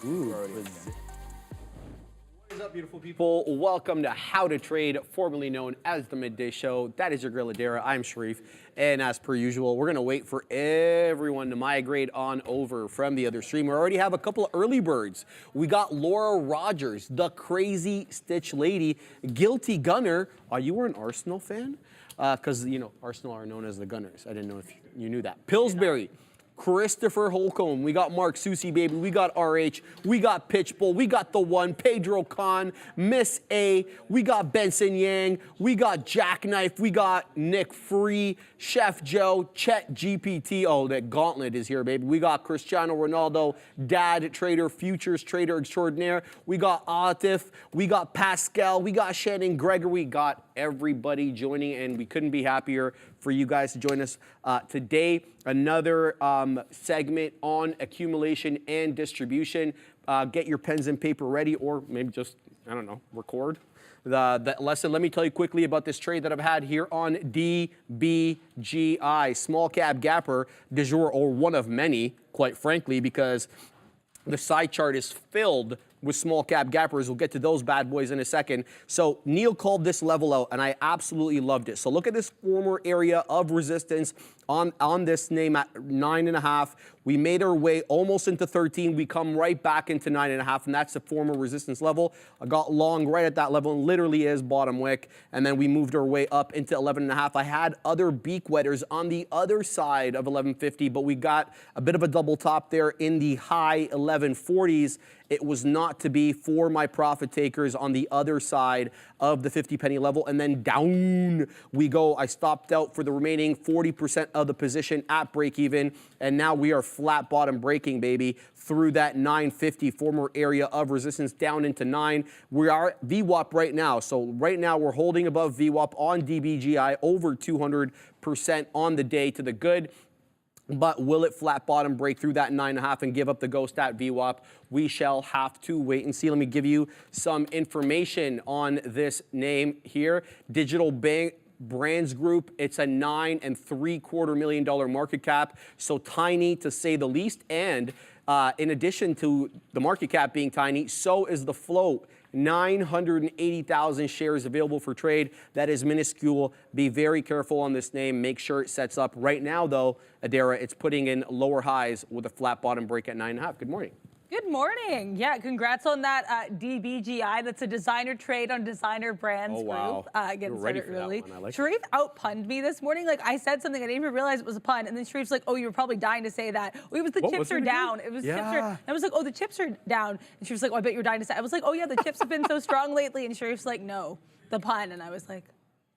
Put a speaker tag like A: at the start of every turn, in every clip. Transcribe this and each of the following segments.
A: Ooh, what is up, beautiful people? Welcome to How to Trade, formerly known as the Midday Show. That is your girl Adara. I'm Sharif, and as per usual, we're gonna wait for everyone to migrate on over from the other stream. We already have a couple of early birds. We got Laura Rogers, the crazy Stitch lady, Guilty Gunner. Are you an Arsenal fan? Because you know Arsenal are known as the Gunners. I didn't know if you knew that. Pillsbury. Christopher Holcomb, we got Mark Susie, baby, we got RH, we got Pitchbull, we got The One, Pedro Khan, Miss A, we got Benson Yang, we got Jackknife, we got Nick Free, Chef Joe, Chet GPT, oh, that gauntlet is here, baby. We got Cristiano Ronaldo, Dad Trader, Futures Trader Extraordinaire, we got Atif, we got Pascal, we got Shannon Gregory, we got everybody joining, and we couldn't be happier for you guys to join us today. Another segment on accumulation and distribution. Get your pens and paper ready, or maybe just, I don't know, record the lesson. Let me tell you quickly about this trade that I've had here on DBGI, small cap gapper du jour, or one of many, quite frankly, because the side chart is filled with small cap gappers. We'll get to those bad boys in a second. So Neil called this level out, and I absolutely loved it. So look at this former area of resistance on this name at 9.5. We made our way almost into 13. We come right back into 9.5, and that's the former resistance level. I got long right at that level, and literally is bottom wick. And then we moved our way up into 11.5. I had other beak wetters on the other side of 1150, but we got a bit of a double top there in the high 1140s. It was not to be for my profit takers on the other side of the 50 penny level, and then down we go. I stopped out for the remaining 40% of the position at break even, and now we are flat bottom breaking, baby, through that 950 former area of resistance down into 9. We are VWAP right now, so right now we're holding above VWAP on DBGI, over 200% on the day to the good. But will it flat bottom break through that 9.5 and give up the ghost at VWAP? We shall have to wait and see. Let me give you some information on this name here. Digital Bank Brands Group, it's a $9.75 million market cap, so tiny to say the least. And in addition to the market cap being tiny, so is the float. 980,000 shares available for trade. That is minuscule. Be very careful on this name. Make sure it sets up. Right now, though, Adara, it's putting in lower highs with a flat bottom break at 9.5. Good morning.
B: Good morning. Yeah, congrats on that DBGI. That's a designer trade on Designer Brands Group. Getting started early. Sharif outpunned me this morning. Like, I said something, I didn't even realize it was a pun. And then Sharif's like, oh, you were probably dying to say that. Oh, it was the chips are down. It was chips are. I was like, oh, the chips are down. And she was like, oh, I bet you were dying to say. I was like, oh, yeah, the chips have been so strong lately. And Sharif's like, no, the pun. And I was like,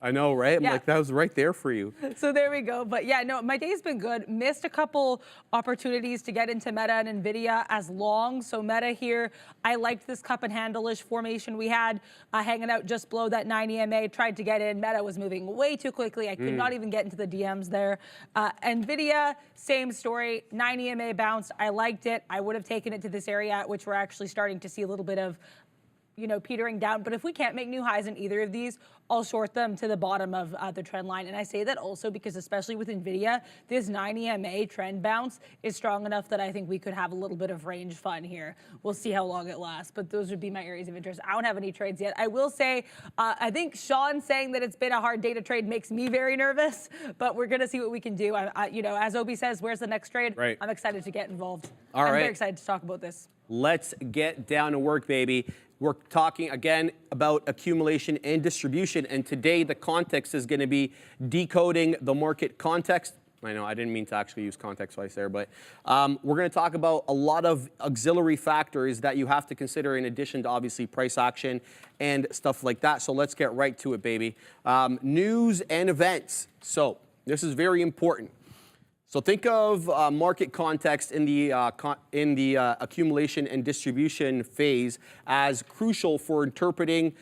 A: I know, right? I'm like, that was right there for you.
B: So there we go. But yeah, no, my day's been good. Missed a couple opportunities to get into Meta and NVIDIA as long. So Meta here, I liked this cup and handle-ish formation we had, hanging out just below that 9 EMA. Tried to get in. Meta was moving way too quickly. I could not even get into the DMs there. NVIDIA, same story. 9 EMA bounced. I liked it. I would have taken it to this area at which we're actually starting to see a little bit of, you know, petering down. But if we can't make new highs in either of these, I'll short them to the bottom of the trend line. And I say that also because, especially with NVIDIA, this 9 EMA trend bounce is strong enough that I think we could have a little bit of range fun here. We'll see how long it lasts, but those would be my areas of interest. I don't have any trades yet. I will say, I think Sean saying that it's been a hard day to trade makes me very nervous, but we're going to see what we can do. You know, as Obi says, where's the next trade?
A: Right.
B: I'm excited to get involved.
A: All right.
B: I'm very excited to talk about this.
A: Let's get down to work, baby. We're talking again about accumulation and distribution, and today the context is going to be decoding the market context. I know I didn't mean to actually use context twice there, but we're going to talk about a lot of auxiliary factors that you have to consider in addition to obviously price action and stuff like that. So let's get right to it, baby. News and events. So this is very important. So think of market context in the accumulation and distribution phase as crucial for interpreting,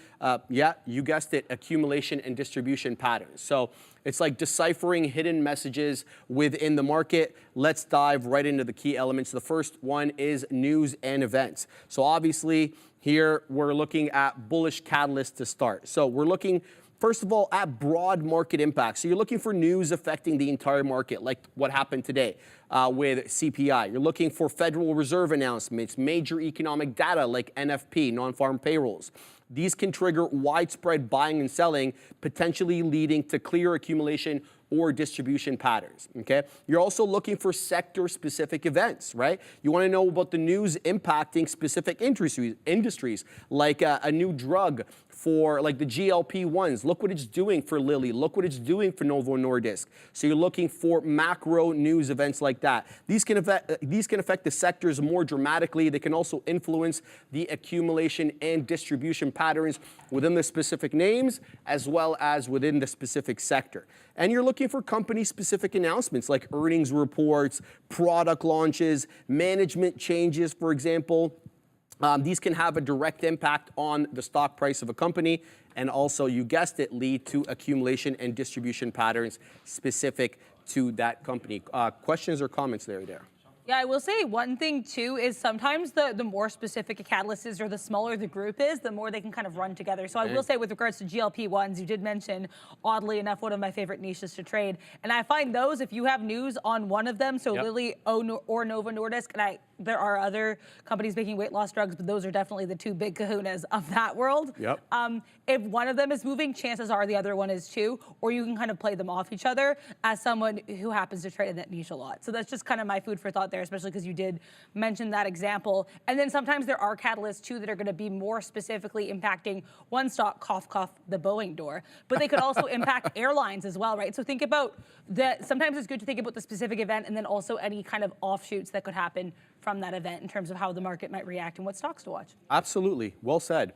A: yeah, you guessed it, accumulation and distribution patterns. So it's like deciphering hidden messages within the market. Let's dive right into the key elements. The first one is news and events. So obviously here we're looking at bullish catalysts to start. So we're looking first of all, at broad market impact. So you're looking for news affecting the entire market, like what happened today with CPI. You're looking for Federal Reserve announcements, major economic data like NFP, non-farm payrolls. These can trigger widespread buying and selling, potentially leading to clear accumulation or distribution patterns, okay? You're also looking for sector-specific events, right? You want to know about the news impacting specific industries like a new drug for like the GLP-1s. Look what it's doing for Lilly. Look what it's doing for Novo Nordisk. So you're looking for macro news events like that. These can affect the sectors more dramatically. They can also influence the accumulation and distribution patterns within the specific names as well as within the specific sector. And you're looking for company-specific announcements like earnings reports, product launches, management changes, for example. These can have a direct impact on the stock price of a company and also, you guessed it, lead to accumulation and distribution patterns specific to that company. Questions or comments there?
B: Yeah, I will say one thing too is sometimes the more specific a catalyst is or the smaller the group is, the more they can kind of run together. So I will say with regards to GLP-1s, you did mention, oddly enough, one of my favorite niches to trade. And I find those, if you have news on one of them, so Lilly or Novo Nordisk, and there are other companies making weight loss drugs, but those are definitely the two big kahunas of that world. If one of them is moving, chances are the other one is too, or you can kind of play them off each other as someone who happens to trade in that niche a lot. So that's just kind of my food for thought there, especially because you did mention that example. And then sometimes there are catalysts too that are going to be more specifically impacting one stock, cough, cough, the Boeing door, but they could also impact airlines as well, right? So think about that. Sometimes it's good to think about the specific event and then also any kind of offshoots that could happen from that event in terms of how the market might react and what stocks to watch.
A: Absolutely. Well said.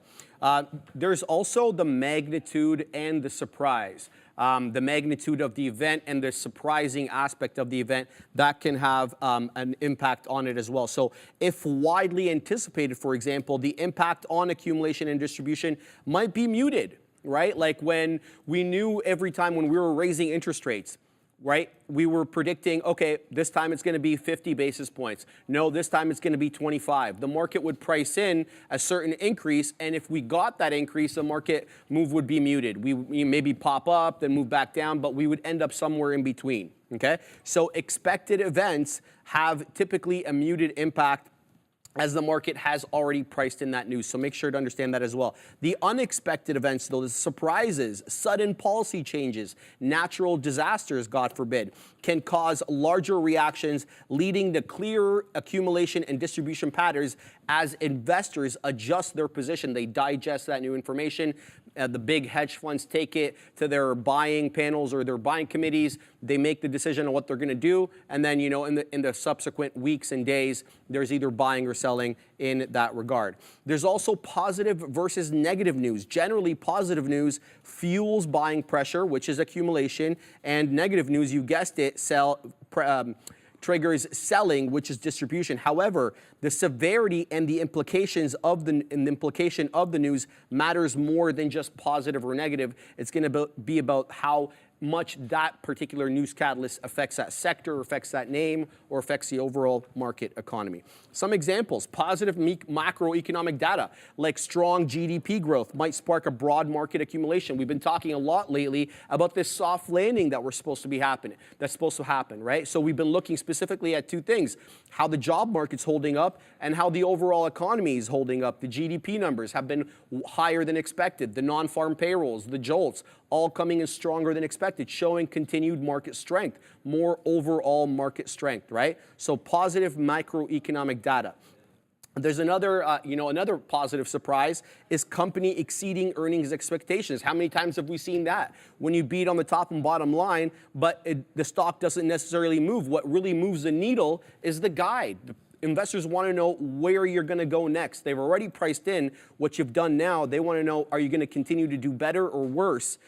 A: There's also the magnitude and the surprise. The magnitude of the event and the surprising aspect of the event that can have an impact on it as well. So if widely anticipated, for example, the impact on accumulation and distribution might be muted, right? Like when we knew every time when we were raising interest rates, right? We were predicting, okay, this time it's going to be 50 basis points. No, this time it's going to be 25. The market would price in a certain increase, and if we got that increase, the market move would be muted. We maybe pop up, then move back down, but we would end up somewhere in between, okay? So expected events have typically a muted impact as the market has already priced in that news. So make sure to understand that as well. The unexpected events, though, the surprises, sudden policy changes, natural disasters, God forbid, can cause larger reactions, leading to clearer accumulation and distribution patterns as investors adjust their position. They digest that new information. The big hedge funds take it to their buying panels or their buying committees. They make the decision on what they're going to do, and then, you know, in the subsequent weeks and days, there's either buying or selling in that regard. There's also positive versus negative news. Generally, positive news fuels buying pressure, which is accumulation, and negative news, you guessed it, triggers selling, which is distribution. However, the severity and the implication of the news matters more than just positive or negative. It's going to be about how much that particular news catalyst affects that sector, affects that name, or affects the overall market economy. Some examples: positive macroeconomic data like strong GDP growth might spark a broad market accumulation. We've been talking a lot lately about this soft landing that that's supposed to happen, right? So we've been looking specifically at two things: how the job market's holding up and how the overall economy is holding up. The GDP numbers have been higher than expected. The non-farm payrolls, the JOLTS, all coming in stronger than expected, showing continued market strength, more overall market strength, right? So positive macroeconomic data. There's another positive surprise is company exceeding earnings expectations. How many times have we seen that? When you beat on the top and bottom line, but the stock doesn't necessarily move. What really moves the needle is the guide. Investors want to know where you're going to go next. They've already priced in what you've done now. They want to know, are you going to continue to do better or worse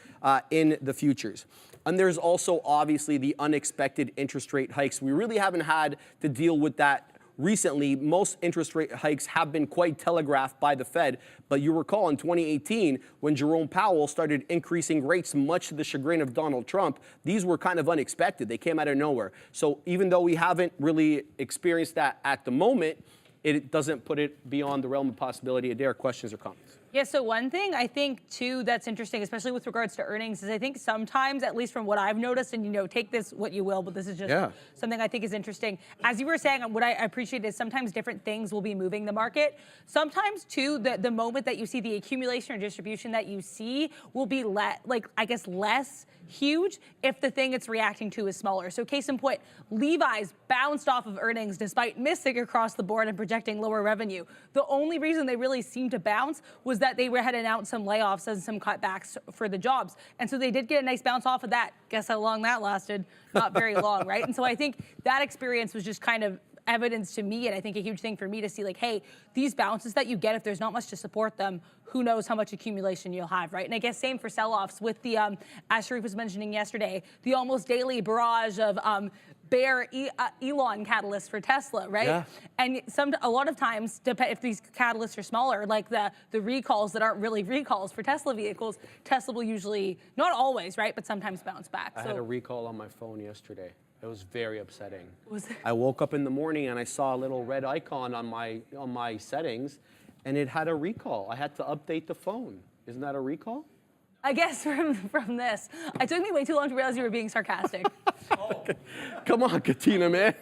A: in the futures? And there's also obviously the unexpected interest rate hikes. We really haven't had to deal with that recently. Most interest rate hikes have been quite telegraphed by the Fed, but you recall in 2018 when Jerome Powell started increasing rates, much to the chagrin of Donald Trump, these were kind of unexpected. They came out of nowhere. So even though we haven't really experienced that at the moment, it doesn't put it beyond the realm of possibility. Adair, questions or comments?
B: Yeah, so one thing I think, too, that's interesting, especially with regards to earnings, is I think sometimes, at least from what I've noticed, and, take this what you will, but this is just something I think is interesting. As you were saying, what I appreciate is sometimes different things will be moving the market. Sometimes, too, the moment that you see the accumulation or distribution that you see will be, less huge if the thing it's reacting to is smaller. So case in point, Levi's bounced off of earnings despite missing across the board and projecting lower revenue. The only reason they really seemed to bounce was that they had announced some layoffs and some cutbacks for the jobs. And so they did get a nice bounce off of that. Guess how long that lasted? Not very long, right? And so I think that experience was just kind of evidence to me, and I think a huge thing for me to see, like, hey, these bounces that you get, if there's not much to support them, who knows how much accumulation you'll have, right? And I guess same for sell-offs with the, as Sharif was mentioning yesterday, the almost daily barrage of bear Elon catalysts for Tesla, right?
A: Yeah.
B: And a lot of times, if these catalysts are smaller, like the recalls that aren't really recalls for Tesla vehicles, Tesla will usually, not always, right, but sometimes bounce back.
A: I had a recall on my phone yesterday. It was very upsetting.
B: Was it?
A: I woke up in the morning and I saw a little red icon on my settings, and it had a recall. I had to update the phone. Isn't that a recall?
B: I guess from this. It took me way too long to realize you were being sarcastic.
A: Come on, Katina, man.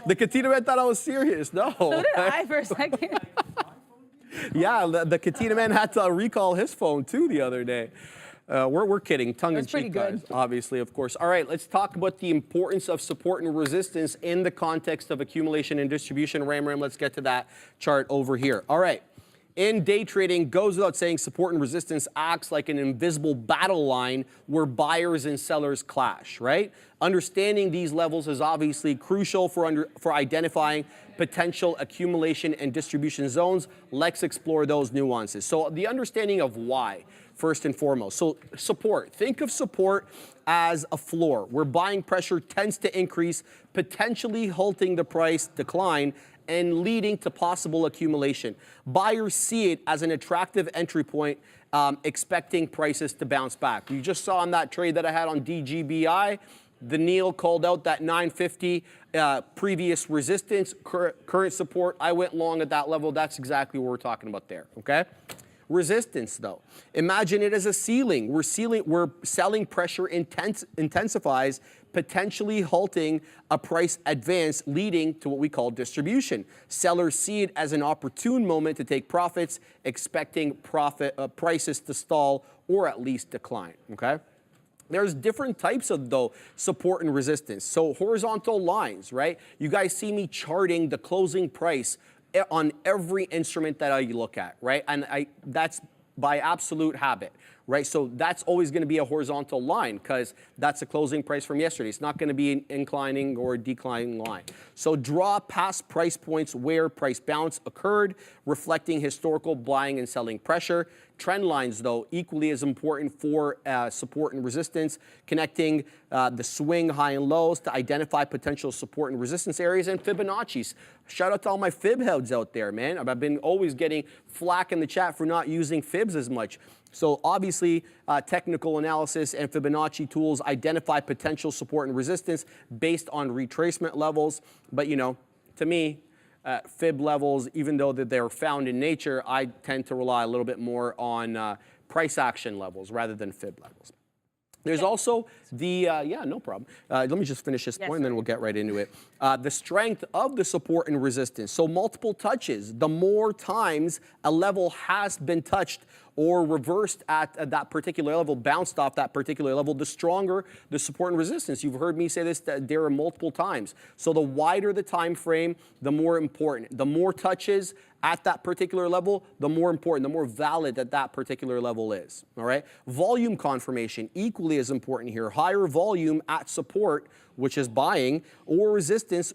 A: The Katina man thought I was serious. No.
B: So did I for a second.
A: Yeah, the Katina man had to recall his phone too the other day. We're kidding, tongue in cheek, guys, obviously, of course. All right, let's talk about the importance of support and resistance in the context of accumulation and distribution. Ram, let's get to that chart over here. All right. In day trading, goes without saying, support and resistance acts like an invisible battle line where buyers and sellers clash, right? Understanding these levels is obviously crucial for identifying potential accumulation and distribution zones. Let's explore those nuances. So the understanding of why, first and foremost. So support, think of support as a floor where buying pressure tends to increase, potentially halting the price decline and leading to possible accumulation. Buyers see it as an attractive entry point, expecting prices to bounce back. You just saw in that trade that I had on DGBI, the Neil called out that 950 previous resistance, current support. I went long at that level. That's exactly what we're talking about there, okay? Resistance, though. Imagine it as a ceiling. Where selling pressure intensifies, potentially halting a price advance, leading to what we call distribution. Sellers see it as an opportune moment to take profits, expecting prices to stall or at least decline, okay? There's different types of, though, support and resistance. So horizontal lines, right? You guys see me charting the closing price on every instrument that I look at, right? And that's by absolute habit, right? So that's always going to be a horizontal line because that's a closing price from yesterday. It's not going to be an inclining or declining line. So draw past price points where price bounce occurred, reflecting historical buying and selling pressure. Trend lines, though, equally as important for support and resistance, connecting the swing high and lows to identify potential support and resistance areas, and Fibonacci's. Shout out to all my fib heads out there, man. I've been always getting flack in the chat for not using fibs as much. So obviously, technical analysis and Fibonacci tools identify potential support and resistance based on retracement levels. But, to me, fib levels, even though that they're found in nature, I tend to rely a little bit more on price action levels rather than fib levels. There's also the, no problem. Let me just finish this point and then we'll get right into it. The strength of the support and resistance. So multiple touches, the more times a level has been touched or reversed at that particular level, bounced off that particular level, the stronger the support and resistance. You've heard me say this there are multiple times. So the wider the time frame, the more important. The more touches at that particular level, the more important, the more valid that particular level is, all right? Volume confirmation, equally as important here. Higher volume at support, which is buying, or resistance,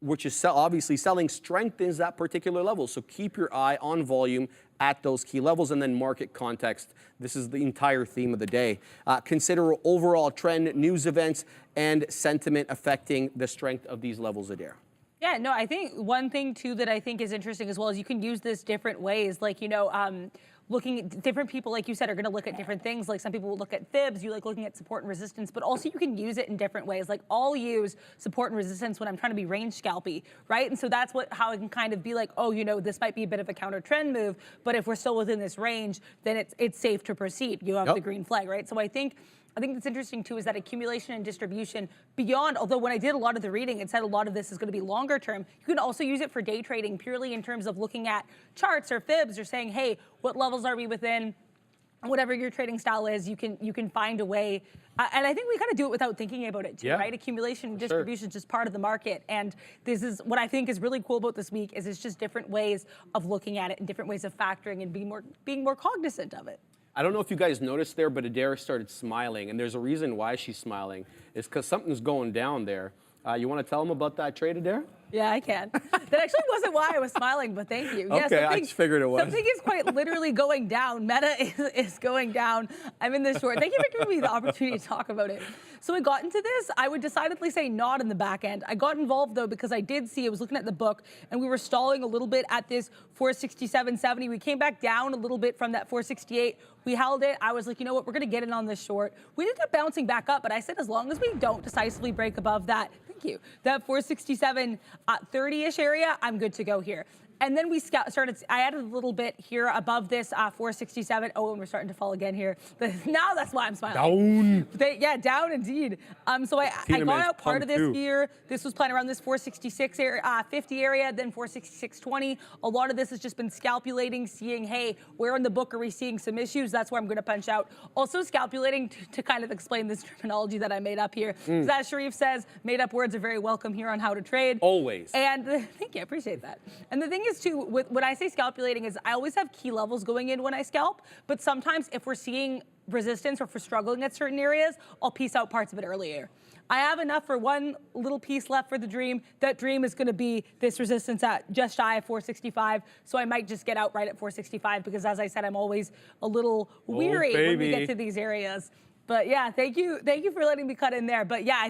A: which is obviously selling, strengthens that particular level. So keep your eye on volume at those key levels, and then market context. This is the entire theme of the day. Consider overall trend, news events, and sentiment affecting the strength of these levels of dare.
B: Yeah, no, I think one thing, too, that I think is interesting as well is you can use this different ways. Like, looking at different people, like you said, are going to look at different things. Like some people will look at fibs, you like looking at support and resistance, but also you can use it in different ways. Like I'll use support and resistance when I'm trying to be range scalpy, right? And so that's how I can kind of be like, oh, you know, this might be a bit of a counter trend move, but if we're still within this range, then it's safe to proceed. You have the green flag, right? So I think that's interesting too is that accumulation and distribution beyond, although when I did a lot of the reading, it said a lot of this is going to be longer term. You can also use it for day trading purely in terms of looking at charts or fibs or saying, hey, what levels are we within? Whatever your trading style is, you can find a way. And I think we got to do it without thinking about it too, right? Accumulation and distribution is just part of the market. And this is what I think is really cool about this week is it's just different ways of looking at it and different ways of factoring and being more cognizant of it.
A: I don't know if you guys noticed there, but Adair started smiling, and there's a reason why she's smiling. It's because something's going down there. You want to tell them about that trade, Adair?
B: Yeah, I can. That actually wasn't why I was smiling, but thank you.
A: Okay, I just figured it was.
B: Something is quite literally going down. Meta is going down. I'm in the short. Thank you for giving me the opportunity to talk about it. So I got into this. I would decidedly say not in the back end. I got involved, though, because I did see, I was looking at the book, and we were stalling a little bit at this 467.70. We came back down a little bit from that 468. We held it. I was like, you know what, we're going to get in on this short. We ended up bouncing back up, but I said as long as we don't decisively break above that, that 467 30-ish area, I'm good to go here. And then we started, I added a little bit here above this 467. Oh, and we're starting to fall again here. Now that's why I'm smiling.
A: Down.
B: Yeah, down indeed. So I got out part of this here. This was playing around this 466 area, 50 area, then 466.20. A lot of this has just been scalpulating, seeing, hey, where in the book are we seeing some issues? That's where I'm going to punch out. Also scalpulating to kind of explain this terminology that I made up here. As Sharif says, made up words are very welcome here on How to Trade.
A: Always.
B: And thank you, I appreciate that. And the thing is too, when I say scalpulating is I always have key levels going in when I scalp, but sometimes if we're seeing resistance or if we're struggling at certain areas, I'll piece out parts of it earlier. I have enough for one little piece left for the dream. That dream is going to be this resistance at just shy of 465, so I might just get out right at 465 because as I said, I'm always a little weary when we get to these areas. But yeah, thank you for letting me cut in there. But yeah,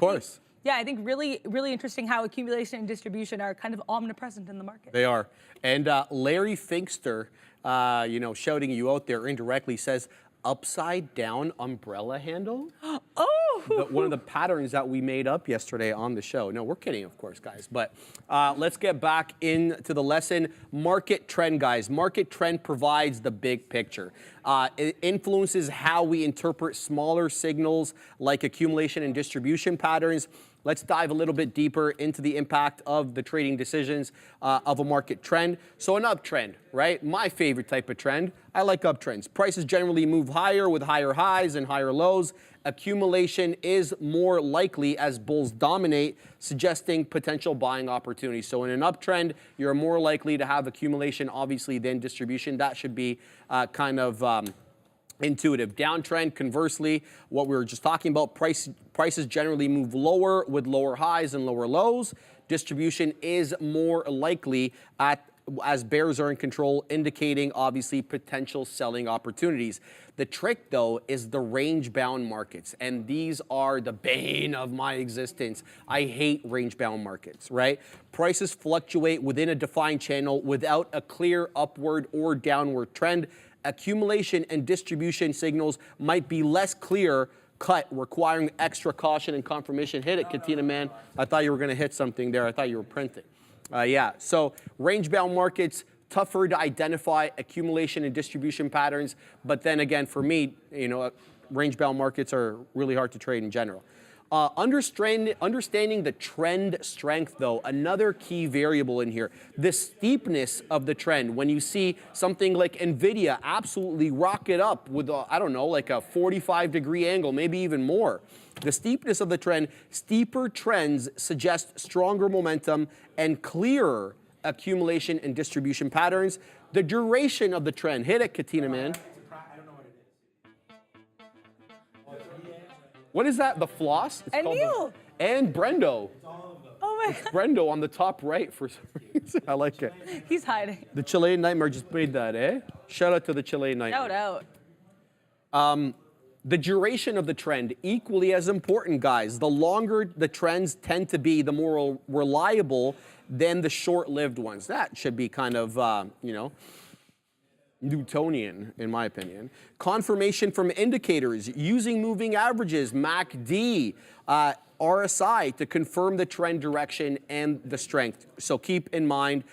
B: I think really, really interesting how accumulation and distribution are kind of omnipresent in the market.
A: They are. And Larry Finkster, shouting you out there indirectly says, upside down umbrella handle?
B: Oh!
A: One of the patterns that we made up yesterday on the show. No, we're kidding, of course, guys. But let's get back into the lesson. Market trend, guys. Market trend provides the big picture. It influences how we interpret smaller signals like accumulation and distribution patterns. Let's dive a little bit deeper into the impact of the trading decisions of a market trend. So an uptrend, right? My favorite type of trend. I like uptrends. Prices generally move higher with higher highs and higher lows. Accumulation is more likely as bulls dominate, suggesting potential buying opportunities. So in an uptrend, you're more likely to have accumulation, obviously, than distribution. That should be kind of intuitive. Downtrend, conversely, what we were just talking about, prices generally move lower with lower highs and lower lows. Distribution is more likely as bears are in control, indicating obviously potential selling opportunities. The trick, though, is the range-bound markets, and these are the bane of my existence. I hate range-bound markets, right? Prices fluctuate within a defined channel without a clear upward or downward trend. Accumulation and distribution signals might be less clear cut, requiring extra caution and confirmation. Hit it, Katina, man. I thought you were going to hit something there. I thought you were printing. Yeah, so range-bound markets, tougher to identify accumulation and distribution patterns. But then again, for me, range-bound markets are really hard to trade in general. Understanding the trend strength, though, another key variable in here. The steepness of the trend. When you see something like NVIDIA absolutely rocket up with, I don't know, like a 45-degree angle, maybe even more. The steepness of the trend, steeper trends suggest stronger momentum and clearer accumulation and distribution patterns. The duration of the trend. Hit it, Katina, man. What is that? The floss?
B: And Neil.
A: And Brendo.
B: Oh my God.
A: Brendo on the top right for some reason. I like it.
B: He's hiding.
A: The Chilean Nightmare just made that, eh? Shout out to the Chilean Nightmare.
B: Shout out.
A: The duration of the trend, equally as important, guys. The longer the trends tend to be, the more reliable than the short-lived ones. That should be kind of, Newtonian, in my opinion. Confirmation from indicators using moving averages, MACD, RSI to confirm the trend direction and the strength. So keep in mind,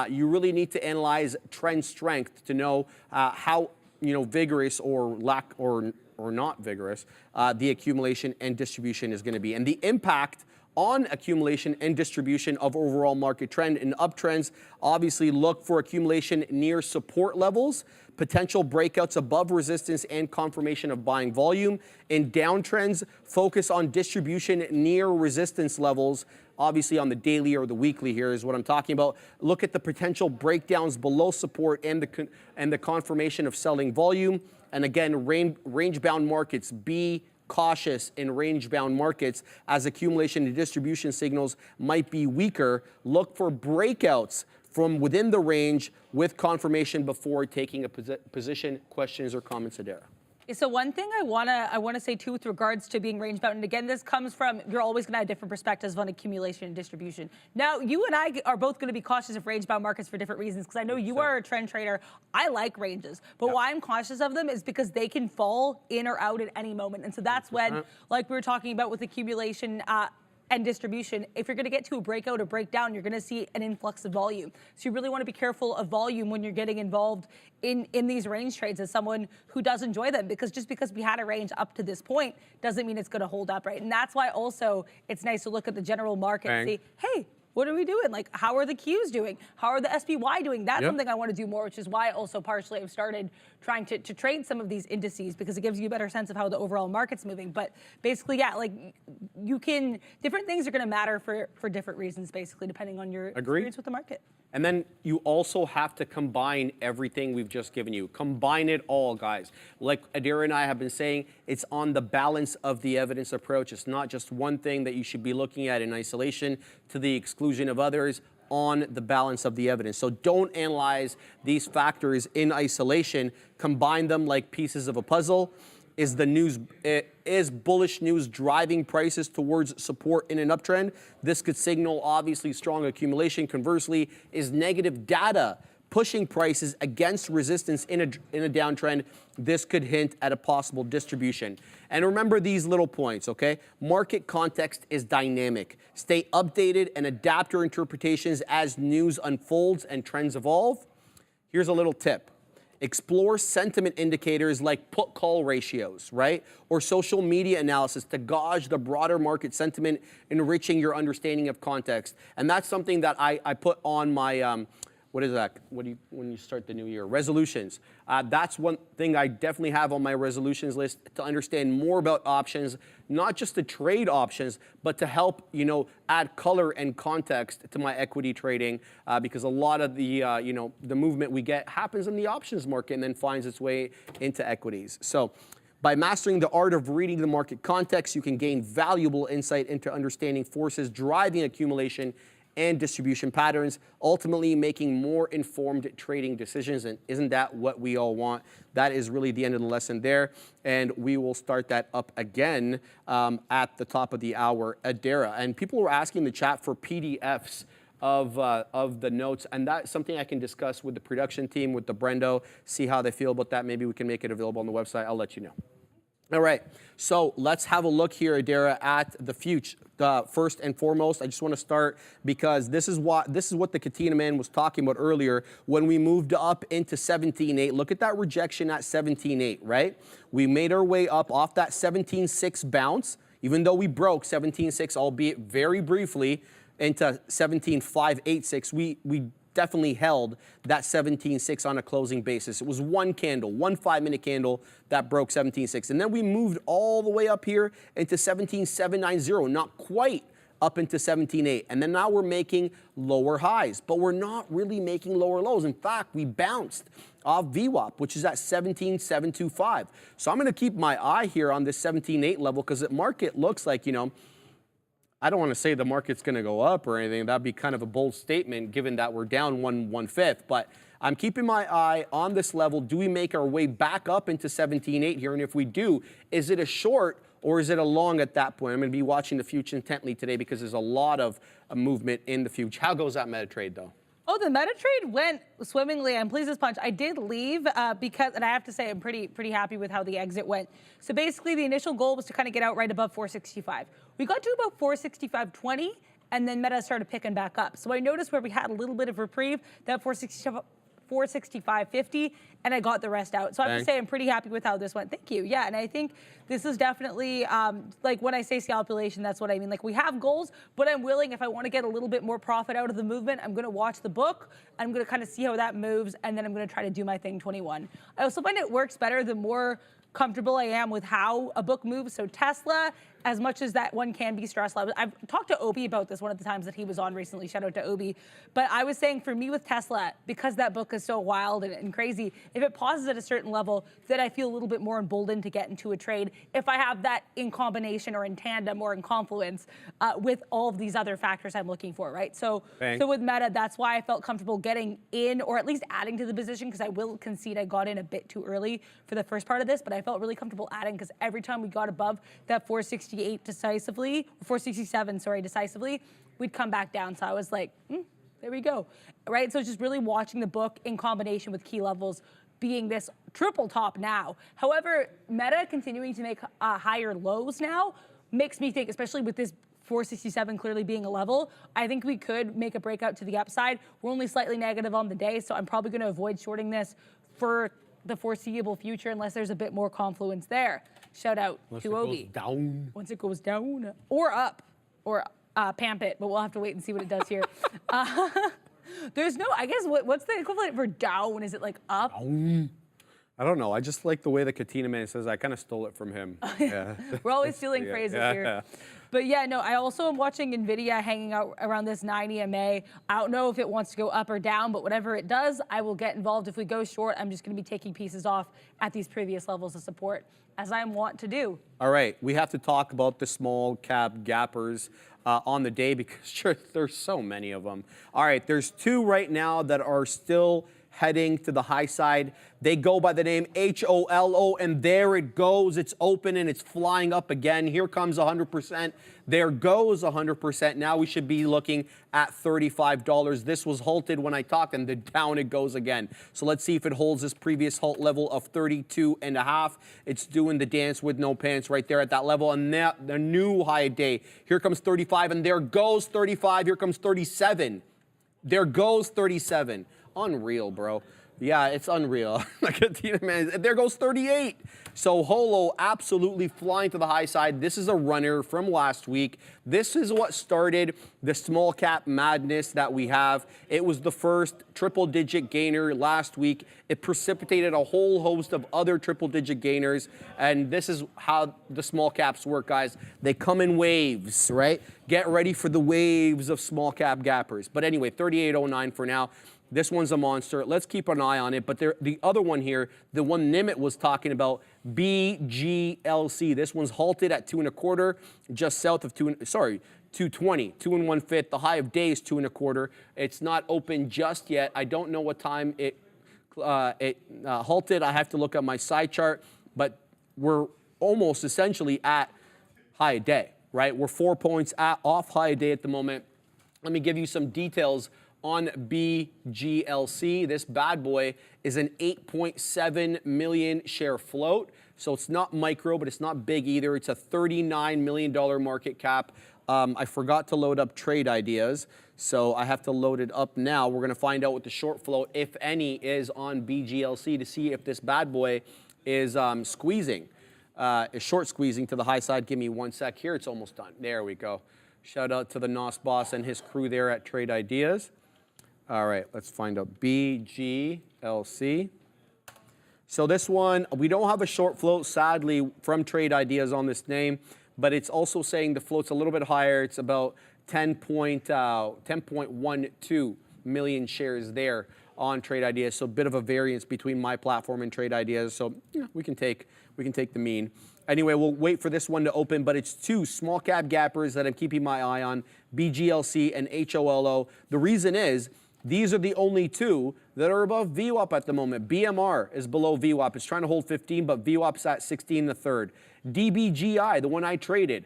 A: you really need to analyze trend strength to know how vigorous or not vigorous the accumulation and distribution is going to be, and the impact on accumulation and distribution of overall market trend. In uptrends, obviously look for accumulation near support levels, potential breakouts above resistance, and confirmation of buying volume. In downtrends, focus on distribution near resistance levels, obviously on the daily or the weekly here is what I'm talking about. Look at the potential breakdowns below support and the confirmation of selling volume. And again, range-bound markets, be cautious in range-bound markets as accumulation and distribution signals might be weaker. Look for breakouts from within the range with confirmation before taking a position. Questions or comments, Adara?
B: So one thing I wanna say too with regards to being range bound, and again, this comes from, you're always gonna have different perspectives on accumulation and distribution. Now, you and I are both gonna be cautious of range bound markets for different reasons, because I know you are a trend trader. I like ranges, but why I'm cautious of them is because they can fall in or out at any moment. And so that's when, like we were talking about with accumulation, and distribution, if you're gonna get to a breakout or breakdown, you're gonna see an influx of volume. So you really wanna be careful of volume when you're getting involved in these range trades as someone who does enjoy them, because just because we had a range up to this point doesn't mean it's gonna hold up, right? And that's why also it's nice to look at the general market and see, hey, what are we doing? Like, how are the Qs doing? How are the SPY doing? That's something I want to do more, which is why also partially I've started trying to trade some of these indices, because it gives you a better sense of how the overall market's moving. But basically, yeah, like different things are going to matter for different reasons, basically, depending on your experience with the market.
A: And then you also have to combine everything we've just given you. Combine it all, guys. Like Adira and I have been saying, it's on the balance of the evidence approach. It's not just one thing that you should be looking at in isolation to the exclusion of others, on the balance of the evidence. So don't analyze these factors in isolation. Combine them like pieces of a puzzle. Is bullish news driving prices towards support in an uptrend? This could signal obviously strong accumulation. Conversely, is negative data pushing prices against resistance in a downtrend? This could hint at a possible distribution. And remember these little points, okay? Market context is dynamic. Stay updated and adapt your interpretations as news unfolds and trends evolve. Here's a little tip. Explore sentiment indicators like put-call ratios, right? Or social media analysis to gauge the broader market sentiment, enriching your understanding of context. And that's something that I put on my, what is that? When you start the new year? Resolutions. That's one thing I definitely have on my resolutions list, to understand more about options, not just to trade options, but to help add color and context to my equity trading, because a lot of the the movement we get happens in the options market and then finds its way into equities. So by mastering the art of reading the market context, you can gain valuable insight into understanding forces driving accumulation and distribution patterns, ultimately making more informed trading decisions. And isn't that what we all want? That is really the end of the lesson there. And we will start that up again at the top of the hour, Adara. And people were asking in the chat for PDFs of the notes, and that's something I can discuss with the production team, with the Brendo, see how they feel about that. Maybe we can make it available on the website. I'll let you know. All right, so let's have a look here, Adara, at the future. First and foremost, I just want to start because this is what the Katina man was talking about earlier when we moved up into 17.8. Look at that rejection at 17.8, right? We made our way up off that 17.6 bounce, even though we broke 17.6, albeit very briefly, into 17.586. We definitely held that 17.6 on a closing basis. It was one candle, one 5-minute candle that broke 17.6. And then we moved all the way up here into 17.790, not quite up into 17.8. And then now we're making lower highs, but we're not really making lower lows. In fact, we bounced off VWAP, which is at 17.725. So I'm going to keep my eye here on this 17.8 level because the market looks like, I don't want to say the market's going to go up or anything. That'd be kind of a bold statement given that we're down 1/5. But I'm keeping my eye on this level. Do we make our way back up into 17.8 here? And if we do, is it a short or is it a long at that point? I'm going to be watching the future intently today because there's a lot of movement in the future. How goes that MetaTrade though?
B: Oh, the meta trade went swimmingly. I'm pleased as punch. I did leave because, and I have to say, I'm pretty happy with how the exit went. So basically, the initial goal was to kind of get out right above 465. We got to about 465.20, and then meta started picking back up. So I noticed where we had a little bit of reprieve, that 465.50, and I got the rest out. So I have to say I'm pretty happy with how this went. Thank you. Yeah, and I think this is definitely, like when I say scalpulation, that's what I mean. Like we have goals, but I'm willing, if I want to get a little bit more profit out of the movement, I'm going to watch the book. I'm going to kind of see how that moves, and then I'm going to try to do my thing 21. I also find it works better the more comfortable I am with how a book moves. So Tesla, as much as that one can be stressful, I've talked to Obi about this one of the times that he was on recently. Shout out to Obi. But I was saying for me with Tesla, because that book is so wild and crazy, if it pauses at a certain level, then I feel a little bit more emboldened to get into a trade if I have that in combination or in tandem or in confluence with all of these other factors I'm looking for, right? So with Meta, that's why I felt comfortable getting in or at least adding to the position, because I will concede I got in a bit too early for the first part of this, but I felt really comfortable adding because every time we got above that 468 decisively, 467, sorry, decisively, we'd come back down. So I was like, there we go, right? So it's just really watching the book in combination with key levels being this triple top now. However, Meta continuing to make higher lows now makes me think, especially with this 467 clearly being a level, I think we could make a breakout to the upside. We're only slightly negative on the day, so I'm probably going to avoid shorting this for the foreseeable future unless there's a bit more confluence there. Shout out to Obi. Once it goes down or up or pamp it, but we'll have to wait and see what it does here. There's no, I guess, what's the equivalent for down? Is it like up?
A: Down. I don't know. I just like the way the Katina man says. I kind of stole it from him. Yeah.
B: We're always stealing phrases here. But yeah, no, I also am watching NVIDIA hanging out around this 9 EMA. I don't know if it wants to go up or down, but whatever it does, I will get involved. If we go short, I'm just going to be taking pieces off at these previous levels of support, as I want to do.
A: All right, we have to talk about the small cap gappers on the day because sure, there's so many of them. All right, there's two right now that are still heading to the high side. They go by the name HOLO, and there it goes. It's open and it's flying up again. Here comes 100%. There goes 100%. Now we should be looking at $35. This was halted when I talked, and then down it goes again. So let's see if it holds this previous halt level of 32.5. It's doing the dance with no pants right there at that level, and that the new high day. Here comes 35, and there goes 35. Here comes 37. There goes 37. Unreal, bro. Yeah, it's unreal. There goes 38. So Holo absolutely flying to the high side. This is a runner from last week. This is what started the small cap madness that we have. It was the first triple digit gainer last week. It precipitated a whole host of other triple digit gainers. And this is how the small caps work, guys. They come in waves, right? Get ready for the waves of small cap gappers. But anyway, 38.09 for now. This one's a monster. Let's keep an eye on it. But the other one here, the one Nimit was talking about, BGLC. This one's halted at 2.25, just south of 220, 2 1/5. The high of day is 2 1/4. It's not open just yet. I don't know what time it halted. I have to look at my side chart, but we're almost essentially at high day, right? We're 4 points off high day at the moment. Let me give you some details on BGLC. This bad boy is an 8.7 million share float. So it's not micro, but it's not big either. It's a $39 million market cap. I forgot to load up trade ideas, so I have to load it up now. We're going to find out what the short float, if any, is on BGLC to see if this bad boy is squeezing, is short squeezing to the high side. Give me 1 sec here. It's almost done. There we go. Shout out to the NOS boss and his crew there at Trade Ideas. All right, let's find out BGLC. So this one, we don't have a short float, sadly, from Trade Ideas on this name, but it's also saying the float's a little bit higher. It's about 10.12 million shares there on Trade Ideas. So a bit of a variance between my platform and Trade Ideas. So yeah, we can take the mean. Anyway, we'll wait for this one to open, but it's two small cap gappers that I'm keeping my eye on, BGLC and HOLO. The reason is, these are the only two that are above VWAP at the moment. BMR is below VWAP. It's trying to hold 15, but VWAP's at 16 1/3. DBGI, the one I traded,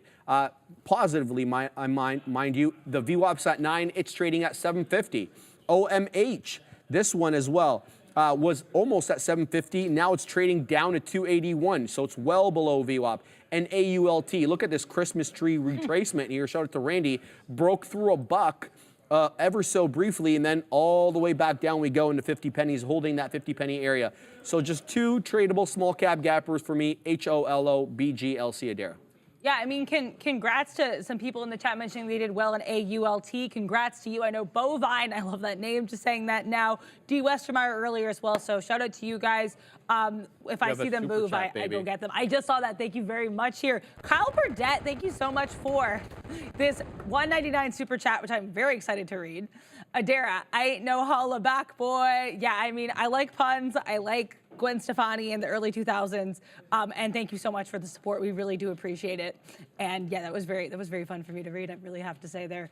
A: positively, mind you, the VWAP's at 9. It's trading at 750. OMH, this one as well, was almost at 750. Now it's trading down to 281, so it's well below VWAP. And AULT, look at this Christmas tree retracement here. Shout out to Randy. Broke through a buck ever so briefly, and then all the way back down we go into 50 pennies, holding that 50 penny area. So just two tradable small cap gappers for me, HOLOBGLC Adara.
B: Yeah, I mean, congrats to some people in the chat mentioning they did well in AULT. Congrats to you. I know Bovine, I love that name, just saying that now. D. Westermeyer earlier as well, so shout out to you guys. If I see them move, I go get them. I just saw that. Thank you very much here. Kyle Burdett, thank you so much for this $1.99 super chat, which I'm very excited to read. Adara, I ain't no holla back, boy. Yeah, I mean, I like puns. I like Gwen Stefani in the early 2000s, and thank you so much for the support. We really do appreciate it. And yeah, that was very fun for me to read. I really have to say there.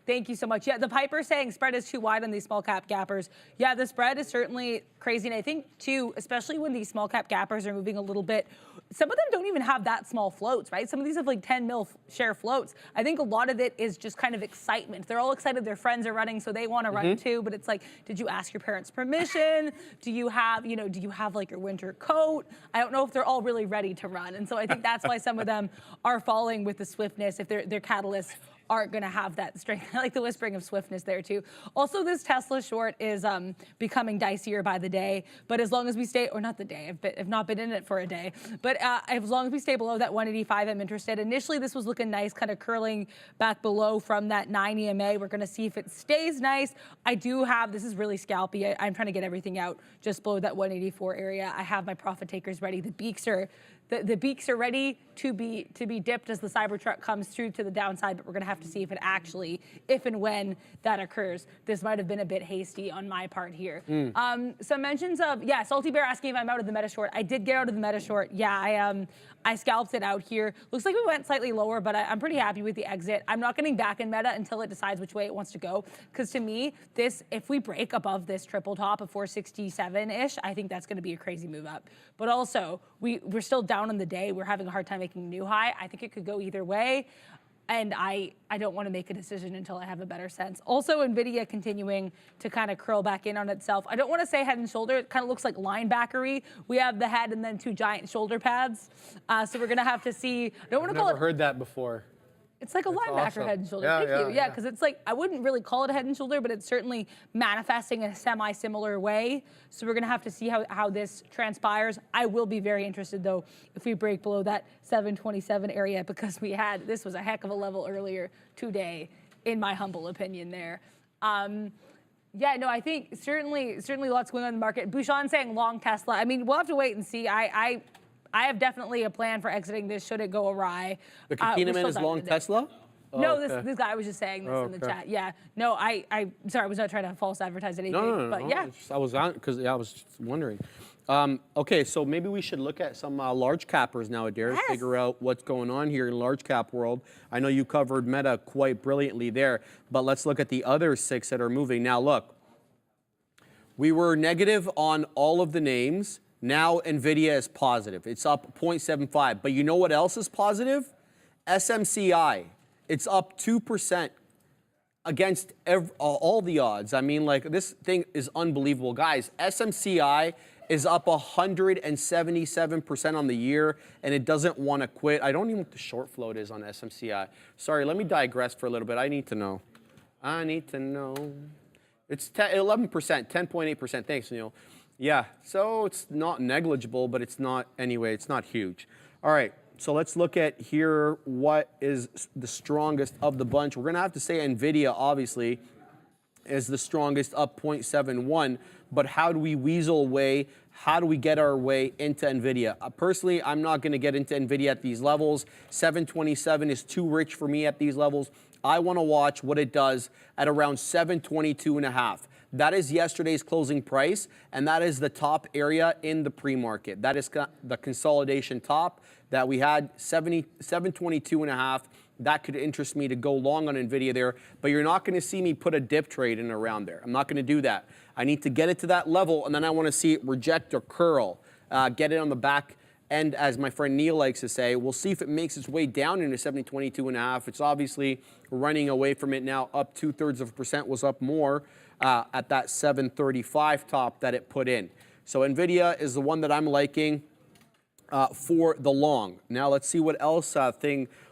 B: Thank you so much. Yeah, the Piper saying spread is too wide on these small cap gappers. Yeah, the spread is certainly crazy, and I think too, especially when these small cap gappers are moving a little bit. Some of them don't even have that small floats, right? Some of these have like 10 mil share floats. I think a lot of it is just kind of excitement. They're all excited their friends are running, so they want to run too. But it's like, did you ask your parents' permission? Do you have, do you have like your winter coat? I don't know if they're all really ready to run. And so I think that's why some of them are falling with the swiftness if their catalysts aren't going to have that strength. I like the whispering of swiftness there too. Also, this Tesla short is becoming dicier by the day, but as long as we stay, or not the day, I've not been in it for a day, but as long as we stay below that 185, I'm interested. Initially, this was looking nice, kind of curling back below from that 9 EMA. We're going to see if it stays nice. I do have, this is really scalpy. I'm trying to get everything out just below that 184 area. I have my profit takers ready. The beaks are ready to be dipped as the Cybertruck comes through to the downside, but we're going to have to see if it actually, if and when that occurs. This might have been a bit hasty on my part here. Some mentions of, yeah, Salty Bear asking if I'm out of the meta short. I did get out of the meta short. Yeah, I scalped it out here. Looks like we went slightly lower, but I'm pretty happy with the exit. I'm not getting back in meta until it decides which way it wants to go. Because to me, if we break above this triple top of 467-ish, I think that's going to be a crazy move up. But also, we're still down on the day. We're having a hard time making a new high. I think it could go either way. And I don't want to make a decision until I have a better sense. Also, NVIDIA continuing to kind of curl back in on itself. I don't want to say head and shoulder. It kind of looks like linebackery. We have the head and then two giant shoulder pads. So we're going to have to see. I don't want to call it.
C: I've never heard that before.
B: It's like a linebacker
C: awesome.
B: head and shoulder. Thank you. Yeah, because it's like, I wouldn't really call it a head and shoulder, but it's certainly manifesting in a semi-similar way. So we're going to have to see how this transpires. I will be very interested, though, if we break below that 727 area, because this was a heck of a level earlier today, in my humble opinion there. Yeah, no, I think certainly lots going on in the market. Bouchon saying long Tesla. I mean, we'll have to wait and see. I have definitely a plan for exiting this should it go awry.
A: The Kakina man is long Tesla?
B: No, this guy was just saying this in the chat. Yeah, no, sorry, I was not trying to false advertise anything.
A: No,
B: but yeah.
A: I was on because I was just wondering. Okay, so maybe we should look at some large cappers now, Adara, figure out what's going on here in large cap world. I know you covered Meta quite brilliantly there, but let's look at the other 6 that are moving. Now, look, we were negative on all of the names. Now NVIDIA is positive. It's up 0.75. But you know what else is positive? SMCI. It's up 2% against all the odds. I mean, like, this thing is unbelievable. Guys, SMCI is up 177% on the year, and it doesn't want to quit. I don't even know what the short float is on SMCI. Sorry, let me digress for a little bit. I need to know. It's 11%, 10.8%. Thanks, Neil. Yeah, so it's not negligible, but it's not, anyway, it's not huge. All right, so let's look at here what is the strongest of the bunch. We're going to have to say NVIDIA, obviously, is the strongest, up 0.71. But how do we weasel away? How do we get our way into NVIDIA? Personally, I'm not going to get into NVIDIA at these levels. 727 is too rich for me at these levels. I want to watch what it does at around 722.5. That is yesterday's closing price, and that is the top area in the pre-market. That is the consolidation top that we had, 722.5. That could interest me to go long on NVIDIA there, but you're not going to see me put a dip trade in around there. I'm not going to do that. I need to get it to that level, and then I want to see it reject or curl, get it on the back end, as my friend Neil likes to say. We'll see if it makes its way down into 722.5. It's obviously running away from it now, up 2/3%, was up more. at that 735 top that it put in. So NVIDIA is the one that I'm liking for the long. Now let's see what else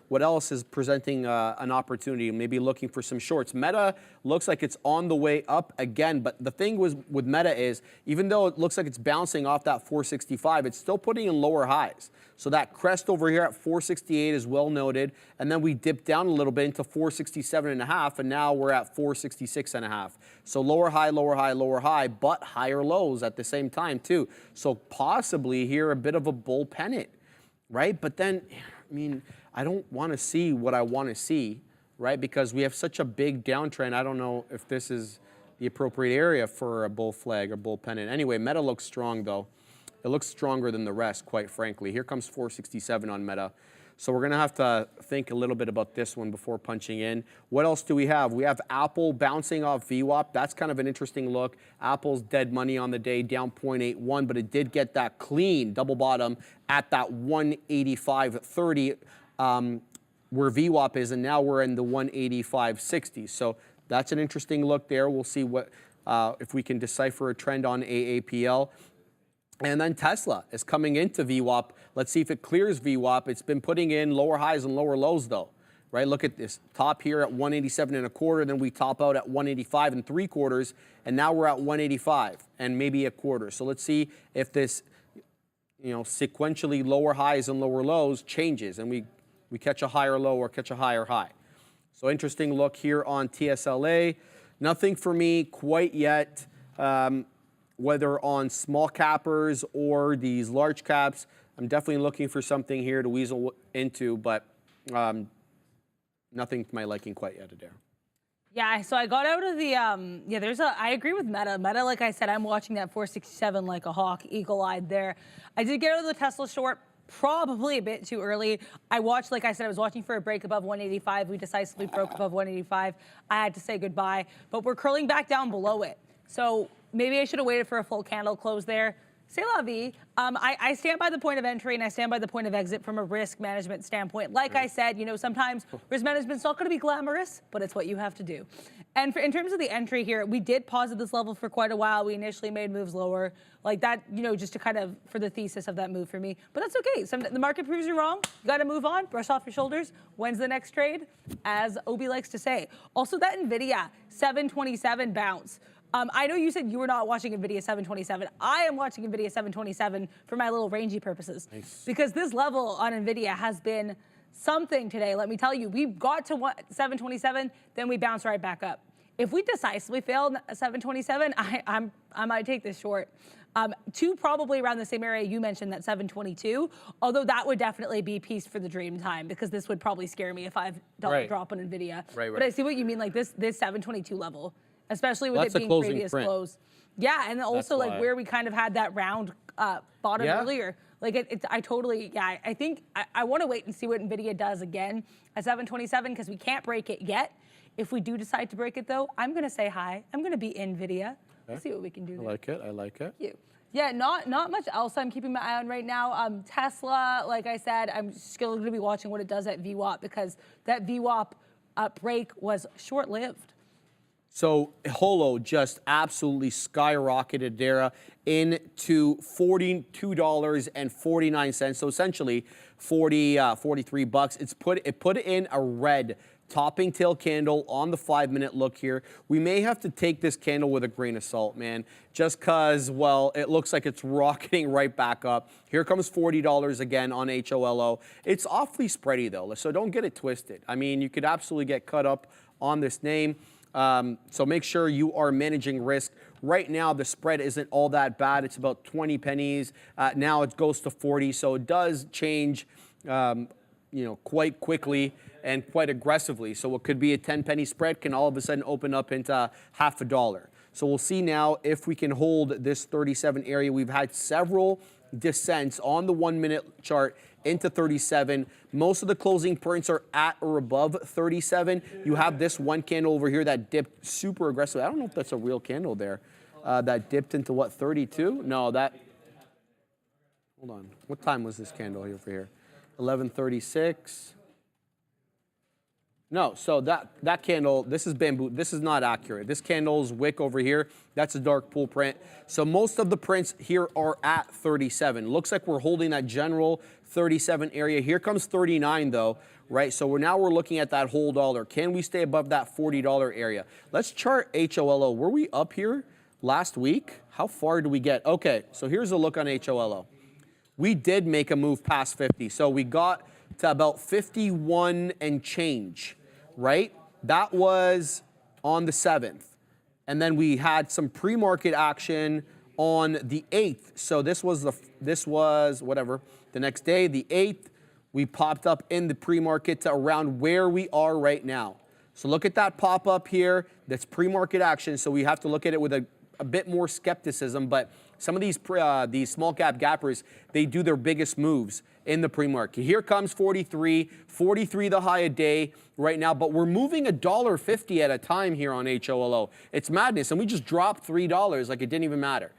A: what else is presenting an opportunity, maybe looking for some shorts. Meta looks like it's on the way up again, but the thing with Meta is, even though it looks like it's bouncing off that 465, it's still putting in lower highs. So that crest over here at 468 is well noted, and then we dipped down a little bit into 467.5, and now we're at 466.5. So lower high, lower high, lower high, but higher lows at the same time too. So possibly here a bit of a bull pennant, right? But then, I mean, I don't want to see what I want to see, right? Because we have such a big downtrend. I don't know if this is the appropriate area for a bull flag or bull pennant. Anyway, Meta looks strong though. It looks stronger than the rest, quite frankly. Here comes 467 on Meta. So we're going to have to think a little bit about this one before punching in. What else do we have? We have Apple bouncing off VWAP. That's kind of an interesting look. Apple's dead money on the day, down 0.81, but it did get that clean double bottom at that 185.30 where VWAP is, and now we're in the 185.60. So that's an interesting look there. We'll see what if we can decipher a trend on AAPL. And then Tesla is coming into VWAP. Let's see if it clears VWAP. It's been putting in lower highs and lower lows though, right? Look at this top here at 187.25, then we top out at 185.75, and now we're at 185 and maybe a quarter. So let's see if this, sequentially lower highs and lower lows changes, and we catch a higher low or catch a higher high. So interesting look here on TSLA. Nothing for me quite yet. Whether on small cappers or these large caps, I'm definitely looking for something here to weasel into, but nothing to my liking quite yet, Adair.
B: Yeah, so I got out of the, I agree with Meta. Meta, like I said, I'm watching that 467 like a hawk, eagle-eyed there. I did get out of the Tesla short, probably a bit too early. I watched, like I said, I was watching for a break above 185. We decisively broke above 185. I had to say goodbye, but we're curling back down below it. So maybe I should have waited for a full candle close there. C'est la vie. I stand by the point of entry and I stand by the point of exit from a risk management standpoint. Like I said, sometimes risk management's not going to be glamorous, but it's what you have to do. And in terms of the entry here, we did pause at this level for quite a while. We initially made moves lower, like that, just to kind of for the thesis of that move for me. But that's okay. The market proves you wrong. You got to move on, brush off your shoulders. When's the next trade? As Obi likes to say. Also, that NVIDIA 727 bounce. I know you said you were not watching NVIDIA 727. I am watching NVIDIA 727 for my little rangy purposes. Nice. Because this level on NVIDIA has been something today. Let me tell you, we got to 727, then we bounced right back up. If we decisively failed 727, I might take this short. Two probably around the same area you mentioned, that 722, although that would definitely be piece for the dream time, because this would probably scare me if $5 drop on NVIDIA. Right. But I see what you mean, like this 722 level. Especially with it being previous close. Yeah, and also like where we kind of had that round bottom earlier. Like I think I want to wait and see what NVIDIA does again at 727, because we can't break it yet. If we do decide to break it though, I'm going to say hi. I'm going to be NVIDIA. Let's see what we can do there.
A: I like it. I like it.
B: Thank you. Yeah, not much else I'm keeping my eye on right now. Tesla, like I said, I'm still going to be watching what it does at VWAP, because that VWAP break was short-lived.
A: So Holo just absolutely skyrocketed there into $42.49. So essentially 43 bucks. It put in a red topping tail candle on the 5-minute look here. We may have to take this candle with a grain of salt, man, just because, well, it looks like it's rocketing right back up. Here comes $40 again on HOLO. It's awfully spready though, so don't get it twisted. I mean, you could absolutely get cut up on this name. So make sure you are managing risk. Right now, the spread isn't all that bad. It's about 20 pennies. Now it goes to 40, so it does change, quite quickly and quite aggressively. So what could be a 10-penny spread can all of a sudden open up into half a dollar. So we'll see now if we can hold this 37 area. We've had several descents on the 1-minute chart into 37. Most of the closing prints are at or above 37. You have this one candle over here that dipped super aggressively. I don't know if that's a real candle there. That dipped into what, 32? No, hold on. What time was this candle over here? 11:36. No, so that candle, this is bamboo. This is not accurate. This candle's wick over here, that's a dark pool print. So most of the prints here are at 37. Looks like we're holding that general 37 area. Here comes 39 though, right? So now we're looking at that whole dollar. Can we stay above that $40 area? Let's chart HOLO. Were we up here last week? How far do we get? Okay, so here's a look on HOLO. We did make a move past 50. So we got to about 51 and change. Right? That was on the 7th. And then we had some pre-market action on the 8th. So this was whatever, the next day, the 8th, we popped up in the pre-market to around where we are right now. So look at that pop up here. That's pre-market action. So we have to look at it with a bit more skepticism, but some of these small cap gappers, they do their biggest moves in the pre-market. Here comes 43 the high a day right now, but we're moving $1.50 at a time here on HOLO. It's madness, and we just dropped $3 like it didn't even matter.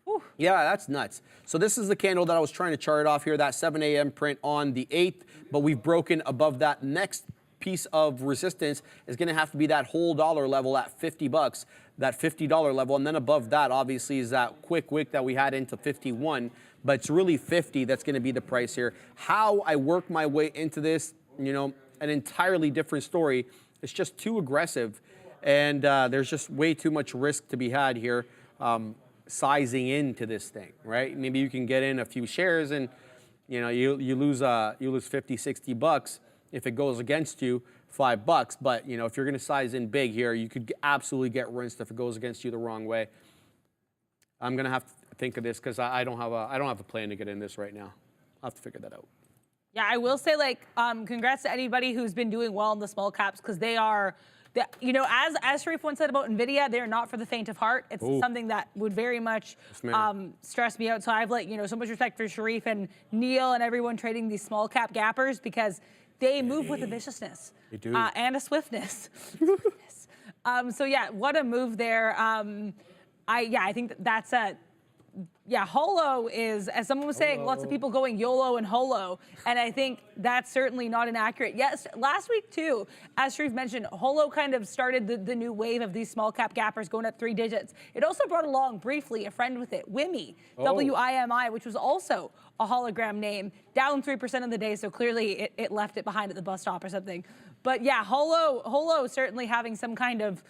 A: Whew. Yeah, that's nuts. So this is the candle that I was trying to chart off here, that 7 a.m. print on the 8th, but we've broken above that. Next piece of resistance is going to have to be that whole dollar level at 50 bucks, that $50 level, and then above that obviously is that quick wick that we had into 51, but it's really 50 that's going to be the price here. How I work my way into this, you know, an entirely different story. It's just too aggressive, and there's just way too much risk to be had here, sizing into this thing, right? Maybe you can get in a few shares and, you know, you lose 50, 60 bucks if it goes against you, $5. But you know, if you're going to size in big here, you could absolutely get rinsed if it goes against you the wrong way. I'm going to have to think of this because I don't have a plan to get in this right now. I'll have to figure that out.
B: Yeah, I will say, like, congrats to anybody who's been doing well in the small caps, because they are, you know, as Sharif once said about NVIDIA, they're not for the faint of heart. It's something that would very much stress me out. So I have, like, you know, so much respect for Sharif and Neil and everyone trading these small cap gappers, because they move with a viciousness and a swiftness. So yeah, what a move there. I think that's a. Yeah, HOLO is, as someone was saying, lots of people going YOLO and HOLO, and I think that's certainly not inaccurate. Yes, last week too, as Sharif mentioned, HOLO kind of started the new wave of these small cap gappers going up 3 digits. It also brought along briefly a friend with it, WIMI, W-I-M-I, which was also a hologram name, down 3% of the day, so clearly it left it behind at the bus stop or something. But yeah, HOLO certainly having some kind of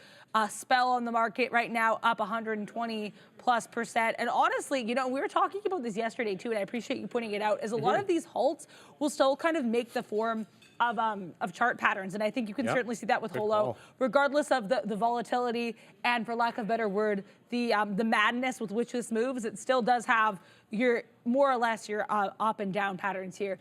B: spell on the market right now, up 120+%. And honestly, you know, we were talking about this yesterday too, and I appreciate you pointing it out, is a lot of these halts will still kind of make the form of chart patterns. And I think you can certainly see that with HOLO, regardless of the volatility and, for lack of a better word, the madness with which this moves. It still does have your, more or less, your up and down patterns here.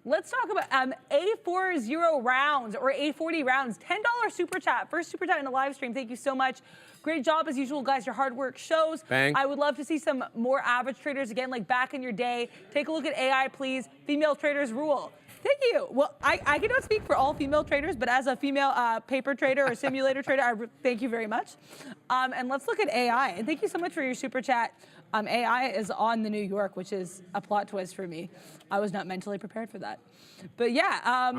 B: Let's talk about A40 rounds or A40 rounds. $10 super chat. First super chat in the live stream. Thank you so much. Great job as usual, guys. Your hard work shows.
A: Thanks.
B: I would love to see some more average traders again, like back in your day. Take a look at AI, please. Female traders rule. Thank you. Well, I cannot speak for all female traders, but as a female paper trader or simulator trader, I thank you very much. And let's look at AI. And thank you so much for your super chat. AI is on the New York, which is a plot twist for me. I was not mentally prepared for that. But yeah,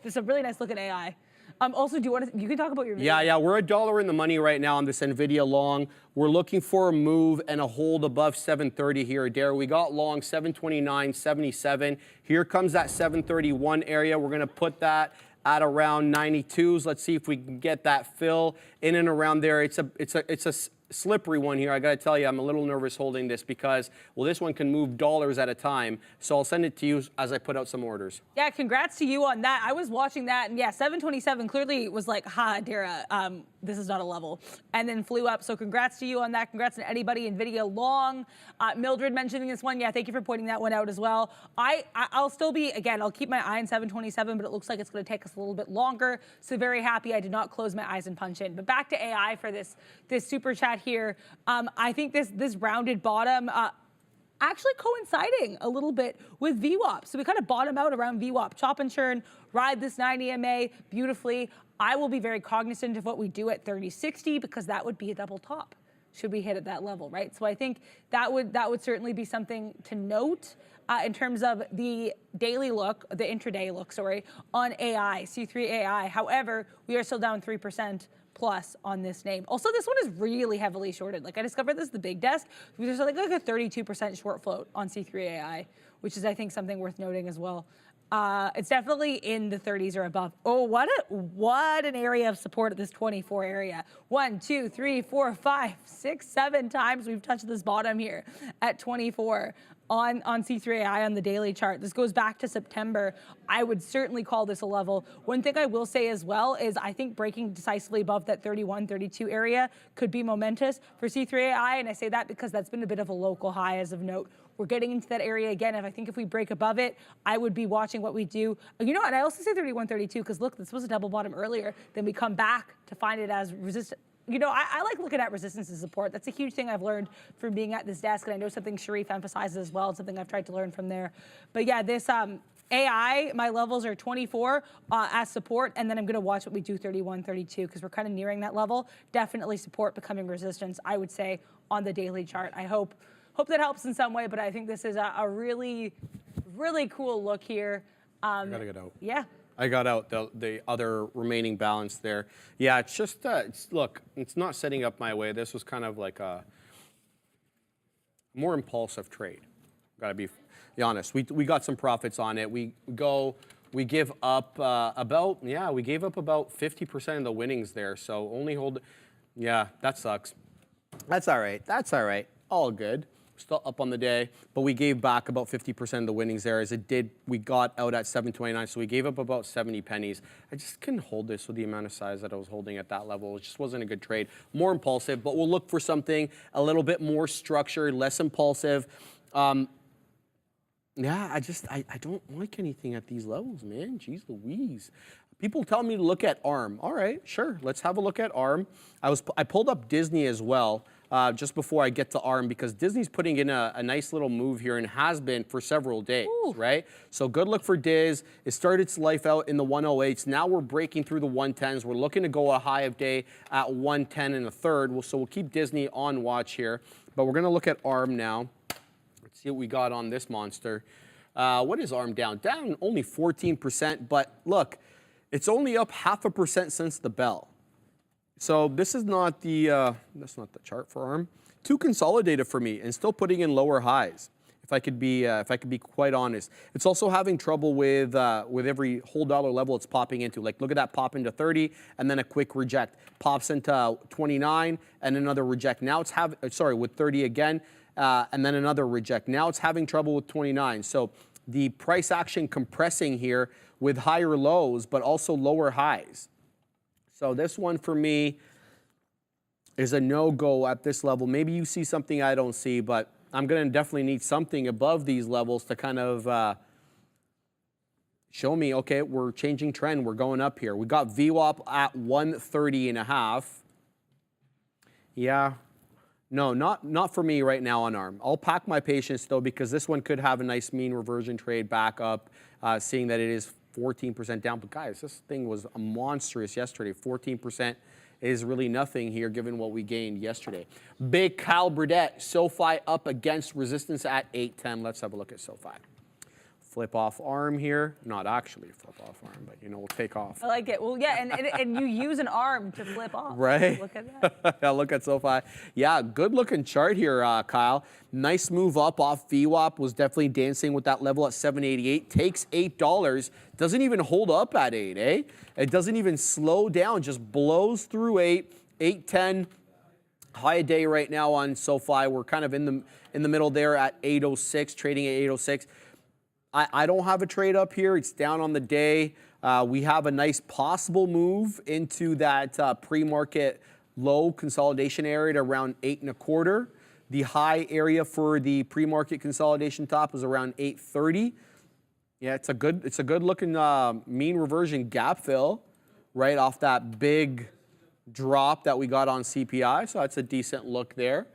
B: this is a really nice look at AI. Also, do you want to, you can talk about your video.
A: Yeah, we're $1 in the money right now on this NVIDIA long. We're looking for a move and a hold above 730 here, Adair. We got long 729.77. Here comes that 731 area. We're going to put that at around 92s. Let's see if we can get that fill in and around there. It's a slippery one here. I got to tell you, I'm a little nervous holding this because, well, this one can move dollars at a time. So I'll send it to you as I put out some orders. Yeah,
B: congrats to you on that. I was watching that, and yeah, 727 clearly was like, ha, Dara, this is not a level, and then flew up. So congrats to you on that. Congrats to anybody NVIDIA long. Mildred mentioning this one. Yeah, thank you for pointing that one out as well. I'll still be, again, I'll keep my eye on 727, but it looks like it's going to take us a little bit longer. So very happy I did not close my eyes and punch in. But back to AI for this super chat here. I think this rounded bottom actually coinciding a little bit with VWAP. So we kind of bottom out around VWAP. Chop and churn, ride this 90 EMA beautifully. I will be very cognizant of what we do at 3060 because that would be a double top. should we hit at that level, right? So I think that would certainly be something to note in terms of the daily look, the intraday look, sorry, on AI, C3 AI. However, we are still down 3% plus on this name. Also, this one is really heavily shorted. Like I discovered this at the big desk. There's like a 32% short float on C3 AI, which is I think something worth noting as well. It's definitely in the 30s or above. Oh, what an area of support at this 24 area. 1, 2, 3, 4, 5, 6, 7 times we've touched this bottom here at 24 on C3AI on the daily chart. This goes back to September. I would certainly call this a level. One thing I will say as well is I think breaking decisively above that 31, 32 area could be momentous for C3AI, and I say that because that's been a bit of a local high as of note. We're getting into that area again. I think if we break above it, I would be watching what we do. You know, and I also say 31, 32 because look, this was a double bottom earlier. Then we come back to find it as resistance. You know, I like looking at resistance and support. That's a huge thing I've learned from being at this desk, and I know something Sharif emphasizes as well. It's something I've tried to learn from there. But yeah, this AI, my levels are 24 as support, and then I'm going to watch what we do 31, 32 because we're kind of nearing that level. Definitely support becoming resistance, I would say, on the daily chart. I hope that helps in some way, but I think this is a really, really cool look here.
A: I gotta get out.
B: Yeah.
A: I got out the other remaining balance there. Yeah, it's just, look, it's not setting up my way. This was kind of like a more impulsive trade. Gotta be honest. We got some profits on it. We give up we gave up about 50% of the winnings there. So only hold, yeah, that sucks. That's all right. That's all right. All good. Still up on the day, but we gave back about 50% of the winnings there as it did. We got out at 729, so we gave up about 70 pennies. I just couldn't hold this with the amount of size that I was holding at that level. It just wasn't a good trade. More impulsive, but we'll look for something a little bit more structured, less impulsive. Yeah, I don't like anything at these levels, man. Jeez Louise. People tell me to look at ARM. All right, sure, let's have a look at ARM. I pulled up Disney as well. Just before I get to ARM, because Disney's putting in a nice little move here and has been for several days, right? So good look for Diz. It started its life out in the 108s. Now we're breaking through the 110s. We're looking to go a high of day at 110 and a third. So we'll keep Disney on watch here. But we're going to look at ARM now. Let's see what we got on this monster. What is ARM down? Down only 14%, but look, it's only up 0.5% since the bell. So this is not that's not the chart for ARM. Too consolidated for me and still putting in lower highs. If I could be quite honest, it's also having trouble with every whole dollar level it's popping into. Like look at that pop into 30 and then a quick reject. Pops into 29 and another reject. Now it's with 30 again and then another reject. Now it's having trouble with 29. So the price action compressing here with higher lows but also lower highs. So this one for me is a no-go at this level. Maybe you see something I don't see, but I'm going to definitely need something above these levels to kind of show me, okay, we're changing trend. We're going up here. We got VWAP at 130.5. Yeah. No, not for me right now on ARM. I'll pack my patience, though, because this one could have a nice mean reversion trade back up, seeing that it is 14% down. But guys, this thing was monstrous yesterday. 14% is really nothing here given what we gained yesterday. Big Kyle Burdett, SoFi up against resistance at 810. Let's have a look at SoFi. Flip off ARM here. Not actually flip off ARM, but we'll take off.
B: I like it. Well, yeah, and you use an arm to flip off.
A: Right?
B: Look at that.
A: Yeah, look at SoFi. Yeah, good looking chart here, Kyle. Nice move up off VWAP. Was definitely dancing with that level at 788. Takes $8. Doesn't even hold up at 8, eh? It doesn't even slow down. Just blows through 8. 810. High a day right now on SoFi. We're kind of in the middle there at 806, trading at 806. I don't have a trade up here. It's down on the day. We have a nice possible move into that pre-market low consolidation area at around 8.25. The high area for the pre-market consolidation top is around 830. Yeah, it's a good looking mean reversion gap fill right off that big drop that we got on CPI. So that's a decent look there.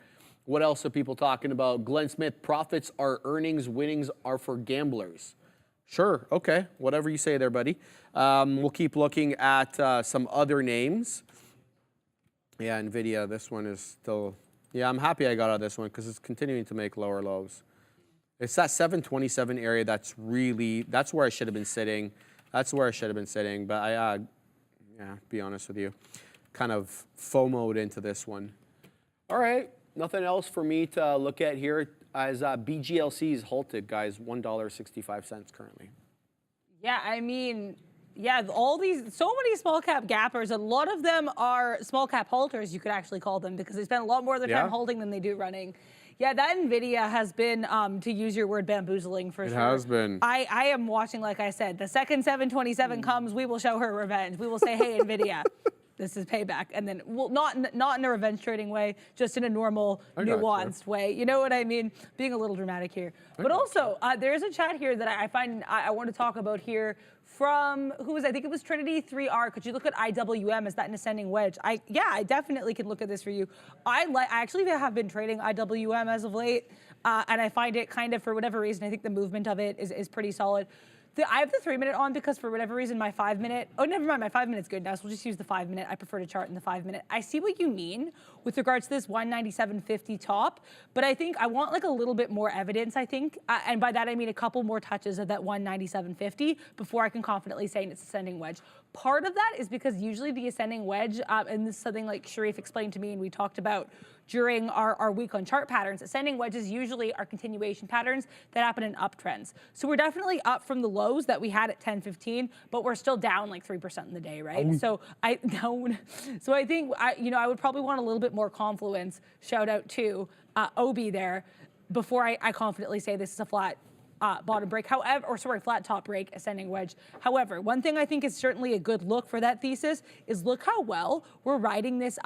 A: What else are people talking about? Glenn Smith, profits are earnings, winnings are for gamblers. Sure, okay, whatever you say there, buddy. We'll keep looking at some other names. Yeah, NVIDIA, this one is still, Yeah, I'm happy I got out of this one because it's continuing to make lower lows. It's that 727 area that's where I should have been sitting. That's where I should have been sitting. But yeah, be honest with you, kind of FOMO'd into this one. All right, nothing else for me to look at here as BGLC is halted, guys, $1.65 currently.
B: Yeah, I mean, yeah, so many small cap gappers. A lot of them are small cap halters, you could actually call them, because they spend a lot more of their time holding than they do running. Yeah, that NVIDIA has been, to use your word, bamboozling for sure.
A: It has been.
B: I am watching, like I said, the second 727 comes, we will show her revenge. We will say, hey, NVIDIA, this is payback. And then, well, not in a revenge trading way, just in a normal, nuanced way. You know what I mean? Being a little dramatic here. But also, there's a chat here that I find I want to talk about here from, I think it was Trinity 3R. Could you look at IWM? Is that an ascending wedge? Yeah, I definitely could look at this for you. I actually have been trading IWM as of late, and I find it kind of, for whatever reason, I think the movement of it is pretty solid. I have the 3-minute on because for whatever reason my 5-minute, oh, never mind, my 5-minute's good now, so we'll just use the 5-minute. I prefer to chart in the 5-minute. I see what you mean with regards to this 197.50 top, but I think I want like a little bit more evidence, I think, and by that I mean a couple more touches of that 197.50 before I can confidently say it's ascending wedge. Part of that is because usually the ascending wedge, and this is something like Sharif explained to me and we talked about during our week on chart patterns, ascending wedges usually are continuation patterns that happen in uptrends. So we're definitely up from the lows that we had at 10:15, but we're still down like 3% in the day, right? So I think I would probably want a little bit more confluence. Shout out to Obi there before I confidently say this is a flat bottom break, flat top break, ascending wedge. However, one thing I think is certainly a good look for that thesis is look how well we're riding this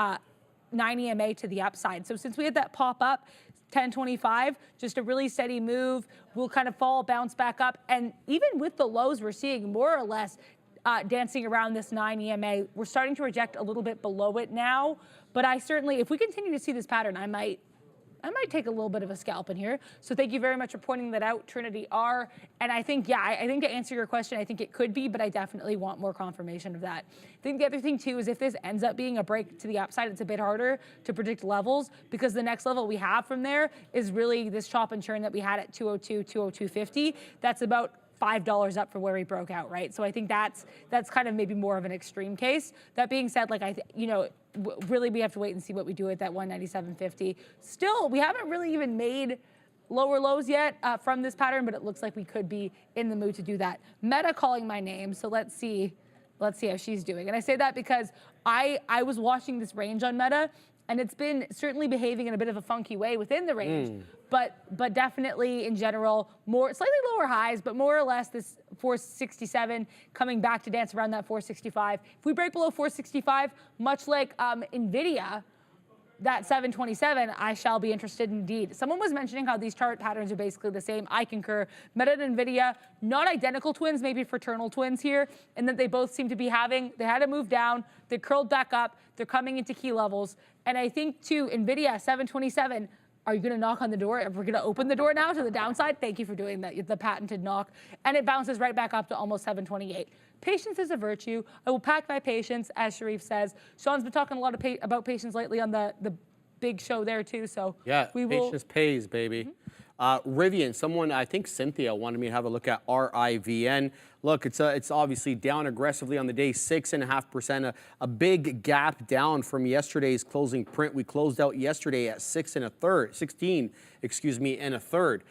B: 9 EMA to the upside. So since we had that pop up, 1025, just a really steady move. We'll kind of fall, bounce back up. And even with the lows we're seeing more or less dancing around this 9 EMA, we're starting to reject a little bit below it now. But I certainly, if we continue to see this pattern, I might take a little bit of a scalp in here. So thank you very much for pointing that out, Trinity R. And I think, I think to answer your question, I think it could be, but I definitely want more confirmation of that. I think the other thing too is if this ends up being a break to the upside, it's a bit harder to predict levels because the next level we have from there is really this chop and churn that we had at 202, 202.50. That's about $5 up from where we broke out, right? So I think that's kind of maybe more of an extreme case. That being said, like really we have to wait and see what we do at that 197.50. Still, we haven't really even made lower lows yet from this pattern, but it looks like we could be in the mood to do that. Meta calling my name, so let's see how she's doing. And I say that because I was watching this range on Meta, and it's been certainly behaving in a bit of a funky way within the range, but definitely in general, slightly lower highs, but more or less this 467 coming back to dance around that 465. If we break below 465, much like NVIDIA, that 727, I shall be interested indeed. Someone was mentioning how these chart patterns are basically the same. I concur. Meta and NVIDIA, not identical twins, maybe fraternal twins here, and that they both seem to be they had to move down, they curled back up, they're coming into key levels. And I think too, NVIDIA 727, are you going to knock on the door? If we're going to open the door now to the downside, thank you for doing that, the patented knock. And it bounces right back up to almost 728. Patience is a virtue. I will pack my patience, as Sharif says. Sean's been talking a lot about patience lately on the big show there too. So
A: yeah, patience pays, baby. Rivian, someone, I think Cynthia wanted me to have a look at RIVN. Look, it's obviously down aggressively on the day, 6.5%, a big gap down from yesterday's closing print. We closed out yesterday at 16 and a third.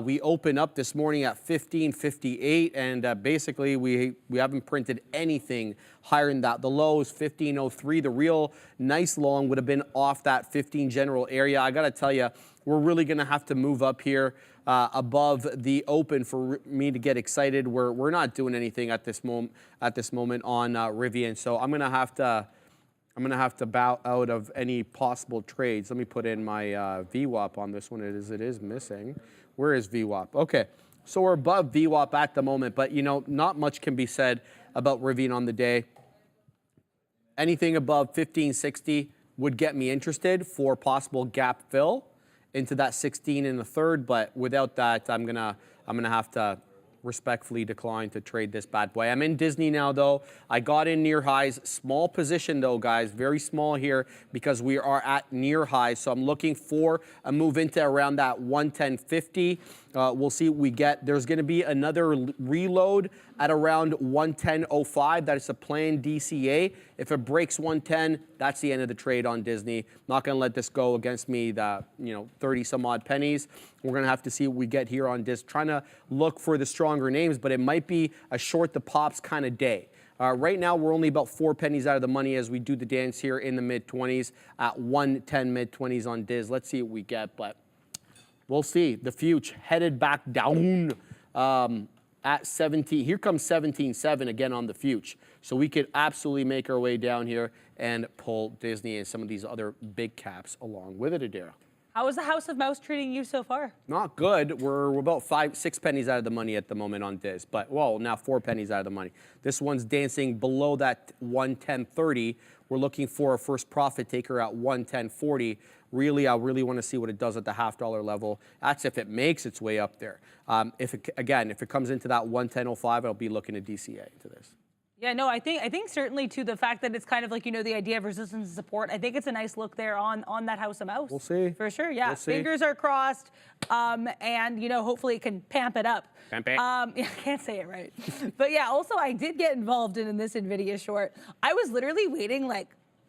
A: We opened up this morning at 15.58, and basically we haven't printed anything higher than that. The low is 15.03. The real nice long would have been off that 15 general area. I got to tell you, we're really going to have to move up here above the open for me to get excited. We're not doing anything at this moment on Rivian, so I'm going to have to bow out of any possible trades. Let me put in my VWAP on this one. It is missing. Where is VWAP? Okay, so we're above VWAP at the moment, but not much can be said about Rivian on the day. Anything above 1560 would get me interested for possible gap fill into that 16 and a third, but without that, I'm gonna have to respectfully decline to trade this bad boy. I'm in Disney now, though. I got in near highs. Small position, though, guys. Very small here because we are at near highs. So I'm looking for a move into around that 110.50. We'll see what we get. There's going to be another reload at around 110.05. That is a planned DCA. If it breaks 110, that's the end of the trade on Disney. Not going to let this go against me, the 30 some odd pennies. We're going to have to see what we get here on Disney. Trying to look for the stronger names, but it might be a short the pops kind of day. Right now, we're only about 4 pennies out of the money as we do the dance here in the mid-20s at 110 mid-20s on Diz. Let's see what we get, but we'll see. The future headed back down at 17. Here comes 17.7 again on the future. So we could absolutely make our way down here and pull Disney and some of these other big caps along with it, Adira.
B: How is the House of Mouse treating you so far?
A: Not good. We're about 5-6 pennies out of the money at the moment on Diz, but well, now 4 pennies out of the money. This one's dancing below that 110.30. We're looking for a first profit taker at 110.40. Really, I really want to see what it does at the $half level. That's if it makes its way up there. If it comes into that 110.05, I'll be looking at DCA into this.
B: Yeah, no, I think certainly too the fact that it's kind of like, the idea of resistance and support. I think it's a nice look there on that House of Mouse.
A: We'll see.
B: For sure, yeah.
A: We'll see.
B: Fingers are crossed, and hopefully it can pamp it up.
A: Pamp it.
B: Yeah, I can't say it right. But yeah, also I did get involved in this NVIDIA short. I was literally waiting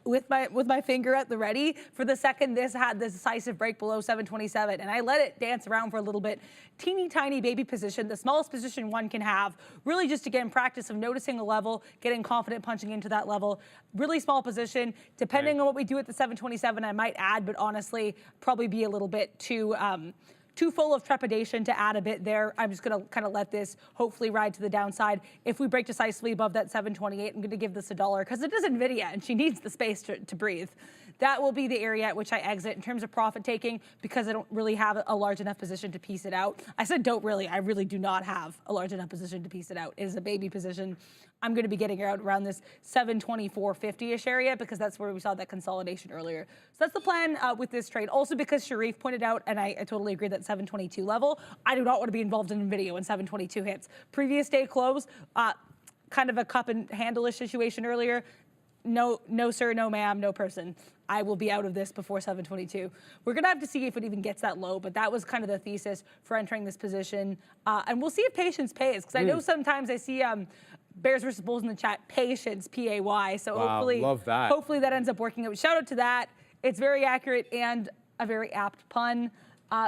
B: with my finger at the ready for the second this had this decisive break below 727, and I let it dance around for a little bit. Teeny tiny baby position, the smallest position one can have, really just to get in practice of noticing a level, getting confident punching into that level. Really small position. Depending on what we do at the 727, I might add, but honestly, probably be a little bit too full of trepidation to add a bit there. I'm just going to kind of let this hopefully ride to the downside. If we break decisively above that 728, I'm going to give this $1 because it is NVIDIA and she needs the space to breathe. That will be the area at which I exit in terms of profit taking because I don't really have a large enough position to piece it out. I said don't really. I really do not have a large enough position to piece it out. It is a baby position. I'm going to be getting out around this 724.50-ish area because that's where we saw that consolidation earlier. So that's the plan with this trade. Also because Sharif pointed out, and I totally agree, that 722 level, I do not want to be involved in NVIDIA when 722 hits. Previous day close, kind of a cup and handle-ish situation earlier. No, sir, no, ma'am, no person. I will be out of this before 722. We're going to have to see if it even gets that low, but that was kind of the thesis for entering this position. And we'll see if patience pays, because I know sometimes I see Bears versus Bulls in the chat, patience, P-A-Y. So
A: love that.
B: Hopefully that ends up working out. Shout out to that. It's very accurate and a very apt pun.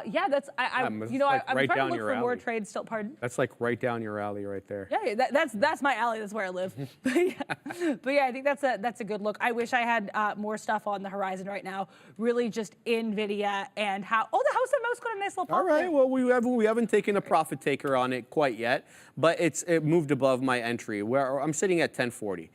B: Yeah, that's I'm
A: right
B: trying to
A: down
B: look
A: your
B: for more
A: alley.
B: trades still. Pardon?
A: That's like right down your alley right there.
B: Yeah, that's my alley. That's where I live. But yeah, I think that's a good look. I wish I had more stuff on the horizon right now. Really, just NVIDIA and how. Oh, the House of Mouse got a nice little pop.
A: All right.
B: There.
A: Well, we haven't taken a profit taker on it quite yet, but it moved above my entry where I'm sitting at 1040.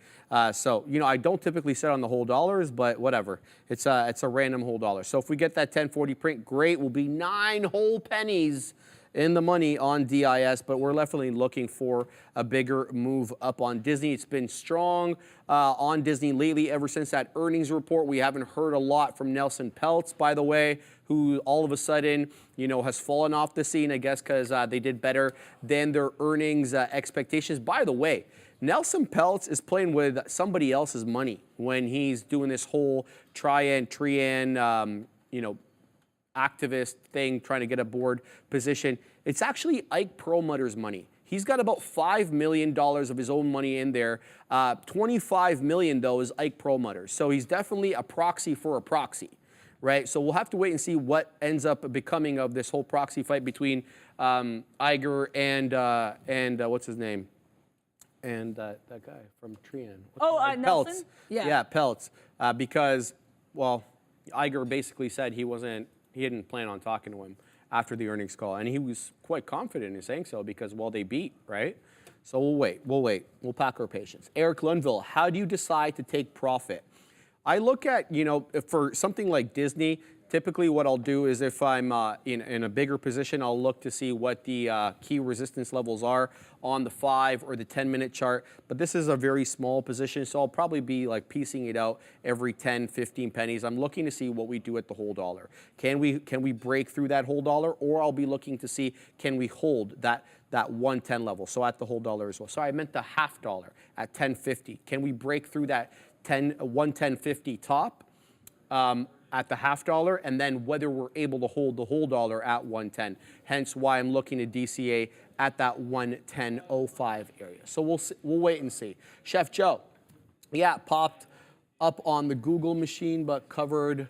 A: So I don't typically sit on the whole dollars, but whatever. It's a random whole dollar. So if we get that 1040 print, great. We'll be 9 whole pennies in the money on DIS, but we're definitely looking for a bigger move up on Disney. It's been strong on Disney lately ever since that earnings report. We haven't heard a lot from Nelson Peltz, by the way, who all of a sudden, has fallen off the scene, I guess, because they did better than their earnings expectations. By the way, Nelson Peltz is playing with somebody else's money when he's doing this whole Trian, activist thing, trying to get a board position. It's actually Ike Perlmutter's money. He's got about $5 million of his own money in there. 25 million, though, is Ike Perlmutter. So he's definitely a proxy for a proxy, right? So we'll have to wait and see what ends up becoming of this whole proxy fight between Iger and what's his name? And that guy from Trian.
B: Nelson?
A: Peltz.
B: Yeah,
A: Peltz. Because, well, Iger basically said he didn't plan on talking to him after the earnings call. And he was quite confident in saying so because, well, they beat, right? So we'll wait. We'll pack our patience. Eric Lundville, how do you decide to take profit? I look at, for something like Disney, Typically what I'll do is if I'm in a bigger position, I'll look to see what the key resistance levels are on the 5 or the 10-minute chart. But this is a very small position, so I'll probably be like piecing it out every 10, 15 pennies. I'm looking to see what we do at the whole dollar. Can we break through that whole dollar? Or I'll be looking to see, can we hold that 110 level, so at the whole dollar as well. Sorry, I meant the half dollar at 10.50. Can we break through that 110.50 top at the half dollar, and then whether we're able to hold the whole dollar at 110. Hence why I'm looking at DCA at that 110.05 area. So we'll wait and see. Chef Joe, yeah, it popped up on the Google machine, but covered.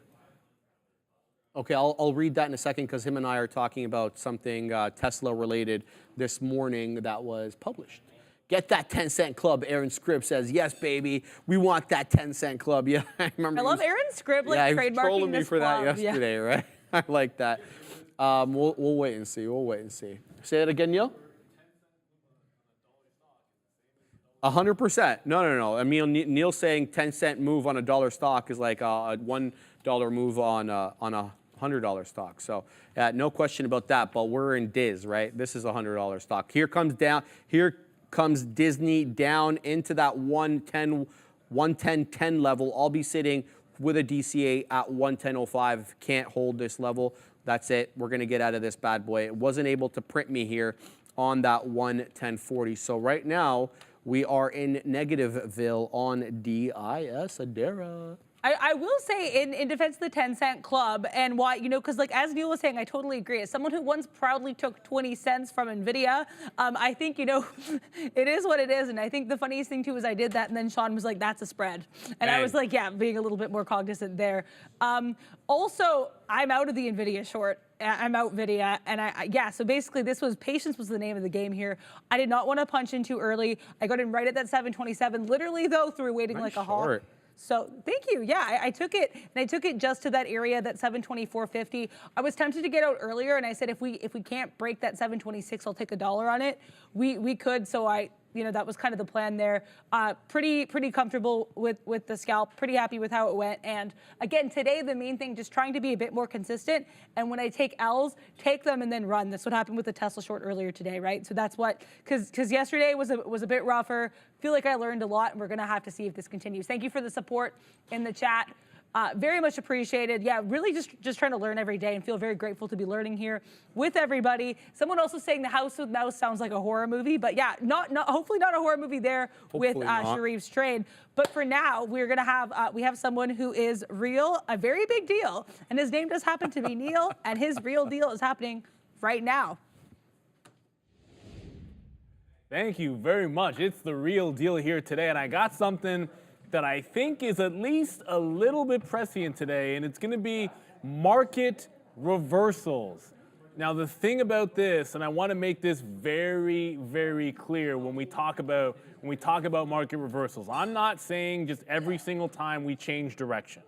A: Okay, I'll read that in a second because him and I are talking about something Tesla related this morning that was published. Get that 10-cent club, Aaron Scribb says. Yes, baby, we want that 10-cent club. Yeah, I remember.
B: I love Aaron Scribb, like, trademarking this club. Yeah, he was trolling me for that yesterday, right? I like that. We'll wait and see. We'll wait and see. Say it again, Neil. 100%. No. I mean, Neil's saying 10-cent move on a dollar stock is like a $1 move on a $100 stock. So no question about that. But we're in Diz, right? This is a $100 stock. Here comes Disney down into that 110.10 level. I'll be sitting with a DCA at 110.05. Can't hold this level. That's it. We're going to get out of this bad boy. It wasn't able to print me here on that 110.40. So right now, we are in Negativeville on DIS Adara. I will say in defense of the 10-cent club and why, because like as Neil was saying, I totally agree. As someone who once proudly took 20 cents from NVIDIA, I think, it is what it is. And I think the funniest thing too is I did that and then Sean was like, that's a spread. And I was like, yeah, being a little bit more cognizant there. Also, I'm out of the NVIDIA short. I'm out NVIDIA, and so basically patience was the name of the game here. I did not want to punch in too early. I got in right at that 727, literally though, through waiting like a hawk. So thank you. Yeah, I took it, and I took it just to that area, that 724.50. I was tempted to get out earlier, and I said if we can't break that 726, I'll take $1 on it. We could, so that was kind of the plan there. Pretty comfortable with the scalp. Pretty happy with how it went. And again, today the main thing, just trying to be a bit more consistent. And when I take L's, take them and then run. That's what happened with the Tesla short earlier today, right? So that's what, because yesterday was a bit rougher. Feel like I learned a lot, and we're gonna have to see if this continues. Thank you for the support in the chat. Very much appreciated. Yeah, really just trying to learn every day and feel very grateful to be learning here with everybody. Someone also saying The House with Mouse sounds like a horror movie, but yeah, hopefully not a horror movie there hopefully with Sharif's trade. But for now, we're gonna have we have someone who is real, a very big deal, and his name does happen to be Neil, and his real deal is happening right now.
C: Thank you very much. It's the real deal here today, and I got something that I think is at least a little bit prescient today, and it's going to be market reversals. Now, the thing about this, and I want to make this very, very clear when we talk about market reversals, I'm not saying just every single time we change direction.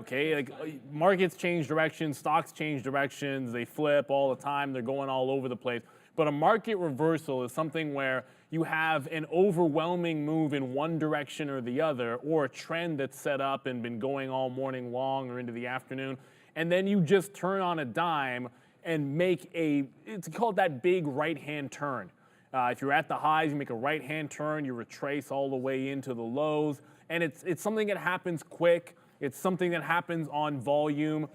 C: Okay, like markets change directions, stocks change directions, they flip all the time, they're going all over the place. But a market reversal is something where you have an overwhelming move in one direction or the other, or a trend that's set up and been going all morning long or into the afternoon, and then you just turn on a dime and make it's called that big right-hand turn. If you're at the highs, you make a right-hand turn, you retrace all the way into the lows, and it's something that happens quick, it's something that happens on volume,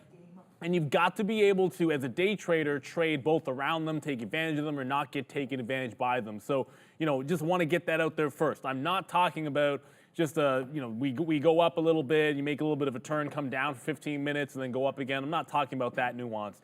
C: and you've got to be able to, as a day trader, trade both around them, take advantage of them, or not get taken advantage by them. So, just want to get that out there first. I'm not talking about just, we go up a little bit, you make a little bit of a turn, come down for 15 minutes, and then go up again. I'm not talking about that nuance.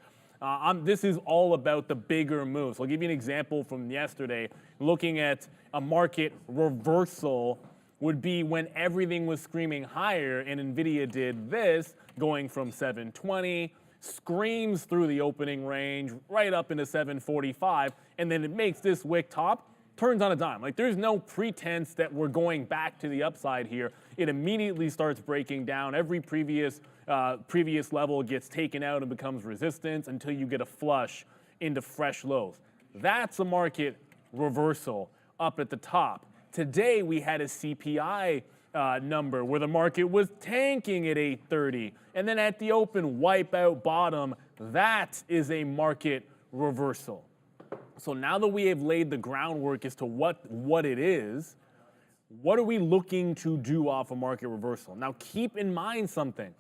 C: This is all about the bigger moves. So I'll give you an example from yesterday. Looking at a market reversal would be when everything was screaming higher, and NVIDIA did this, going from 720, screams through the opening range, right up into 745, and then it makes this wick top, turns on a dime. Like, there's no pretense that we're going back to the upside here. It immediately starts breaking down. Every previous level gets taken out and becomes resistance until you get a flush into fresh lows. That's a market reversal up at the top. Today, we had a CPI number where the market was tanking at 830 and then at the open wipe out bottom, that is a market reversal. So now that we have laid the groundwork as to what it is, what are we looking to do off a market reversal? Now keep in mind something.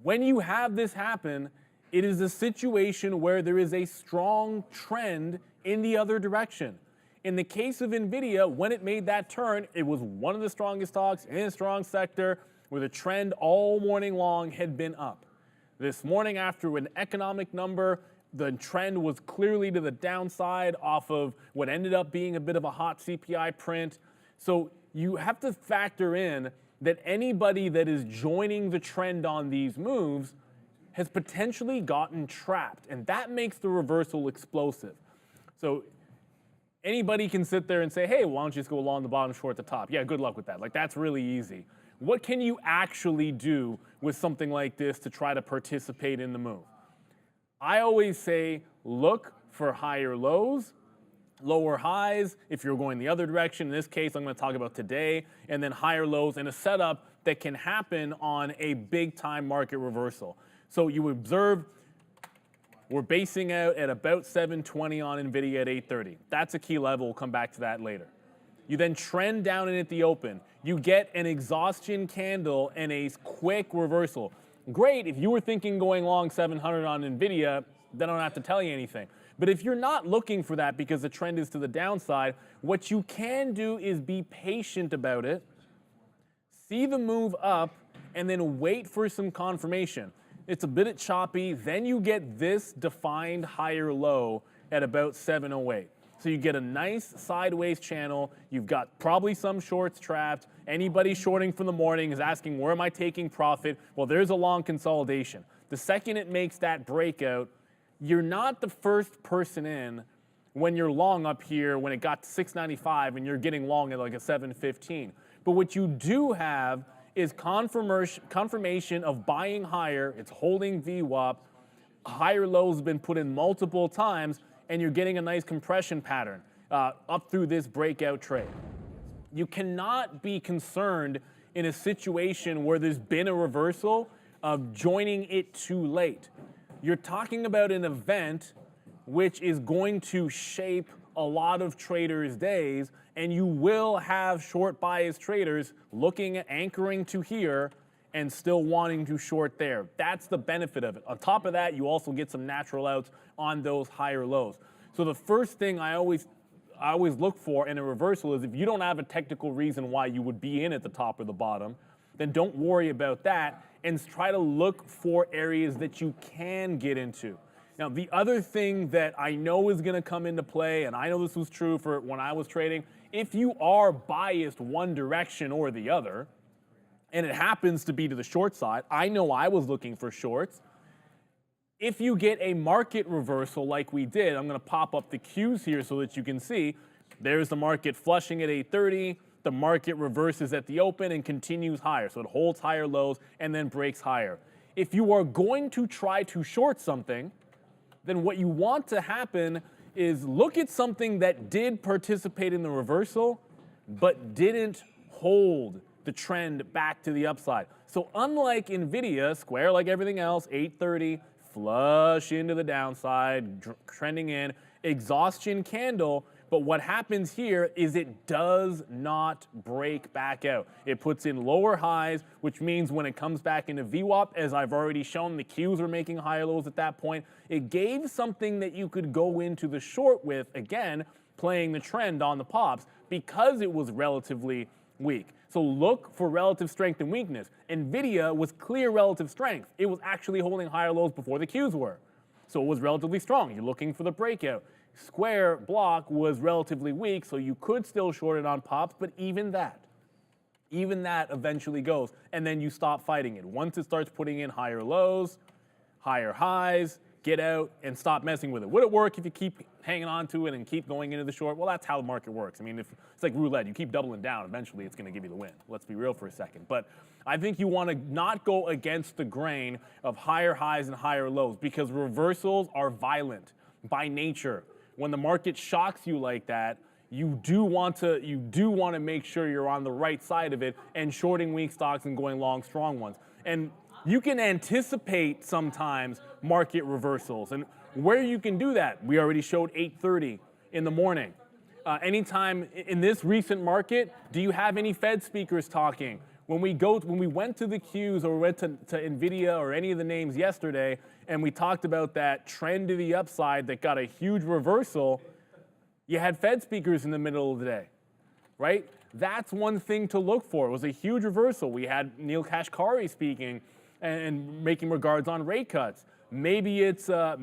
C: When you have this happen, it is a situation where there is a strong trend in the other direction. In the case of NVIDIA, when it made that turn, it was one of the strongest stocks in a strong sector where the trend all morning long had been up. This morning, after an economic number, the trend was clearly to the downside off of what ended up being a bit of a hot CPI print. So you have to factor in that anybody that is joining the trend on these moves has potentially gotten trapped, and that makes the reversal explosive. So anybody can sit there and say, hey, why don't you just go long the bottom, short the top? Yeah, good luck with that. Like, that's really easy. What can you actually do with something like this to try to participate in the move? I always say, look for higher lows, lower highs if you're going the other direction. In this case, I'm going to talk about today, and then higher lows in a setup that can happen on a big time market reversal. So you observe we're basing out at about 720 on NVIDIA at 830. That's a key level. We'll come back to that later. You then trend down in at the open. You get an exhaustion candle and a quick reversal. Great, if you were thinking going long 700 on NVIDIA, then I don't have to tell you anything. But if you're not looking for that because the trend is to the downside, what you can do is be patient about it, see the move up, and then wait for some confirmation. It's a bit choppy, then you get this defined higher low at about 708. So you get a nice sideways channel, you've got probably some shorts trapped, anybody shorting from the morning is asking where am I taking profit? Well, there's a long consolidation. The second it makes that breakout, you're not the first person in when you're long up here when it got to 695 and you're getting long at like a 715. But what you do have is confirmation of buying higher. It's holding VWAP. Higher lows have been put in multiple times, and you're getting a nice compression pattern up through this breakout trade. You cannot be concerned in a situation where there's been a reversal of joining it too late. You're talking about an event which is going to shape a lot of traders' days, and you will have short bias traders looking at anchoring to here and still wanting to short there. That's the benefit of it. On top of that, you also get some natural outs on those higher lows. So the first thing I always look for in a reversal is if you don't have a technical reason why you would be in at the top or the bottom, then don't worry about that and try to look for areas that you can get into. Now, the other thing that I know is going to come into play, and I know this was true for when I was trading, if you are biased one direction or the other, and it happens to be to the short side, I know I was looking for shorts. If you get a market reversal like we did, I'm going to pop up the cues here so that you can see, there's the market flushing at 830, the market reverses at the open and continues higher. So it holds higher lows and then breaks higher. If you are going to try to short something, then what you want to happen is look at something that did participate in the reversal, but didn't hold the trend back to the upside. So unlike NVIDIA, Square, like everything else, 830, flush into the downside, trending in, exhaustion candle, but what happens here is it does not break back out. It puts in lower highs, which means when it comes back into VWAP, as I've already shown, the Qs are making higher lows at that point. It gave something that you could go into the short with, again, playing the trend on the pops because it was relatively weak. So look for relative strength and weakness. NVIDIA was clear relative strength. It was actually holding higher lows before the Qs were. So it was relatively strong. You're looking for the breakout. Square block was relatively weak, so you could still short it on pops, but even that eventually goes, and then you stop fighting it. Once it starts putting in higher lows, higher highs, get out and stop messing with it. Would it work if you keep hanging on to it and keep going into the short? Well, that's how the market works. I mean, if it's like roulette, you keep doubling down, eventually it's going to give you the win. Let's be real for a second. But I think you want to not go against the grain of higher highs and higher lows because reversals are violent by nature. When the market shocks you like that, you do want to make sure you're on the right side of it and shorting weak stocks and going long strong ones. And you can anticipate sometimes market reversals, and where you can do that, we already showed 8:30 in the morning. Anytime in this recent market, do you have any Fed speakers talking? When we went to the Qs or went to NVIDIA or any of the names yesterday, and we talked about that trend to the upside that got a huge reversal, you had Fed speakers in the middle of the day, right? That's one thing to look for. It was a huge reversal. We had Neil Kashkari speaking and making regards on rate cuts. Maybe it's look,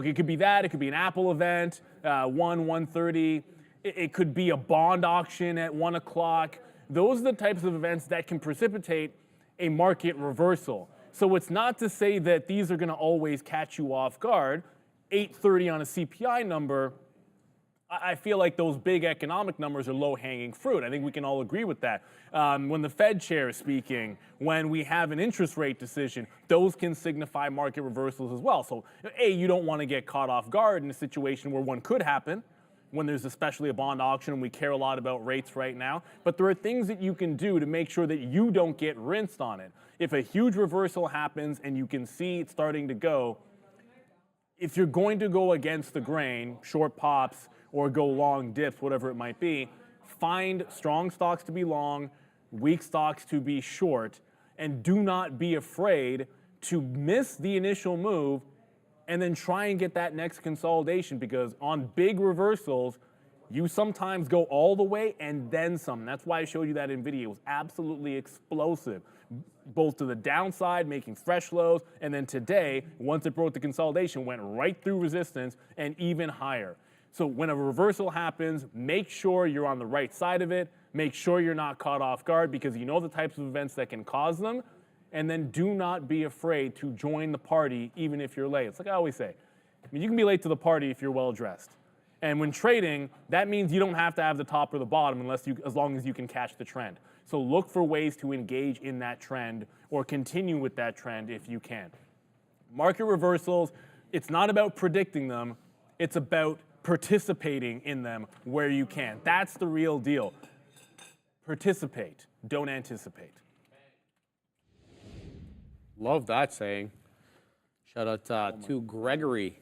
C: it could be that. It could be an Apple event, 1:30. It could be a bond auction at 1 o'clock. Those are the types of events that can precipitate a market reversal. So it's not to say that these are going to always catch you off guard. 8:30 on a CPI number, I feel like those big economic numbers are low-hanging fruit. I think we can all agree with that. When the Fed chair is speaking, when we have an interest rate decision, those can signify market reversals as well. So, A, you don't want to get caught off guard in a situation where one could happen, when there's especially a bond auction, and we care a lot about rates right now. But there are things that you can do to make sure that you don't get rinsed on it. If a huge reversal happens and you can see it starting to go, if you're going to go against the grain, short pops, or go long dips, whatever it might be, find strong stocks to be long, weak stocks to be short, and do not be afraid to miss the initial move and then try and get that next consolidation, because on big reversals, you sometimes go all the way and then some. That's why I showed you that in video. It was absolutely explosive, both to the downside, making fresh lows, and then today, once it broke the consolidation, went right through resistance and even higher. So when a reversal happens, make sure you're on the right side of it. Make sure you're not caught off guard, because you know the types of events that can cause them. And then do not be afraid to join the party, even if you're late. It's like I always say, I mean, you can be late to the party if you're well-dressed. And when trading, that means you don't have to have the top or the bottom as long as you can catch the trend. So look for ways to engage in that trend or continue with that trend if you can. Market reversals, it's not about predicting them. It's about participating in them where you can. That's the real deal. Participate, don't anticipate.
A: Love that saying. Shout out to Gregory.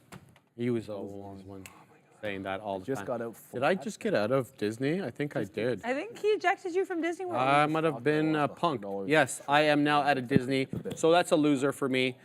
A: He was the one saying that all the time.
C: Just got out.
A: Did I just get out of Disney? I think I did.
B: I think he ejected you from Disney World.
A: I might have been punked. Yes, I am now out of Disney, so that's a loser for me.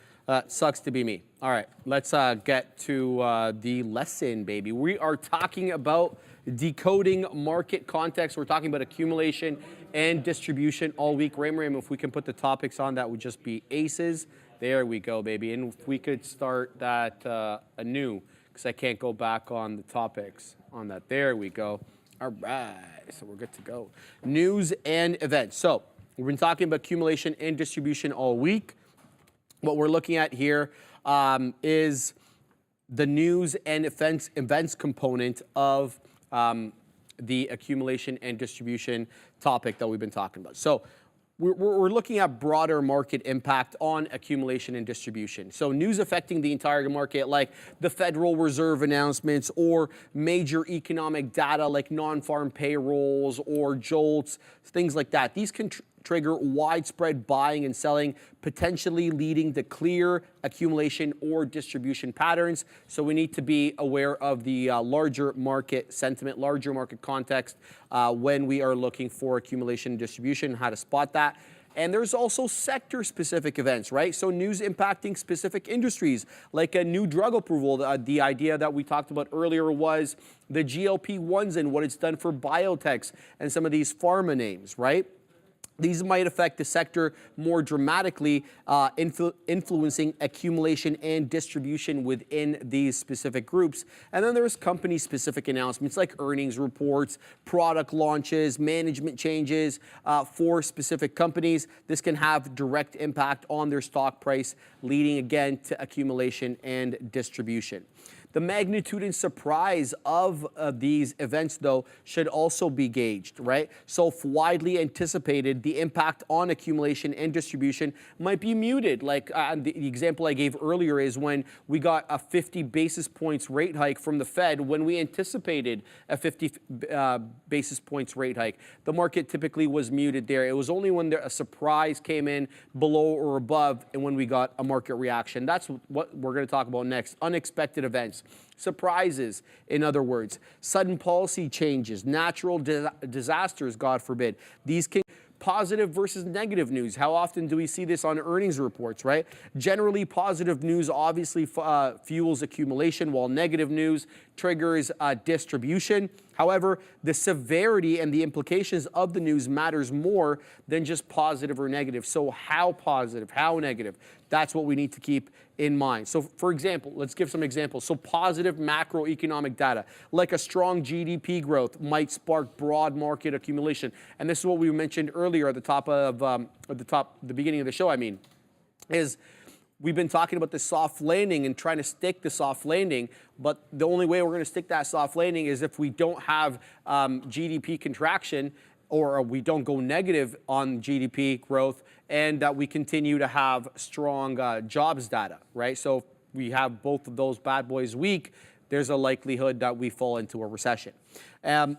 A: Sucks to be me. All right, let's get to the lesson, baby. We are talking about decoding market context. We're talking about accumulation and distribution all week. Ram, if we can put the topics on, that would just be aces. There we go, baby. And if we could start that anew, because I can't go back on the topics on that. There we go. All right, so we're good to go. News and events. So we've been talking about accumulation and distribution all week. What we're looking at here is the news and events component of the accumulation and distribution topic that we've been talking about. So we're looking at broader market impact on accumulation and distribution. So news affecting the entire market, like the Federal Reserve announcements or major economic data like non-farm payrolls or JOLTS, things like that. These can trigger widespread buying and selling, potentially leading to clear accumulation or distribution patterns. So we need to be aware of the larger market sentiment, larger market context when we are looking for accumulation and distribution, how to spot that. And there's also sector-specific events, right? So news impacting specific industries, like a new drug approval. The idea that we talked about earlier was the GLP-1s and what it's done for biotechs and some of these pharma names, right? These might affect the sector more dramatically, influencing accumulation and distribution within these specific groups. And then there's company-specific announcements like earnings reports, product launches, management changes for specific companies. This can have direct impact on their stock price, leading again to accumulation and distribution. The magnitude and surprise of these events, though, should also be gauged, right? So if widely anticipated, the impact on accumulation and distribution might be muted. Like the example I gave earlier is when we got a 50 basis points rate hike from the Fed when we anticipated a 50 basis points rate hike. The market typically was muted there. It was only when a surprise came in below or above and when we got a market reaction. That's what we're going to talk about next. Unexpected events. Surprises, in other words. Sudden policy changes. Natural disasters, God forbid. These can positive versus negative news. How often do we see this on earnings reports, right? Generally, positive news obviously fuels accumulation, while negative news triggers distribution. However, the severity and the implications of the news matters more than just positive or negative. So how positive, how negative? That's what we need to keep in mind. So for example, let's give some examples. So positive macroeconomic data, like a strong GDP growth, might spark broad market accumulation. And this is what we mentioned earlier at the top of the beginning of the show, is we've been talking about the soft landing and trying to stick the soft landing, but the only way we're going to stick that soft landing is if we don't have GDP contraction, or we don't go negative on GDP growth, and that we continue to have strong jobs data, right? So if we have both of those bad boys weak, there's a likelihood that we fall into a recession.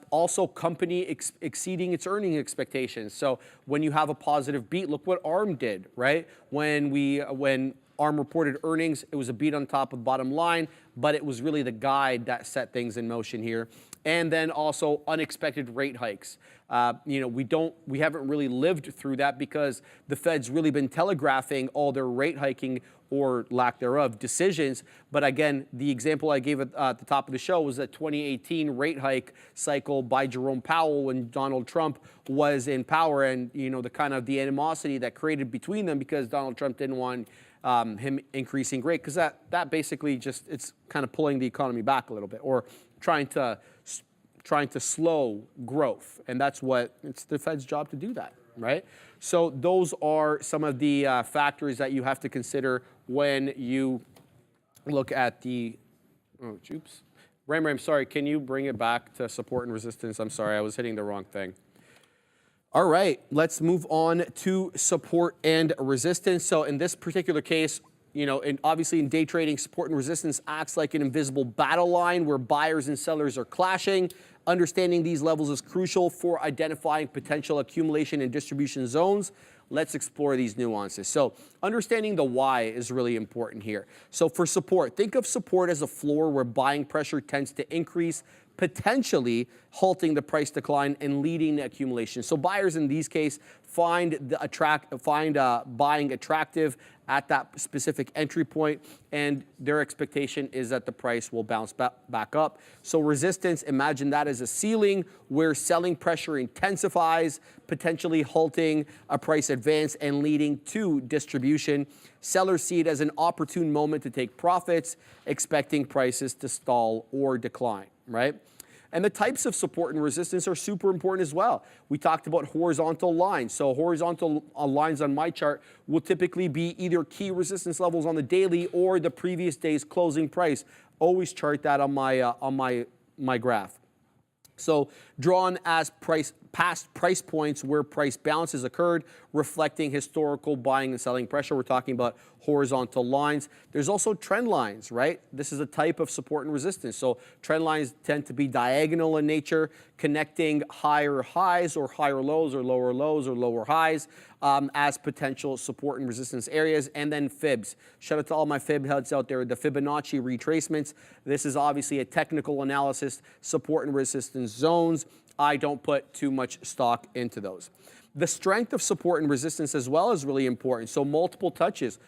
A: Also, company exceeding its earning expectations. So when you have a positive beat, look what ARM did, right? When ARM reported earnings, it was a beat on top of bottom line, but it was really the guide that set things in motion here. And then also unexpected rate hikes. We haven't really lived through that because the Fed's really been telegraphing all their rate hiking or lack thereof decisions. But again, the example I gave at the top of the show was that 2018 rate hike cycle by Jerome Powell when Donald Trump was in power, and the animosity that created between them because Donald Trump didn't want him increasing rate, because that basically just, it's kind of pulling the economy back a little bit, or trying to slow growth. And it's the Fed's job to do that, right? So those are some of the factors that you have to consider when you look at Ram, sorry, can you bring it back to support and resistance? I'm sorry, I was hitting the wrong thing. All right, let's move on to support and resistance. So in this particular case, obviously in day trading, support and resistance acts like an invisible battle line where buyers and sellers are clashing. Understanding these levels is crucial for identifying potential accumulation and distribution zones. Let's explore these nuances. So understanding the why is really important here. So for support, think of support as a floor where buying pressure tends to increase, potentially halting the price decline and leading to accumulation. So buyers in these cases find buying attractive at that specific entry point, and their expectation is that the price will bounce back up. So resistance, imagine that as a ceiling where selling pressure intensifies, potentially halting a price advance and leading to distribution. Sellers see it as an opportune moment to take profits, expecting prices to stall or decline, right? And the types of support and resistance are super important as well. We talked about horizontal lines. So horizontal lines on my chart will typically be either key resistance levels on the daily or the previous day's closing price. Always chart that on my graph. So drawn as past price points where price bounces occurred, reflecting historical buying and selling pressure. We're talking about horizontal lines. There's also trend lines, right? This is a type of support and resistance. So trend lines tend to be diagonal in nature, connecting higher highs or higher lows or lower highs as potential support and resistance areas. And then fibs. Shout out to all my fib heads out there, the Fibonacci retracements. This is obviously a technical analysis, support and resistance zones. I don't put too much stock into those. The strength of support and resistance as well is really important. So multiple touches.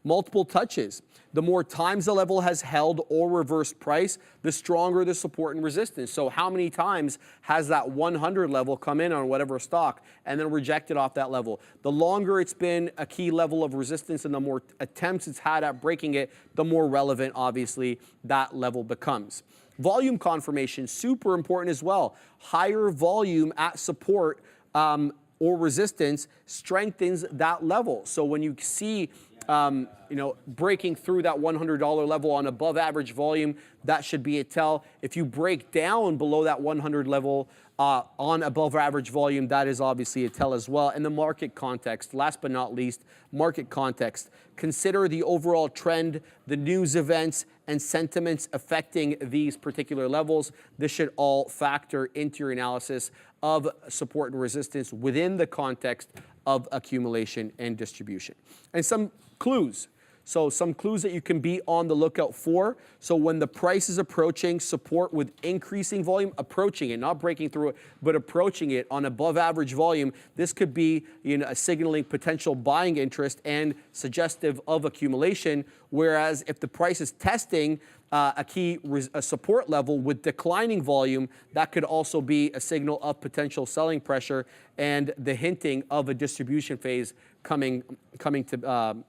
A: Multiple touches. The more times the level has held or reversed price, the stronger the support and resistance. So how many times has that 100 level come in on whatever stock and then rejected off that level? The longer it's been a key level of resistance and the more attempts it's had at breaking it, the more relevant, obviously, that level becomes. Volume confirmation, super important as well. Higher volume at support or resistance strengthens that level. So when you see breaking through that $100 level on above average volume, that should be a tell. If you break down below that 100 level on above average volume, that is obviously a tell as well. And the market context, last but not least, market context. Consider the overall trend, the news events, and sentiments affecting these particular levels. This should all factor into your analysis of support and resistance within the context of accumulation and distribution. And some clues. So some clues that you can be on the lookout for. So when the price is approaching support with increasing volume, approaching it, not breaking through it, but approaching it on above average volume, this could be signaling potential buying interest and suggestive of accumulation. Whereas if the price is testing a key support level with declining volume, that could also be a signal of potential selling pressure and the hinting of a distribution phase coming to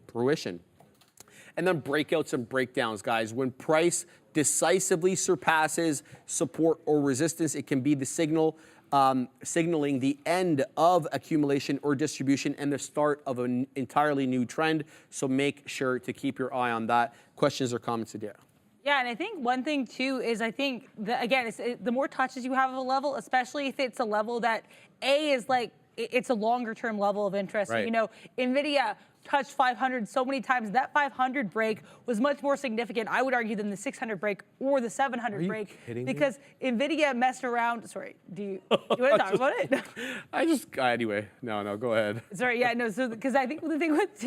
A: fruition. And then breakouts and breakdowns, guys. When price decisively surpasses support or resistance, it can be the signal signaling the end of accumulation or distribution and the start of an entirely new trend. So make sure to keep your eye on that. Questions or comments, Adira?
B: Yeah, and I think one thing too is the more touches you have of a level, especially if it's a level that is it's a longer term level of interest.
A: Right.
B: NVIDIA touched 500 so many times. That 500 break was much more significant, I would argue, than the 600 break or the 700 break.
A: Kidding
B: because
A: me?
B: NVIDIA messed around. Sorry, do you want to talk about it?
A: Anyway, no, go ahead.
B: Sorry, yeah, no, so because I think the thing with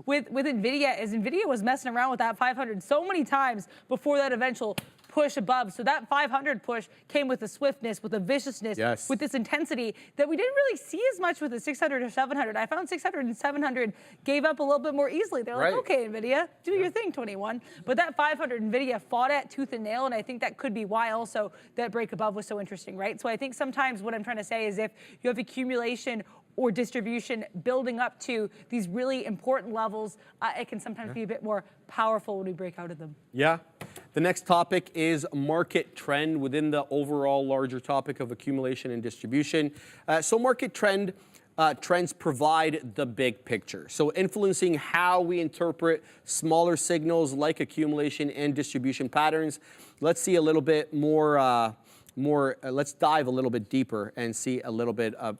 B: NVIDIA is NVIDIA was messing around with that 500 so many times before that eventual push above. So that 500 push came with a swiftness, with a viciousness,
A: yes,
B: with this intensity that we didn't really see as much with the 600 or 700. I found 600 and 700 gave up a little bit more easily. They're like, okay, NVIDIA, do your thing, 21. But that 500, NVIDIA fought at tooth and nail, and I think that could be why also that break above was so interesting, right? So I think sometimes what I'm trying to say is if you have accumulation or distribution building up to these really important levels, it can sometimes be a bit more powerful when we break out of them.
A: Yeah. The next topic is market trend within the overall larger topic of accumulation and distribution. So market trends provide the big picture. So influencing how we interpret smaller signals like accumulation and distribution patterns. Let's see a little bit more, let's dive a little bit deeper and see a little bit of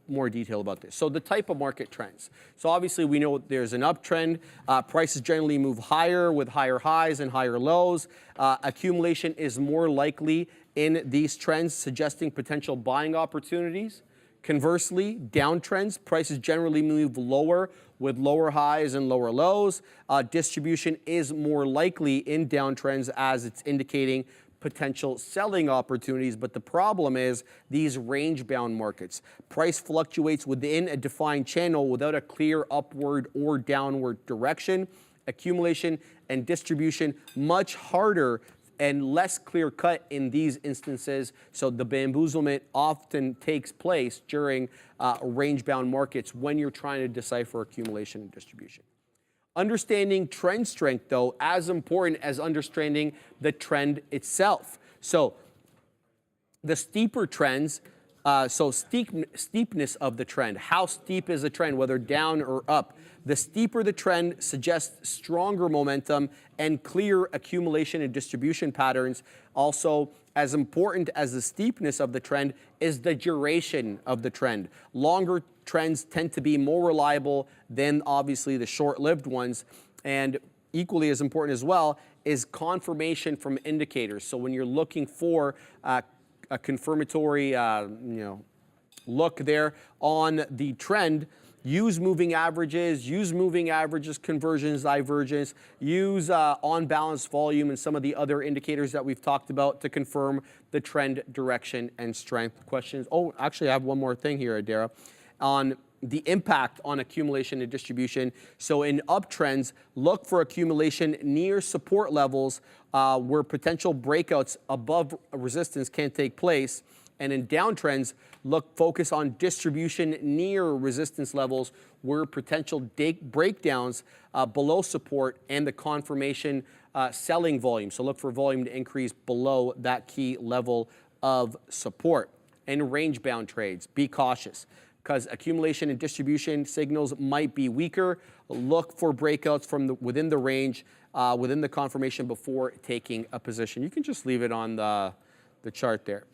A: more detail about this. So the type of market trends. So obviously we know there's an uptrend. Prices generally move higher with higher highs and higher lows. Accumulation is more likely in these trends, suggesting potential buying opportunities. Conversely, downtrends, prices generally move lower with lower highs and lower lows. Distribution is more likely in downtrends as it's indicating potential selling opportunities, but the problem is these range-bound markets. Price fluctuates within a defined channel without a clear upward or downward direction. Accumulation and distribution much harder and less clear-cut in these instances, so the bamboozlement often takes place during range-bound markets when you're trying to decipher accumulation and distribution. Understanding trend strength, though, as important as understanding the trend itself. So the steeper trends, steepness of the trend, how steep is the trend, whether down or up. The steeper the trend suggests stronger momentum and clear accumulation and distribution patterns. Also, as important as the steepness of the trend is the duration of the trend. Longer trends tend to be more reliable than obviously the short-lived ones. And equally as important as well is confirmation from indicators. So when you're looking for a confirmatory look there on the trend, use moving averages, conversions, divergence, use on-balance volume and some of the other indicators that we've talked about to confirm the trend direction and strength. Questions? Oh, actually, I have one more thing here, Adira, on the impact on accumulation and distribution. So in uptrends, look for accumulation near support levels where potential breakouts above resistance can take place. And in downtrends, focus on distribution near resistance levels where potential breakdowns below support and the confirmation selling volume. So look for volume to increase below that key level of support. And range-bound trades, be cautious. because accumulation and distribution signals might be weaker. Look for breakouts from within the range, within the confirmation before taking a position. You can just leave it on the chart there.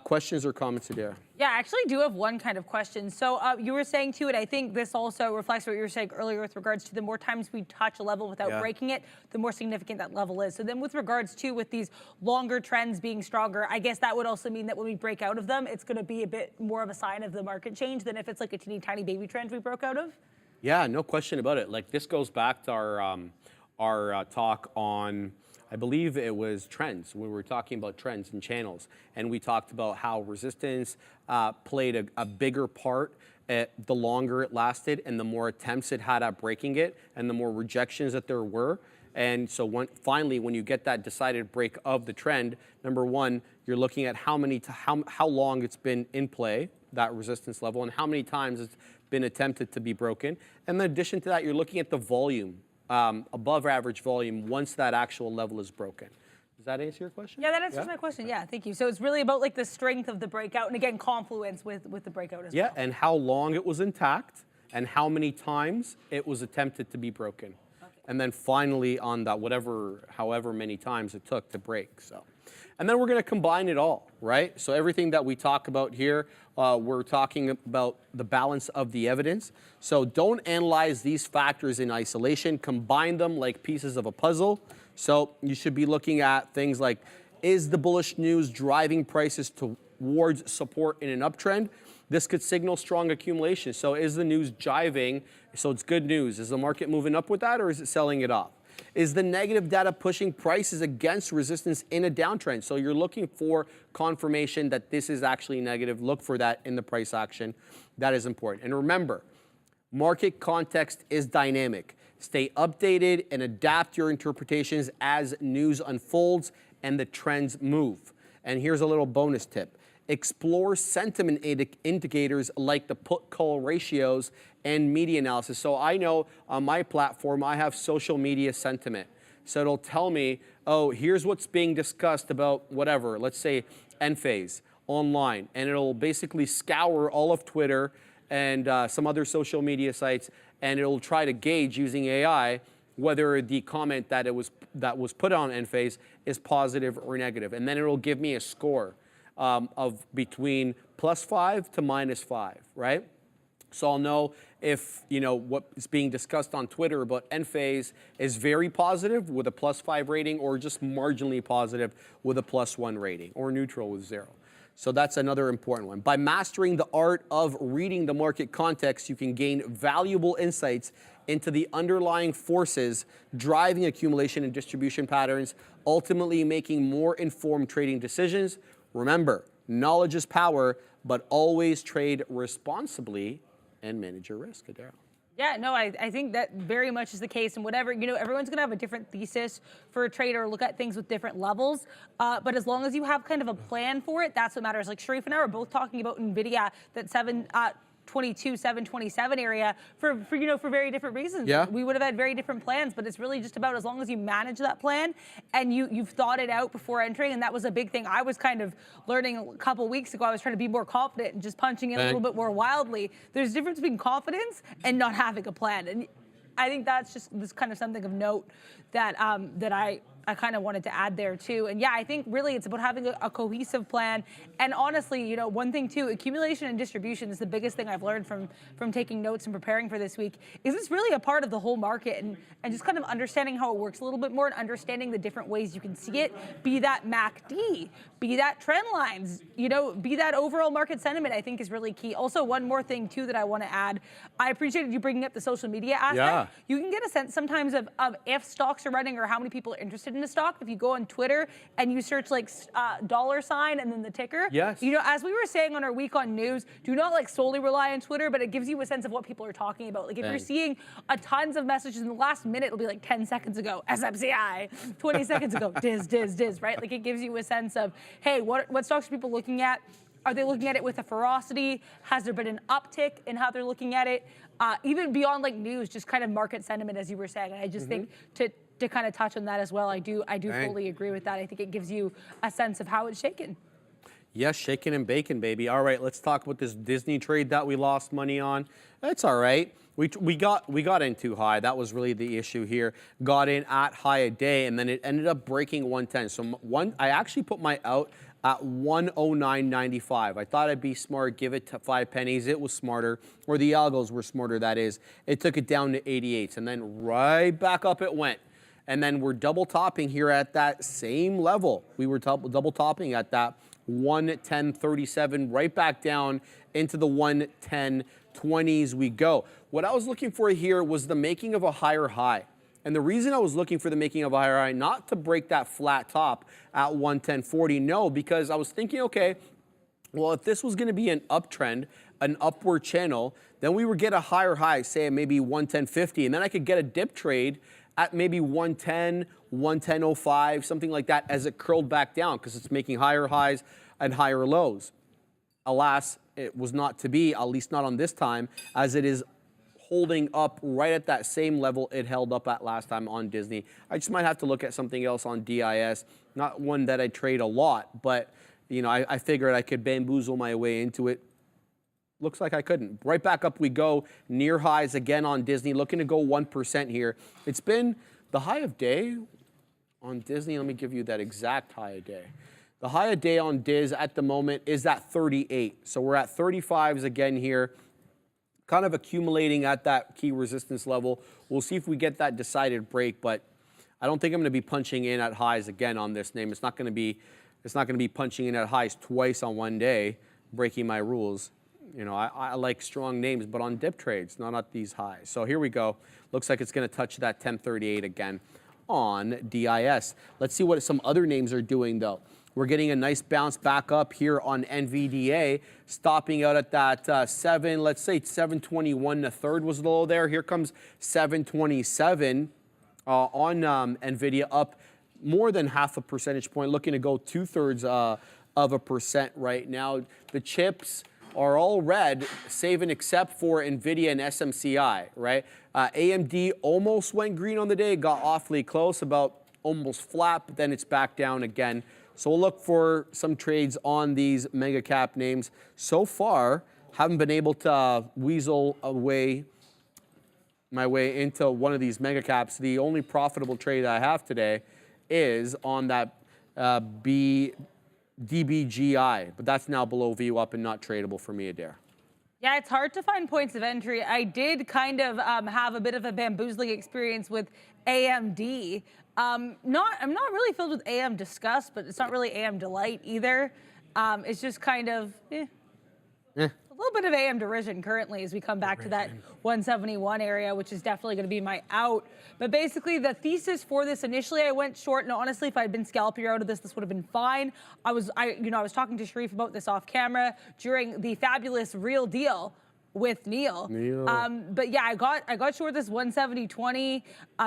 A: Questions or comments, Adair?
B: Yeah, I actually do have one kind of question. So you were saying too, and I think this also reflects what you were saying earlier with regards to the more times we touch a level without breaking it, the more significant that level is. So then with regards to with these longer trends being stronger, I guess that would also mean that when we break out of them, it's going to be a bit more of a sign of the market change than if it's like a teeny tiny baby trend we broke out of?
A: Yeah, no question about it. Like this goes back to our talk on, I believe it was trends. We were talking about trends and channels, and we talked about how resistance played a bigger part the longer it lasted and the more attempts it had at breaking it and the more rejections that there were. And so finally, when you get that decided break of the trend, number one, you're looking at how long it's been in play, that resistance level, and how many times it's been attempted to be broken. And in addition to that, you're looking at the volume. Above average volume once that actual level is broken. Does that answer your question?
B: Yeah, that answers my question. Yeah, thank you. So it's really about like the strength of the breakout and again, confluence with the breakout as well.
A: Yeah, and how long it was intact and how many times it was attempted to be broken. Okay. And then finally on that, however many times it took to break. So, and then we're going to combine it all, right? So everything that we talk about here, we're talking about the balance of the evidence. So don't analyze these factors in isolation. Combine them like pieces of a puzzle. So you should be looking at things like, is the bullish news driving prices towards support in an uptrend? This could signal strong accumulation. So is the news jiving? So it's good news. Is the market moving up with that, or is it selling it off? Is the negative data pushing prices against resistance in a downtrend? So you're looking for confirmation that this is actually negative. Look for that in the price action. That is important. And remember, market context is dynamic. Stay updated and adapt your interpretations as news unfolds and the trends move. And here's a little bonus tip. Explore sentiment indicators like the put-call ratios and media analysis. So I know on my platform, I have social media sentiment. So it'll tell me, oh, here's what's being discussed about whatever, let's say Enphase online. And it'll basically scour all of Twitter and some other social media sites, and it'll try to gauge using AI whether the comment that was put on Enphase is positive or negative. And then it'll give me a score of between +5 to -5, right? So I'll know if, what is being discussed on Twitter about Enphase is very positive with a +5 rating, or just marginally positive with a +1 rating, or neutral with 0. So that's another important one. By mastering the art of reading the market context, you can gain valuable insights into the underlying forces driving accumulation and distribution patterns, ultimately making more informed trading decisions. Remember, knowledge is power, but always trade responsibly and manage your risk. Adara.
B: Yeah, no, I think that very much is the case. And whatever, everyone's going to have a different thesis for a trader, look at things with different levels. But as long as you have kind of a plan for it, that's what matters. Like Sharif and I were both talking about NVIDIA, that 722, 727 area for very different reasons.
A: Yeah.
B: We would have had very different plans, but it's really just about as long as you manage that plan and you've thought it out before entering. And that was a big thing I was kind of learning a couple weeks ago. I was trying to be more confident and just punching in a little bit more wildly. There's a difference between confidence and not having a plan. And I think that's just this kind of something of note that that I kind of wanted to add there too. And yeah, I think really it's about having a cohesive plan. And honestly, one thing too, accumulation and distribution is the biggest thing I've learned from taking notes and preparing for this week, is it's really a part of the whole market, and just kind of understanding how it works a little bit more and understanding the different ways you can see it, be that MACD, be that trend lines, be that overall market sentiment, I think is really key. Also, one more thing too that I want to add, I appreciated you bringing up the social media aspect.
A: Yeah.
B: You can get a sense sometimes of if stocks are running or how many people are interested in a stock. If you go on Twitter and you search like $sign and then the ticker.
A: Yes.
B: As we were saying on our week on news, do not solely rely on Twitter, but it gives you a sense of what people are talking about. Like if you're seeing tons of messages in the last minute, it'll be like 10 seconds ago, SPCE, 20 seconds ago, diz, right? Like it gives you a sense of, hey, what stocks are people looking at? Are they looking at it with a ferocity? Has there been an uptick in how they're looking at it? Even beyond news, just kind of market sentiment, as you were saying. And I just think to kind of touch on that as well, I do fully agree with that. I think it gives you a sense of how it's shaken.
A: Yes, shaking and baking, baby. All right, let's talk about this Disney trade that we lost money on. That's all right. We got in too high. That was really the issue here. Got in at high a day, and then it ended up breaking 110. So I actually put my out at 109.95. I thought I'd be smart, give it to 5 pennies. It was smarter, or the algos were smarter, that is. It took it down to 88s, and then right back up it went. And then we're double topping here at that same level. We were double topping at that 110.37, right back down into the 110.20s we go. What I was looking for here was the making of a higher high. And the reason I was looking for the making of a higher high, not to break that flat top at 110.40, no, because I was thinking, okay, well, if this was going to be an uptrend, an upward channel, then we would get a higher high, say maybe 110.50, and then I could get a dip trade at maybe 110, 110.05, something like that, as it curled back down, because it's making higher highs and higher lows. Alas, it was not to be, at least not on this time, as it is holding up right at that same level it held up at last time on Disney. I just might have to look at something else on DIS, not one that I trade a lot, but you know, I figured I could bamboozle my way into it. Looks like I couldn't. Right back up we go, near highs again on Disney, looking to go 1% here. It's been the high of day on Disney. Let me give you that exact high of day. The high of day on Diz at the moment is at 38. So we're at 35s again here, kind of accumulating at that key resistance level. We'll see if we get that decided break, but I don't think I'm going to be punching in at highs again on this name. It's not going to be punching in at highs twice on one day, breaking my rules. You know, I like strong names, but on dip trades, not at these highs. So here we go. Looks like it's going to touch that 1038 again on DIS. Let's see what some other names are doing, though. We're getting a nice bounce back up here on NVDA, stopping out at that let's say 721 the third was the low there. Here comes 727 on NVIDIA, up more than half a percentage point, looking to go 2/3 of a percent right now. The chips are all red, save and except for NVIDIA and SMCI, right? AMD almost went green on the day, got awfully close, about almost flat, but then it's back down again. So we'll look for some trades on these mega cap names. So far, haven't been able to weasel my way into one of these mega caps. The only profitable trade that I have today is on that DBGI, but that's now below VWAP and not tradable for me, Adair.
B: Yeah, it's hard to find points of entry. I did kind of have a bit of a bamboozling experience with AMD. I'm not really filled with AM disgust, but it's not really AM delight either. It's just kind of a little bit of AM derision currently as we come back to that 171 area, which is definitely going to be my out. But basically, the thesis for this initially, I went short, and honestly, if I had been scalpier out of this, this would have been fine. I was talking to Sharif about this off camera during the fabulous Real Deal with Neil. But yeah, I got short this 170.20.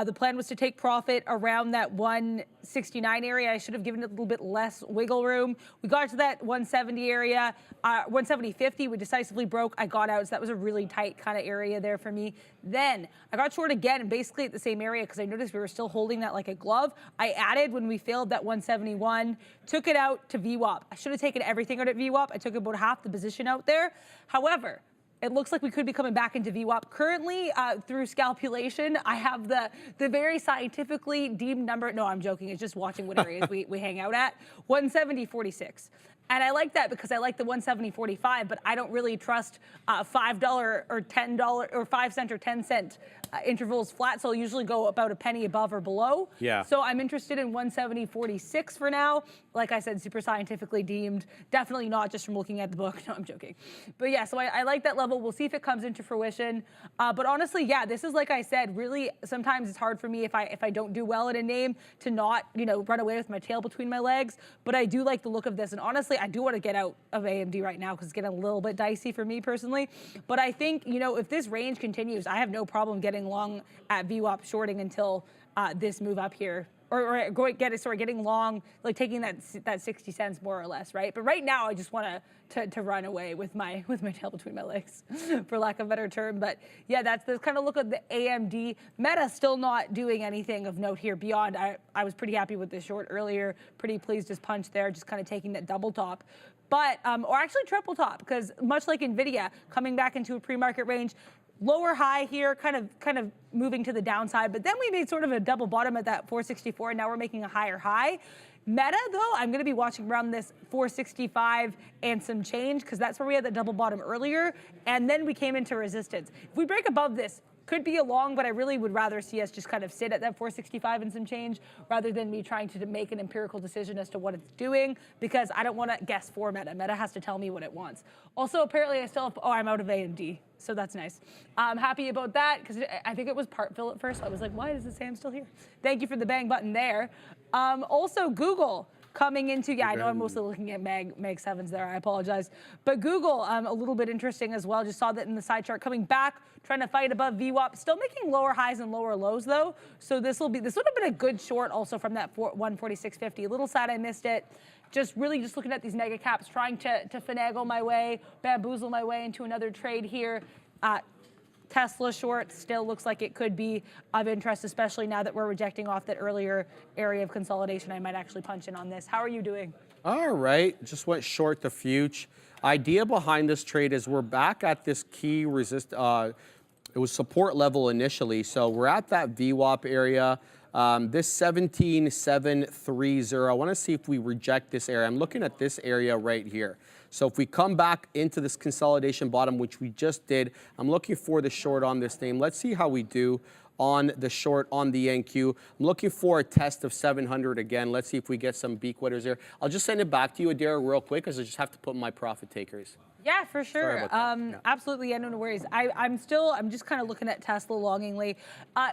B: The plan was to take profit around that 169 area. I should have given it a little bit less wiggle room. We got to that 170 area, 170.50. We decisively broke. I got out, so that was a really tight kind of area there for me. Then I got short again, and basically at the same area because I noticed we were still holding that like a glove. I added when we failed that 171, took it out to VWAP. I should have taken everything out at VWAP. I took about half the position out there. However, it looks like we could be coming back into VWAP. Currently, through scalpulation, I have the very scientifically deemed number. No, I'm joking. It's just watching what areas we hang out at. 170.46. And I like that because I like the 170.45, but I don't really trust $5 or $10 or 5 cent or 10 cent intervals flat. So I'll usually go about a penny above or below.
A: Yeah.
B: So I'm interested in 170.46 for now. Like I said, super scientifically deemed. Definitely not just from looking at the book. No, I'm joking. But yeah, so I like that level. We'll see if it comes into fruition. But honestly, yeah, this is, like I said, really sometimes it's hard for me if I don't do well in a name to not, run away with my tail between my legs. But I do like the look of this. And honestly, I do want to get out of AMD right now because it's getting a little bit dicey for me personally. But I think, if this range continues, I have no problem getting long at VWAP shorting until this move up here. Or getting long, like taking that 60 cents more or less, right? But right now, I just want to run away with my tail between my legs, for lack of a better term. But yeah, that's the kind of look at the AMD. Meta still not doing anything of note here beyond. I was pretty happy with this short earlier. Pretty pleased his punch there, just kind of taking that double top. but or actually triple top, because much like Nvidia, coming back into a pre-market range, lower high here, kind of moving to the downside, but then we made sort of a double bottom at that 464, and now we're making a higher high. Meta, though, I'm going to be watching around this 465 and some change, because that's where we had the double bottom earlier, and then we came into resistance. If we break above this, could be a long, but I really would rather see us just kind of sit at that 465 and some change, rather than me trying to make an empirical decision as to what it's doing, because I don't want to guess for Meta. Meta has to tell me what it wants. Also, apparently I still have, I'm out of AMD, so that's nice. I'm happy about that, because I think it was part fill at first. I was like, why does it say I'm still here? Thank you for the bang button there. Also, Google coming into, I know I'm mostly looking at Mag 7s there, I apologize. But Google, a little bit interesting as well. Just saw that in the side chart, coming back, trying to fight above VWAP, still making lower highs and lower lows though. So this would have been a good short also from that 146.50. A little sad I missed it. Just looking at these mega caps, trying to finagle my way, bamboozle my way into another trade here. Tesla short still looks like it could be of interest, especially now that we're rejecting off that earlier area of consolidation. I might actually punch in on this. How are you doing?
A: All right, just went short the future. Idea behind this trade is we're back at this key resist. It was support level initially, so we're at that VWAP area. This 17,730. I want to see if we reject this area. I'm looking at this area right here. So if we come back into this consolidation bottom, which we just did, I'm looking for the short on this name. Let's see how we do on the short on the NQ. I'm looking for a test of 700 again. Let's see if we get some beak wetters there. I'll just send it back to you, Adair, real quick, because I just have to put my profit takers.
B: Yeah, for sure.
A: Yeah.
B: Absolutely, no worries. I'm just kind of looking at Tesla longingly.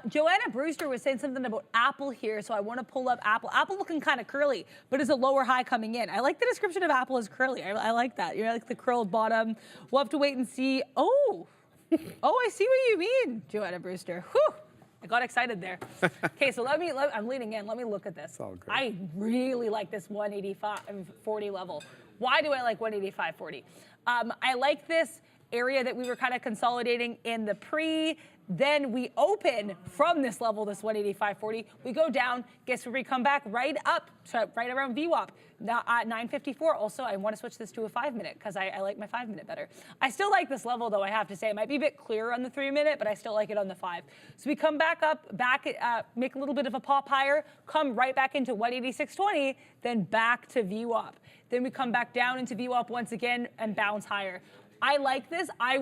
B: Joanna Brewster was saying something about Apple here, so I want to pull up Apple. Apple looking kind of curly, but is a lower high coming in. I like the description of Apple as curly. I like that. You know, like the curled bottom. We'll have to wait and see. Oh, I see what you mean, Joanna Brewster. Whew. I got excited there. Okay, so I'm leaning in. Let me look at this.
A: All good.
B: I really like this 185.40 level. Why do I like 185.40? I like this area that we were kind of consolidating in the pre. Then we open from this level, this 185.40. We go down. Guess where we come back? Right up, so right around VWAP. Now at 954. Also, I want to switch this to a 5-minute because I like my 5-minute better. I still like this level, though, I have to say. It might be a bit clearer on the 3-minute, but I still like it on the 5. So we come back up, make a little bit of a pop higher, come right back into 186.20, then back to VWAP. Then we come back down into VWAP once again and bounce higher. I like this. I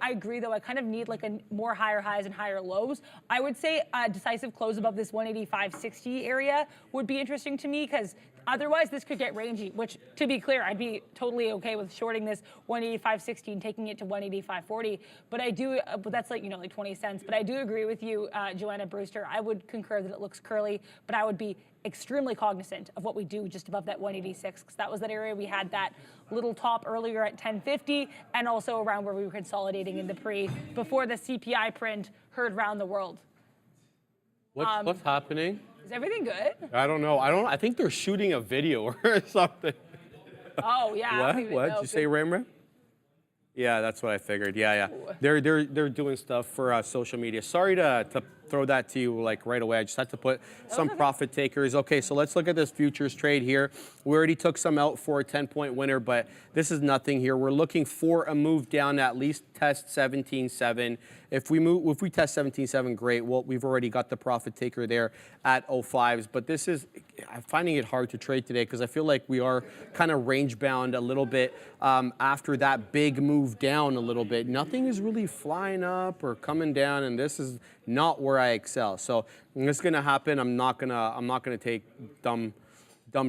B: agree, though. I kind of need like a more higher highs and higher lows. I would say a decisive close above this 185.60 area would be interesting to me, because otherwise this could get rangy, which, to be clear, I'd be totally okay with shorting this 185.60 and taking it to 185.40. But I do, but that's like, like 20 cents. But I do agree with you, Joanna Brewster. I would concur that it looks curly, but I would be extremely cognizant of what we do just above that 186, because that was that area we had that little top earlier at 1050, and also around where we were consolidating in the pre before the CPI print heard round the world.
A: What's happening?
B: Is everything good?
A: I don't know. I think they're shooting a video or something.
B: Oh yeah. I don't even know.
A: Did you say Ram? Yeah, that's what I figured. Yeah. They're doing stuff for social media. Sorry to throw that to you like right away. I just had to put some profit takers. Okay, so let's look at this futures trade here. We already took some out for a 10-point winner, but this is nothing here. We're looking for a move down, at least test 17.7. If we test 17.7, great. Well, we've already got the profit taker there at 05s, but I'm finding it hard to trade today because I feel like we are kind of range bound a little bit after that big move down a little bit. Nothing is really flying up or coming down, and this is not where I excel. So it's going to happen. I'm not gonna take dumb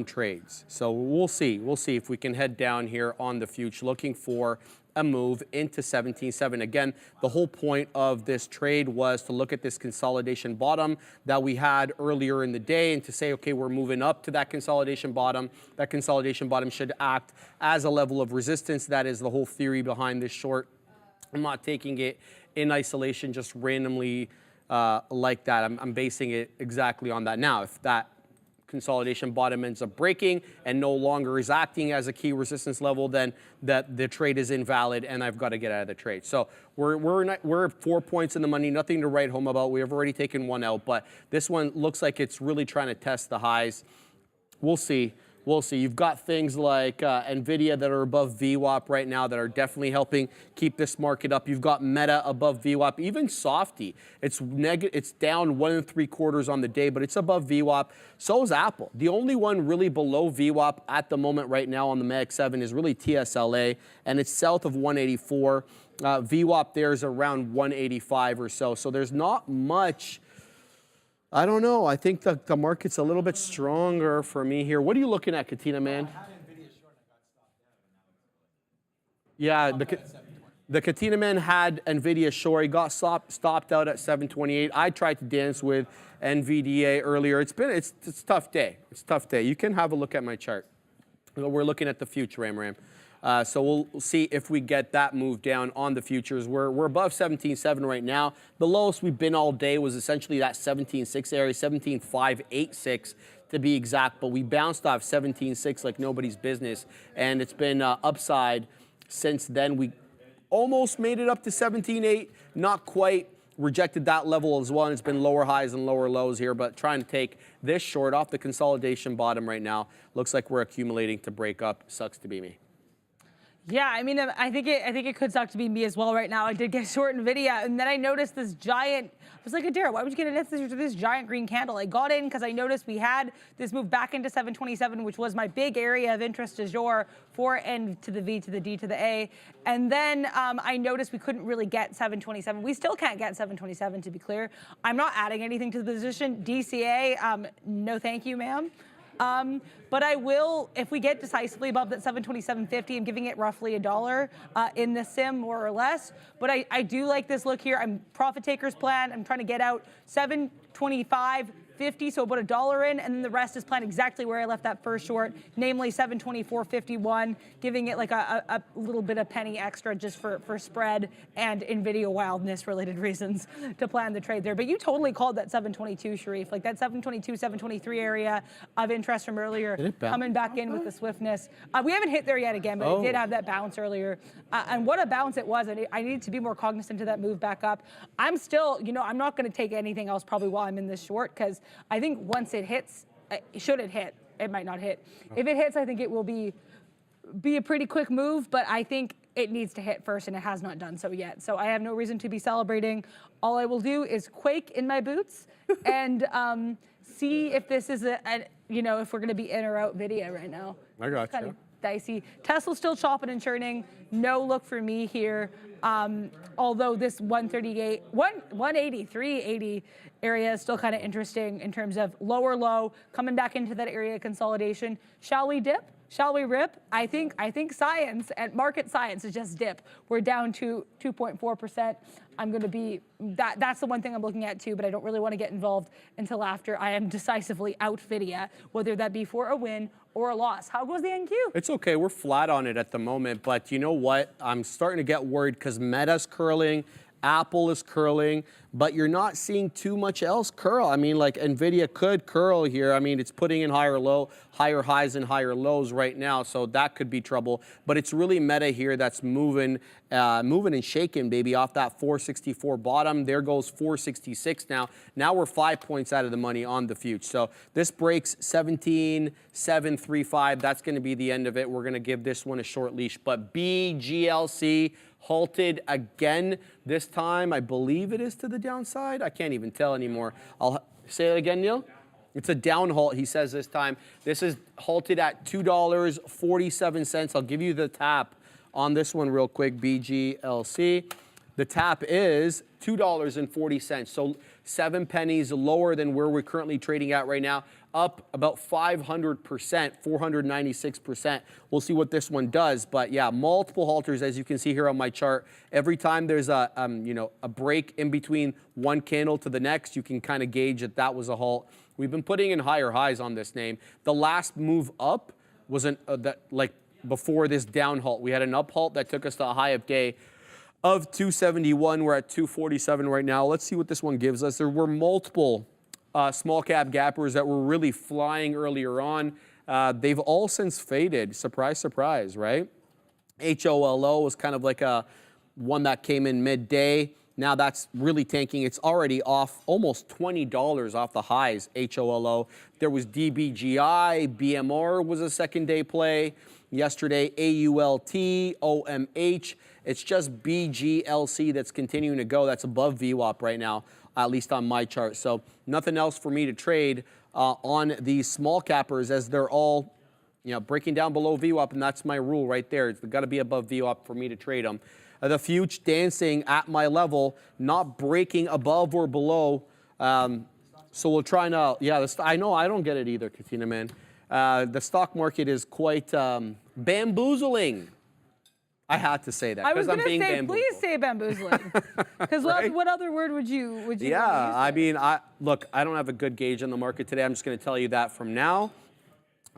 A: trades. So we'll see. We'll see if we can head down here on the future, looking for a move into 17.7. Again, the whole point of this trade was to look at this consolidation bottom that we had earlier in the day and to say, okay, we're moving up to that consolidation bottom. That consolidation bottom should act as a level of resistance. That is the whole theory behind this short. I'm not taking it in isolation, just randomly like that. I'm basing it exactly on that. Now, if that consolidation bottom ends up breaking and no longer is acting as a key resistance level, then the trade is invalid and I've got to get out of the trade. So we're 4 points in the money, nothing to write home about. We have already taken one out, but this one looks like it's really trying to test the highs. We'll see. we'll see. You've got things like NVIDIA that are above VWAP right now that are definitely helping keep this market up. You've got Meta above VWAP, even Softy. It's down 1 3/4 on the day, but it's above VWAP. So is Apple. The only one really below VWAP at the moment right now on the Mag 7 is really TSLA, and it's south of 184. VWAP there is around 185 or so. So there's not much. I don't know. I think the market's a little bit stronger for me here. What are you looking at, Katina, man? Yeah, the Katina man had NVIDIA short. He got stopped out at 728. I tried to dance with NVDA earlier. It's a tough day. It's a tough day. You can have a look at my chart. We're looking at the future, Ram. So we'll see if we get that move down on the futures. We're above 17.7 right now. The lowest we've been all day was essentially that 17.6 area, 17.586 to be exact. But we bounced off 17.6 like nobody's business, and it's been upside since then. We almost made it up to 17.8, not quite. Rejected that level as well, and it's been lower highs and lower lows here, but trying to take this short off the consolidation bottom right now. Looks like we're accumulating to break up. Sucks to be me.
B: Yeah, I mean, I think it could suck to be me as well right now. I did get short NVIDIA, and then I noticed this giant. I was like, Adara, why would you get into this giant green candle? I got in because I noticed we had this move back into 727, which was my big area of interest du jour for N to the V to the D to the A. And then I noticed we couldn't really get 727. We still can't get 727, to be clear. I'm not adding anything to the position. DCA, no thank you, ma'am. But I will, if we get decisively above that 727.50, I'm giving it roughly $1 in the sim, more or less. But I do like this look here. I'm profit taker's plan. I'm trying to get out 725.50, so about $1 in, and then the rest is planned exactly where I left that first short, namely 724.51, giving it like a little bit of penny extra just for spread and NVIDIA wildness related reasons to plan the trade there. But you totally called that 722, Sharif, like that 722, 723 area of interest from earlier, coming back in with the swiftness. We haven't hit there yet again, but it did have that bounce earlier. And what a bounce it was. I need to be more cognizant of that move back up. I'm still, I'm not going to take anything else probably while I'm in this short, because I think once it hits, should it hit, it might not hit. If it hits, I think it will be a pretty quick move, but I think it needs to hit first, and it has not done so yet. So I have no reason to be celebrating. All I will do is quake in my boots and see if this is if we're going to be in or out video right now.
A: I got
B: kind
A: you.
B: of dicey. Tesla's still chopping and churning. No look for me here. Although this 183.80 area is still kind of interesting in terms of lower low, coming back into that area of consolidation. Shall we dip? Shall we rip? I think science and market science is just dip. We're down to 2.4%. I'm going to be, that's the one thing I'm looking at too, but I don't really want to get involved until after I am decisively out NVIDIA, whether that be for a win or a loss. How goes the NQ?
A: It's okay. We're flat on it at the moment, but you know what? I'm starting to get worried because Meta's curling, Apple is curling, but you're not seeing too much else curl. I mean, like NVIDIA could curl here. I mean, it's putting in higher highs and higher lows right now, so that could be trouble. But it's really Meta here that's moving and shaking, baby, off that 464 bottom. There goes 466 now. Now we're 5 points out of the money on the future. So this breaks 17.735. That's going to be the end of it. We're going to give this one a short leash. But BGLC halted again. This time, I believe it is to the downside. I can't even tell anymore. I'll say it again, Neil. It's a down halt, he says this time. This is halted at $2.47. I'll give you the tap on this one real quick, BGLC. The tap is $2.40. So 7 pennies lower than where we're currently trading at right now. Up about 500%, 496%. We'll see what this one does, but yeah, multiple halters as you can see here on my chart. Every time there's a break in between one candle to the next, you can kind of gauge that was a halt. We've been putting in higher highs on this name. The last move up was before this down halt. We had an up halt that took us to a high of day of 271. We're at 247 right now. Let's see what this one gives us. There were multiple small cap gappers that were really flying earlier on. They've all since faded. Surprise, surprise, right? HOLO was kind of like one that came in midday. Now that's really tanking. It's already off almost $20 off the highs, HOLO. There was DBGI, BMR was a second day play. Yesterday, AULT, OMH. It's just BGLC that's continuing to go. That's above VWAP right now, at least on my chart. So nothing else for me to trade on these small cappers as they're all breaking down below VWAP, and that's my rule right there. It's got to be above VWAP for me to trade them. The future dancing at my level, not breaking above or below. So we'll try now. Yeah, I know I don't get it either, Katina, man. The stock market is quite bamboozling. I had to say that
B: I was
A: because
B: going
A: I'm
B: to
A: being
B: say,
A: bamboozled.
B: please say bamboozling. Because
A: Right?
B: what other word would you
A: Yeah,
B: want
A: I mean, look, I don't have a good gauge on the market today. I'm just going to tell you that from now.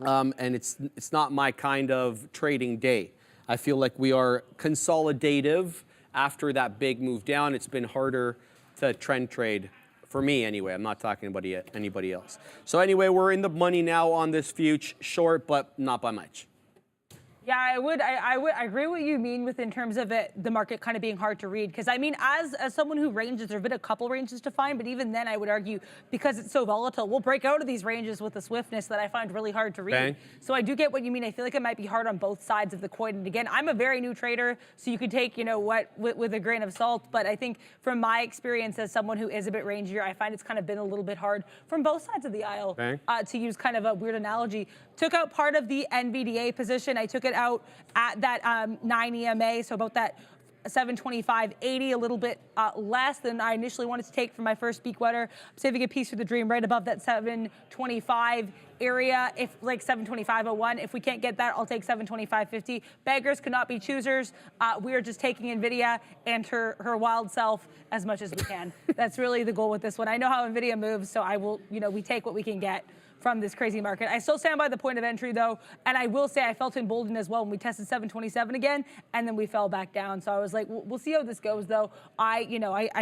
A: And it's not my kind of trading day. I feel like we are consolidative after that big move down. It's been harder to trend trade for me anyway. I'm not talking about anybody else. So anyway, we're in the money now on this future, short, but not by much.
B: Yeah, I agree what you mean with in terms of the market kind of being hard to read. Because I mean, as someone who ranges, there have been a couple ranges to find, but even then I would argue because it's so volatile, we'll break out of these ranges with a swiftness that I find really hard to read.
A: Okay.
B: So I do get what you mean. I feel like it might be hard on both sides of the coin. And again, I'm a very new trader, so you could take, what with a grain of salt. But I think from my experience as someone who is a bit rangier, I find it's kind of been a little bit hard from both sides of the aisle,
A: Okay.
B: to use kind of a weird analogy. Took out part of the NVDA position. I took it out at that 9 EMA, so about that 725.80, a little bit less than I initially wanted to take for my first peak wetter. I'm saving a piece for the dream right above that 725 area, if like 725.01. If we can't get that, I'll take 725.50. Beggars could not be choosers. We are just taking NVIDIA and her wild self as much as we can. That's really the goal with this one. I know how NVIDIA moves, so I will, we take what we can get from this crazy market. I still stand by the point of entry though, and I will say I felt emboldened as well when we tested 727 again, and then we fell back down. So I was like, we'll see how this goes though. I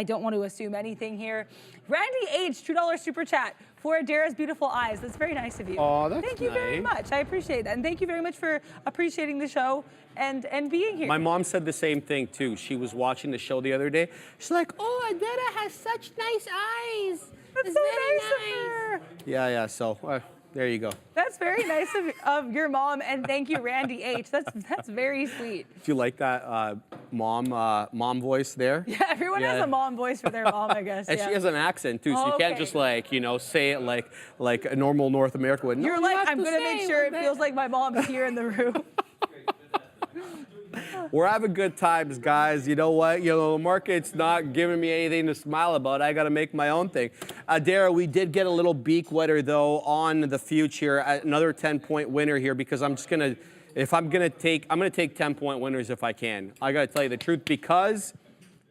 B: don't want to assume anything here. Randy H, $2 super chat for Adara's beautiful eyes. That's very nice of you.
A: Oh, that's
B: Thank you very much. I appreciate that, and thank you very much for appreciating the show and being here.
A: My mom said the same thing too. She was watching the show the other day. She's like, "Oh, Adara has such nice eyes.
B: That's
A: It's
B: so
A: very
B: nice of her.
A: Yeah. So there you go.
B: That's very nice of your mom, and thank you, Randy H. That's very sweet.
A: Do you like that mom voice there?
B: Yeah, everyone has a mom voice for their mom, I guess.
A: And
B: yeah.
A: she has an accent too, so you can't just say it like a normal North American would.
B: You're
A: No,
B: like,
A: you have
B: I'm
A: to
B: gonna
A: say
B: make sure it
A: like
B: feels
A: that.
B: like my mom's here in the room.
A: We're having good times, guys. You know what? The market's not giving me anything to smile about. I got to make my own thing. Dara, we did get a little beak wetter, though, on the future. Another 10-point winner here because I'm going to take 10-point winners if I can. I got to tell you the truth because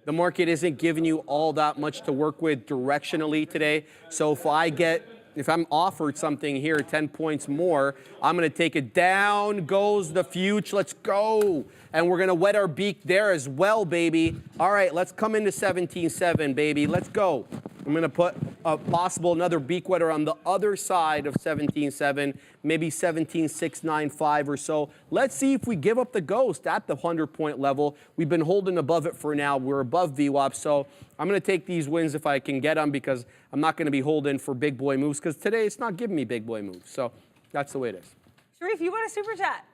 A: the market isn't giving you all that much to work with directionally today. So if I'm offered something here, 10 points more, I'm going to take it down. Goes the future. Let's go. And we're going to wet our beak there as well, baby. All right, let's come into 17.7, baby. Let's go. I'm going to put a possible another beak wetter on the other side of 17.7, maybe 17.695 or so. Let's see if we give up the ghost at the 100-point level. We've been holding above it for now. We're above VWAP, so I'm going to take these wins if I can get them because I'm not going to be holding for big boy moves because today it's not giving me big boy moves. So that's the way it is.
B: Sharif, you want a super chat?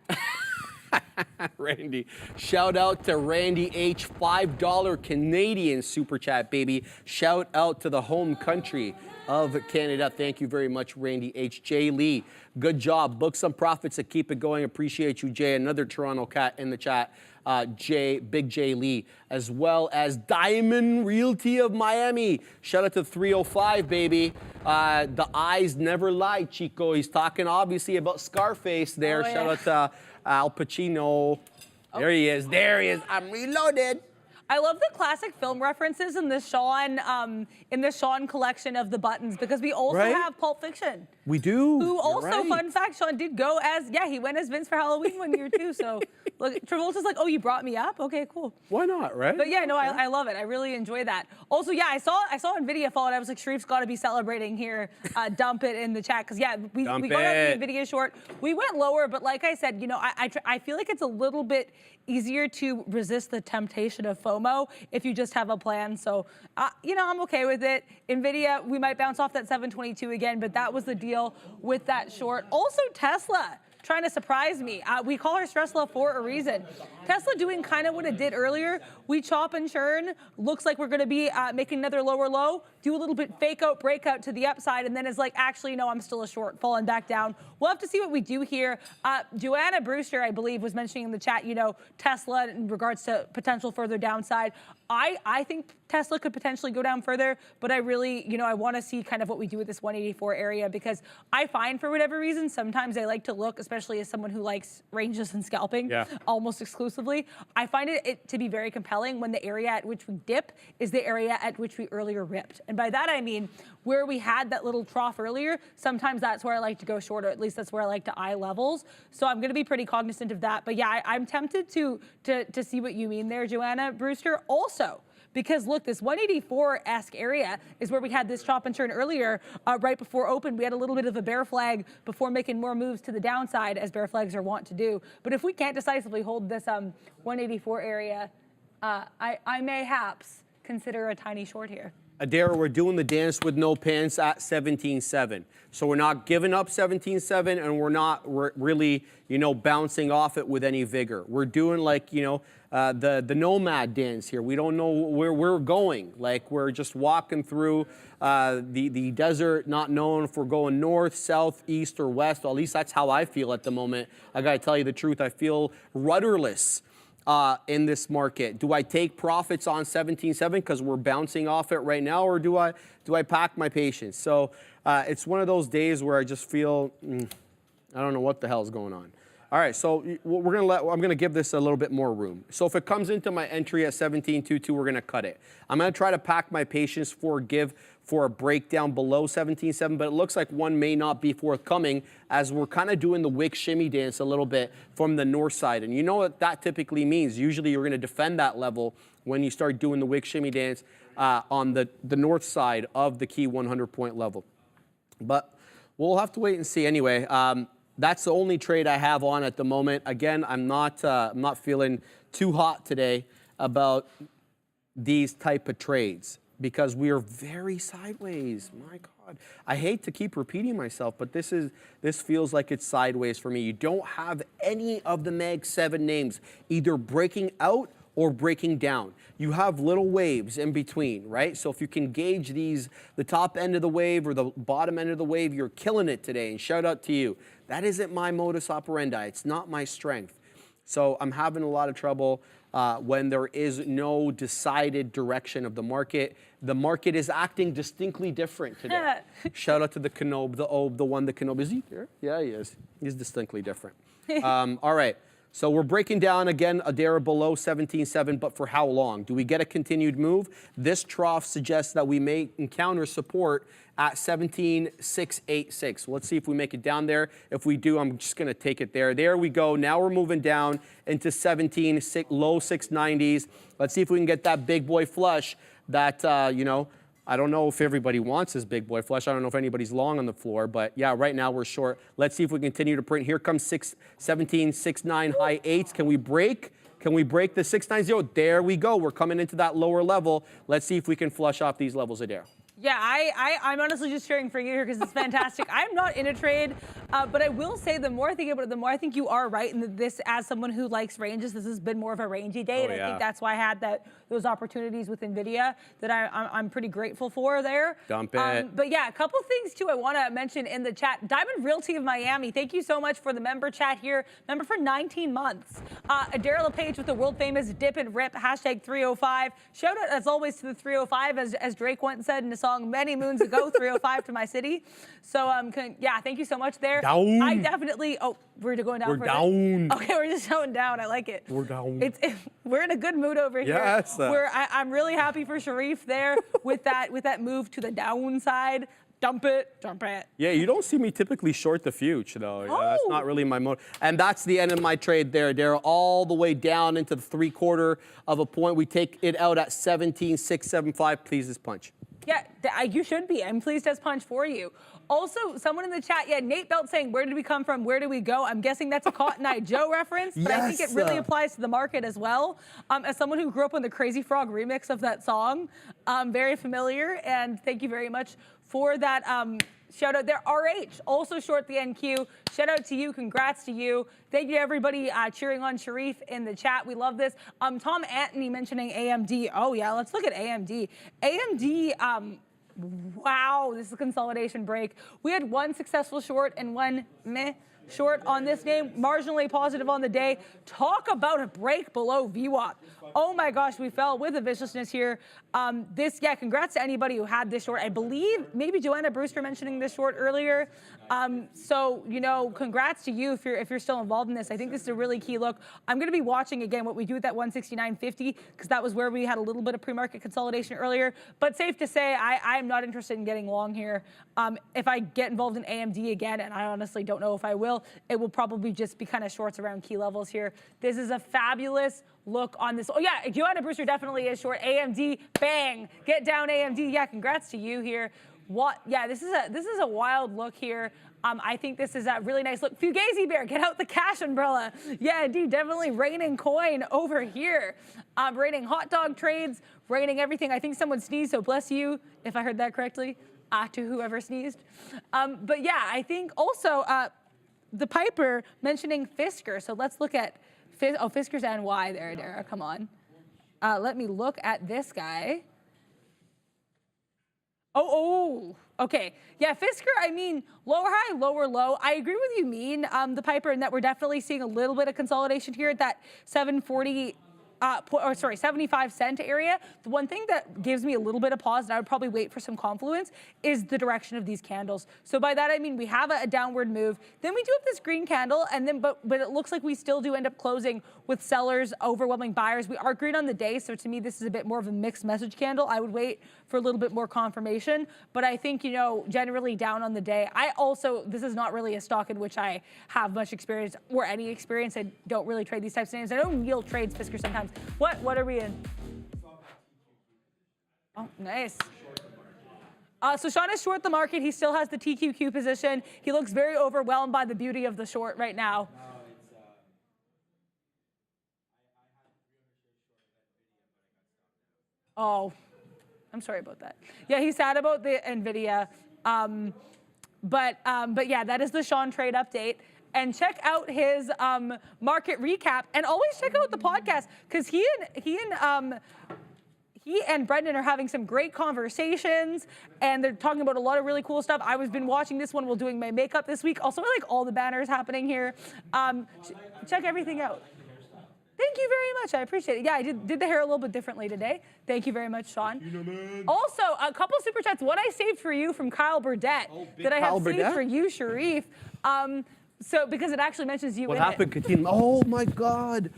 A: Randy. Shout out to Randy H. $5 Canadian super chat, baby. Shout out to the home country of Canada. Thank you very much, Randy H. Jay Lee. Good job. Book some profits to keep it going. Appreciate you, Jay. Another Toronto cat in the chat. Big J Lee, as well as Diamond Realty of Miami. Shout out to 305, baby. The eyes never lie, Chico. He's talking obviously about Scarface there.
B: Oh, yeah.
A: Shout out to Al Pacino. There he is. There he is. I'm reloaded.
B: I love the classic film references in the Sean collection of the buttons because we also
A: Right?
B: have Pulp Fiction.
A: We do.
B: Who
A: You're
B: also,
A: right.
B: fun fact, Sean did go as, he went as Vince for Halloween one year too. So Look, Travolta's like, oh, you brought me up? Okay, cool.
A: Why not, right?
B: But yeah, no, I love it. I really enjoy that. Also, yeah, I saw NVIDIA fall, and I was like, Sharif's got to be celebrating here. Dump it in the chat, because yeah, we got out the NVIDIA short. We went lower, but like I said, you know, I feel like it's a little bit easier to resist the temptation of FOMO if you just have a plan. So, you know, I'm okay with it. NVIDIA, we might bounce off that 722 again, but that was the deal with that short. Also, Tesla trying to surprise me. We call her Stressla for a reason. Tesla doing kind of what it did earlier. We chop and churn. Looks like we're going to be making another lower low. Do a little bit fake out, breakout to the upside, and then is like, actually, no, I'm still a short, falling back down. We'll have to see what we do here. Joanna Brewster, I believe, was mentioning in the chat, you know, Tesla in regards to potential further downside. I think Tesla could potentially go down further, but I really, you know, I want to see kind of what we do with this 184 area, because I find, for whatever reason, sometimes I like to look, especially as someone who likes ranges and scalping almost exclusively, I find it to be very compelling when the area at which we dip is the area at which we earlier ripped. And by that I mean, where we had that little trough earlier, sometimes that's where I like to go short, or at least that's where I like to eye levels. So I'm going to be pretty cognizant of that. But yeah, I'm tempted to see what you mean there, Joanna Brewster. Also, because look, this 184-esque area is where we had this chop and turn earlier, right before open. We had a little bit of a bear flag before making more moves to the downside, as bear flags are wont to do. But if we can't decisively hold this 184 area, I mayhaps consider a tiny short here.
A: Adara, we're doing the dance with no pants at 17.7. So we're not giving up 17.7, and we're really, you know, bouncing off it with any vigor. We're doing, like, you know, the nomad dance here. We don't know where we're going. Like, we're just walking through the desert, not knowing if we're going north, south, east, or west. Well, at least that's how I feel at the moment. I gotta tell you the truth. I feel rudderless in this market. Do I take profits on 17.7 because we're bouncing off it right now, or do I pack my patience? So it's one of those days where I just feel I don't know what the hell is going on. All right, so I'm gonna give this a little bit more room. So if it comes into my entry at 17.22, we're gonna cut it. I'm gonna try to pack my patience for a breakdown below 17.7, but it looks like one may not be forthcoming, as we're kind of doing the wick shimmy dance a little bit from the north side. And you know what that typically means. Usually you're gonna defend that level when you start doing the wick shimmy dance on the north side of the key 100-point level. But we'll have to wait and see anyway. That's the only trade I have on at the moment. Again, I'm not feeling too hot today about these type of trades, because we are very sideways. My God, I hate to keep repeating myself, but this feels like it's sideways for me. You don't have any of the Mag 7 names either breaking out or breaking down. You have little waves in between, right? So if you can gauge the top end of the wave or the bottom end of the wave, you're killing it today, and shout out to you. That isn't my modus operandi. It's not my strength. So I'm having a lot of trouble when there is no decided direction of the market. The market is acting distinctly different today. Shout out to the Knob, the one, the Knob. Is he here? Yeah, he is. He's distinctly different. All right. So we're breaking down again, Adara below 17.7, but for how long? Do we get a continued move? This trough suggests that we may encounter support at 17.686. Let's see if we make it down there. If we do, I'm just going to take it there. There we go. Now we're moving down into 17, low 690s. Let's see if we can get that big boy flush that, you know, I don't know if everybody wants this big boy flush. I don't know if anybody's long on the floor, but yeah, right now we're short. Let's see if we continue to print. Here comes 17, 6.9, high 8s. Can we break? Can we break the 690? There we go. We're coming into that lower level. Let's see if we can flush off these levels of there.
B: Yeah, I'm honestly just cheering for you here because it's fantastic. I'm not in a trade, but I will say the more I think about it, the more I think you are right. And this, as someone who likes ranges, this has been more of a rangy day. And I think that's why I had those opportunities with NVIDIA that I'm pretty grateful for there.
A: Dump it.
B: But yeah, a couple things too I want to mention in the chat. Diamond Realty of Miami, thank you so much for the member chat here. Member for 19 months. Adara LePage with the world famous dip and rip, hashtag 305. Shout out as always to the 305, as Drake once said in the song many moons ago, 305 to my city. So yeah, thank you so much there.
A: Down.
B: I definitely, we're going down.
A: We're down.
B: Okay, we're just going down. I like it.
A: We're down.
B: We're in a good mood over here.
A: Yes.
B: I'm really happy for Sharif there with that move to the downside. dump it, dump it.
A: Yeah, you don't see me typically short the future, though.
B: Oh.
A: That's not really my mode. And that's the end of my trade there, Daryl. All the way down into the 3/4 of a point. We take it out at 17,675. Please, this punch.
B: Yeah, you should be. I'm pleased as punch for you. Also, someone in the chat, yeah, Nate Belt saying, where did we come from? Where do we go? I'm guessing that's a Cotton Eye Joe reference, but I think it really applies to the market as well. As someone who grew up on the Crazy Frog remix of that song, very familiar, and thank you very much for that shout out there. RH, also short the NQ. Shout out to you. Congrats to you. Thank you to everybody cheering on Sharif in the chat. We love this. Tom Antony mentioning AMD. Oh, yeah, let's look at AMD. AMD, wow, this is a consolidation break. We had one successful short and one meh short on this name, marginally positive on the day. Talk about a break below VWAP. Oh my gosh, we fell with a viciousness here. Congrats to anybody who had this short. I believe maybe Joanna Brewster mentioning this short earlier. So, you know, congrats to you if you're still involved in this. I think this is a really key look. I'm going to be watching again what we do with that 169.50 because that was where we had a little bit of pre-market consolidation earlier. But safe to say, I'm not interested in getting long here. If I get involved in AMD again, and I honestly don't know if I will, it will probably just be kind of shorts around key levels here. This is a fabulous look on this. Oh yeah, Joanna Brewster definitely is short. AMD, bang, get down AMD. Yeah, congrats to you here. What? Yeah, this is a wild look here. I think this is a really nice look. Fugazi Bear, get out the cash umbrella. Yeah, indeed, definitely raining coin over here. Raining hot dog trades, raining everything. I think someone sneezed, so bless you if I heard that correctly. To whoever sneezed. But yeah, I think also the Piper mentioning Fisker. So let's look at Fisker's NY there, Dara. Come on. Let me look at this guy. Okay. Yeah, Fisker, I mean, lower high, lower low. I agree with you, the Piper, in that we're definitely seeing a little bit of consolidation here at that 75 cent area. The one thing that gives me a little bit of pause, and I would probably wait for some confluence, is the direction of these candles. So by that I mean we have a downward move, then we do have this green candle, and then but it looks like we still do end up closing with sellers overwhelming buyers. We are green on the day, so to me this is a bit more of a mixed message candle. I would wait for a little bit more confirmation, but I think, you know, generally down on the day. This is not really a stock in which I have much experience or any experience. I don't really trade these types of names. I know Neil trades Fisker sometimes. What are we in? Oh, nice. So Sean is short the market. He still has the TQQ position. He looks very overwhelmed by the beauty of the short right now. Oh, I'm sorry about that. Yeah, he's sad about the NVIDIA. But yeah, that is the Sean trade update. And check out his market recap, and always check out the podcast because he and Brendan are having some great conversations, and they're talking about a lot of really cool stuff. I've been watching this one while doing my makeup this week. Also, I like all the banners happening here. Check everything out. Thank you very much. I appreciate it. Yeah, I did the hair a little bit differently today. Thank you very much, Sean. Also, a couple super chats. What I saved for you from Kyle Burdett that I have saved for you, Sharif. So because it actually mentions you.
A: What happened, Katina? Oh my God.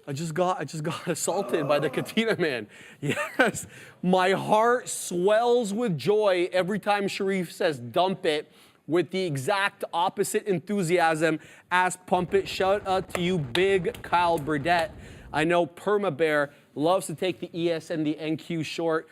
A: I just got assaulted by the Katina man. Yes, my heart swells with joy every time Sharif says dump it with the exact opposite enthusiasm as pump it. Shout out to you, big Kyle Burdett. I know Perma Bear loves to take the ES and the NQ short.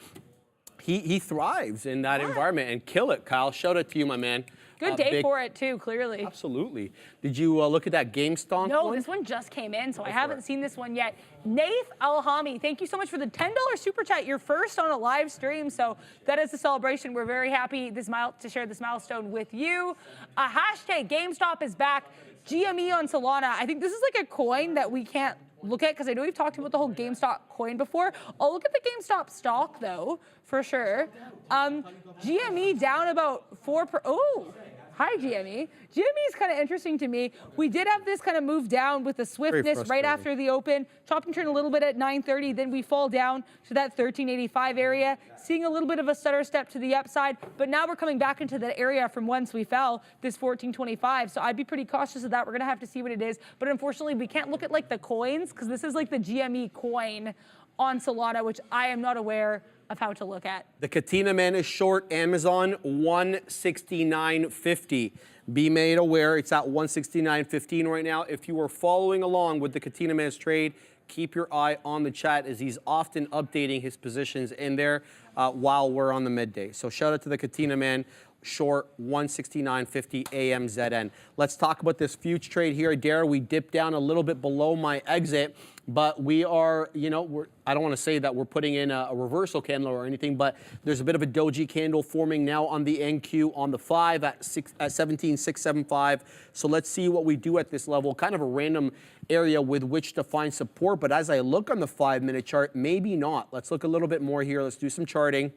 A: He thrives in that environment and kill it, Kyle. Shout out to you, my man.
B: Good day for it, too, clearly.
A: Absolutely. Did you look at that GameStonk
B: No,
A: one?
B: this one just came in, so I haven't seen this one yet. Nath Alhami, thank you so much for the $10 super chat. You're first on a live stream, so that is a celebration. We're very happy to share this milestone with you. Hashtag GameStop is back. GME on Solana. I think this is like a coin that we can't look at because I know we've talked about the whole GameStop coin before. I'll look at the GameStop stock, though, for sure. GME down about 4%. Oh. Hi, GME. GME is kind of interesting to me. We did have this kind of move down with the swiftness right after the open. Chopped and turned a little bit at 930, then we fall down to that 1385 area, seeing a little bit of a stutter step to the upside, but now we're coming back into the area from whence we fell, this 1425. So I'd be pretty cautious of that. We're going to have to see what it is. But unfortunately, we can't look at like the coins because this is like the GME coin on Solana, which I am not aware of how to look at.
A: The Katina man is short Amazon 169.50. Be made aware it's at 169.15 right now. If you are following along with the Katina man's trade, keep your eye on the chat as he's often updating his positions in there while we're on the midday. So shout out to the Katina man. Short 169.50 AMZN. Let's talk about this future trade here. Dara, we dipped down a little bit below my exit, but we are, you know, I don't want to say that we're putting in a reversal candle or anything, but there's a bit of a doji candle forming now on the NQ on the 5 at 17,675. So let's see what we do at this level. Kind of a random area with which to find support, but as I look on the 5-minute chart, maybe not. Let's look a little bit more here. Let's do some charting.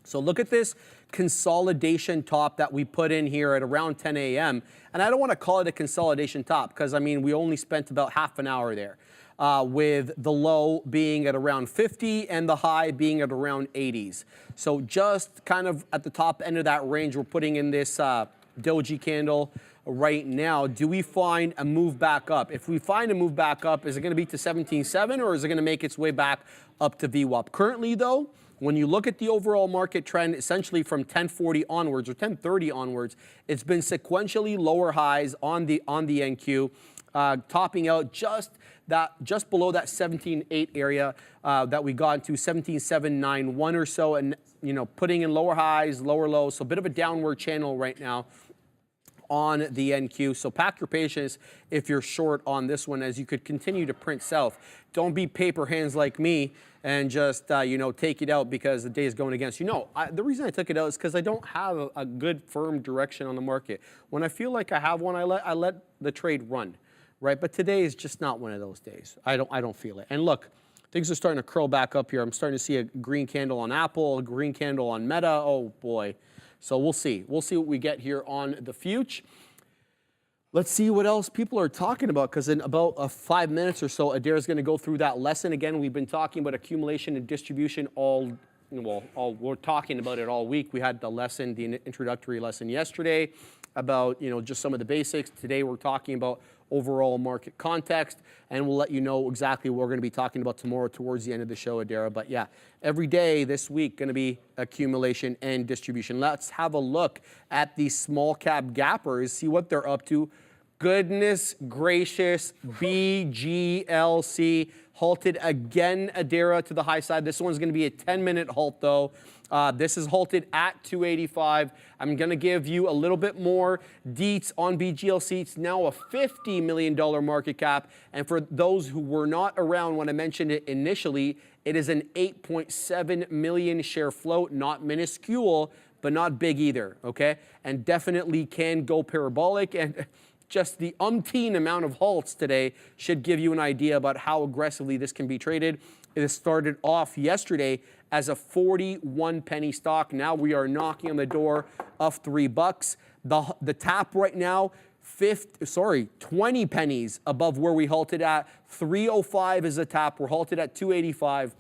A: So look at this consolidation top that we put in here at around 10 a.m. And I don't want to call it a consolidation top because, I mean, we only spent about half an hour there with the low being at around 50 and the high being at around 80s. So just kind of at the top end of that range, we're putting in this doji candle right now. Do we find a move back up? If we find a move back up, is it going to be to 17.7 or is it going to make its way back up to VWAP? Currently, though, when you look at the overall market trend, essentially from 1040 onwards or 1030 onwards, it's been sequentially lower highs on the NQ, topping out just below that 17.8 area that we got into 17.791 or so, and you know, putting in lower highs, lower lows, so a bit of a downward channel right now on the NQ. So pack your patience if you're short on this one, as you could continue to print south. Don't be paper hands like me and just you know, take it out because the day is going against you. No, the reason I took it out is because I don't have a good firm direction on the market. When I feel like I have one, I let the trade run, right? But today is just not one of those days. I don't feel it. And look, things are starting to curl back up here. I'm starting to see a green candle on Apple, a green candle on Meta. Oh boy. So we'll see. We'll see what we get here on the future. Let's see what else people are talking about, because in about 5 minutes or so, Adair's going to go through that lesson. Again, we've been talking about accumulation and distribution we're talking about it all week. We had the lesson, the introductory lesson yesterday about, you know, just some of the basics. Today we're talking about overall market context, and we'll let you know exactly what we're going to be talking about tomorrow towards the end of the show, Adara. But yeah, every day this week going to be accumulation and distribution. Let's have a look at these small cap gappers, see what they're up to. Goodness gracious, BGLC halted again, Adara, to the high side. This one's going to be a 10-minute halt, though. This is halted at 285. I'm going to give you a little bit more deets on BGLC. It's now a $50 million market cap. And for those who were not around when I mentioned it initially, it is an 8.7 million share float, not minuscule, but not big either, okay? And definitely can go parabolic. And just the umpteen amount of halts today should give you an idea about how aggressively this can be traded. It started off yesterday as a 41 penny stock. Now we are knocking on the door of $3. The tap right now, 20 pennies above where we halted at. 305 is the tap. We're halted at 285.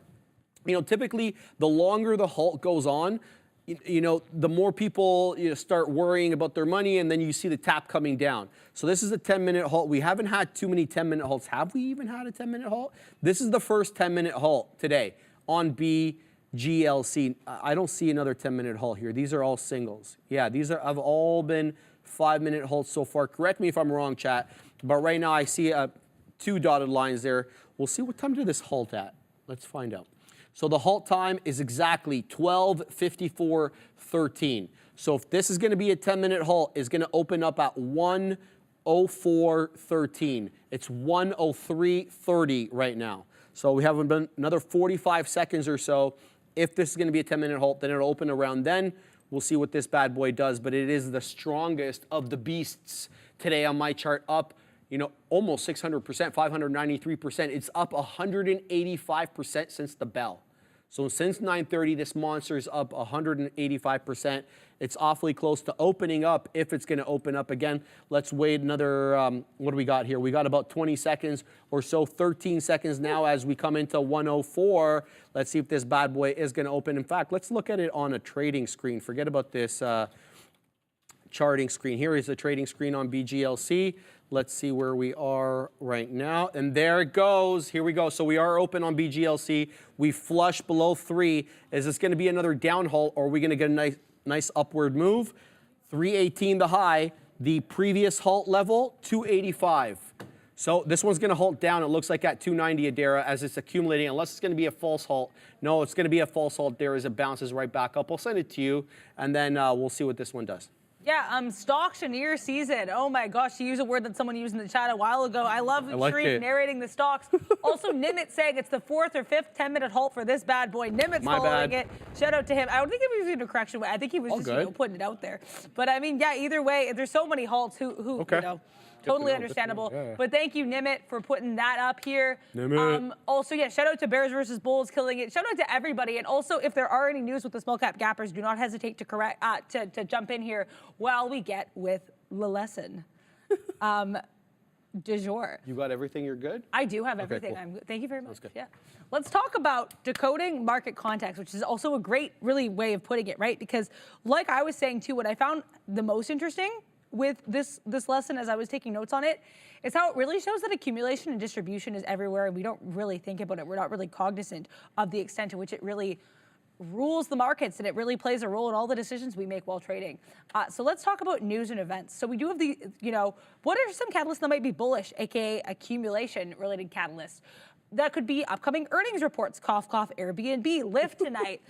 A: You know, typically the longer the halt goes on, you know, the more people start worrying about their money, and then you see the tap coming down. So this is a 10-minute halt. We haven't had too many 10-minute halts. Have we even had a 10-minute halt? This is the first 10-minute halt today on BGLC. I don't see another 10-minute halt here. These are all singles. Yeah, these have all been 5-minute halts so far. Correct me if I'm wrong, chat. But right now I see 2 dotted lines there. We'll see what time did this halt at. Let's find out. So the halt time is exactly 12:54:13. So if this is going to be a 10-minute halt, it's going to open up at 1:04:13. It's 1:03:30 right now. So we have another 45 seconds or so. If this is going to be a 10-minute halt, then it'll open around then. We'll see what this bad boy does, but it is the strongest of the beasts today on my chart, up, you know, almost 600%, 593%. It's up 185% since the bell. So since 9:30, this monster is up 185%. It's awfully close to opening up if it's going to open up again. Let's wait another, what do we got here? We got about 20 seconds or so, 13 seconds now as we come into 104. Let's see if this bad boy is going to open. In fact, let's look at it on a trading screen. Forget about this charting screen. Here is the trading screen on BGLC. Let's see where we are right now. And there it goes. Here we go. So we are open on BGLC. We flush below 3. Is this going to be another down halt, or are we going to get a nice upward move? 318 the high. The previous halt level, 285. So this one's going to halt down. It looks like at 290 Adara as it's accumulating, unless it's going to be a false halt. No, it's going to be a false halt there as it bounces right back up. I'll send it to you, and then we'll see what this one does.
B: Yeah, stock Chenier season. Oh my gosh, to use a word that someone used in the chat a while ago. I love Sharif narrating the stocks. Also, Nimitz saying it's the 4th or 5th 10-minute halt for this bad boy. Nimitz following it. Shout out to him. I don't think he was doing a correction. I think he was just putting it out there. But I mean, yeah, either way, there's so many halts who you know. Totally understandable. Yeah. But thank you, Nimit, for putting that up here. Also, yeah, shout out to Bears versus Bulls killing it. Shout out to everybody. And also, if there are any news with the small cap gappers, do not hesitate to to jump in here while we get with the lesson du jour.
A: You got everything? You're good?
B: I do have everything. Cool. Thank you very much. Yeah. Let's talk about decoding market context, which is also a great, really way of putting it, right? Because like I was saying too, what I found the most interesting with this lesson as I was taking notes on it is how it really shows that accumulation and distribution is everywhere, and we don't really think about it. We're not really cognizant of the extent to which it really rules the markets, and it really plays a role in all the decisions we make while trading. So let's talk about news and events. So we do have the, what are some catalysts that might be bullish, aka accumulation related catalysts? That could be upcoming earnings reports, cough, cough, Airbnb, Lyft tonight.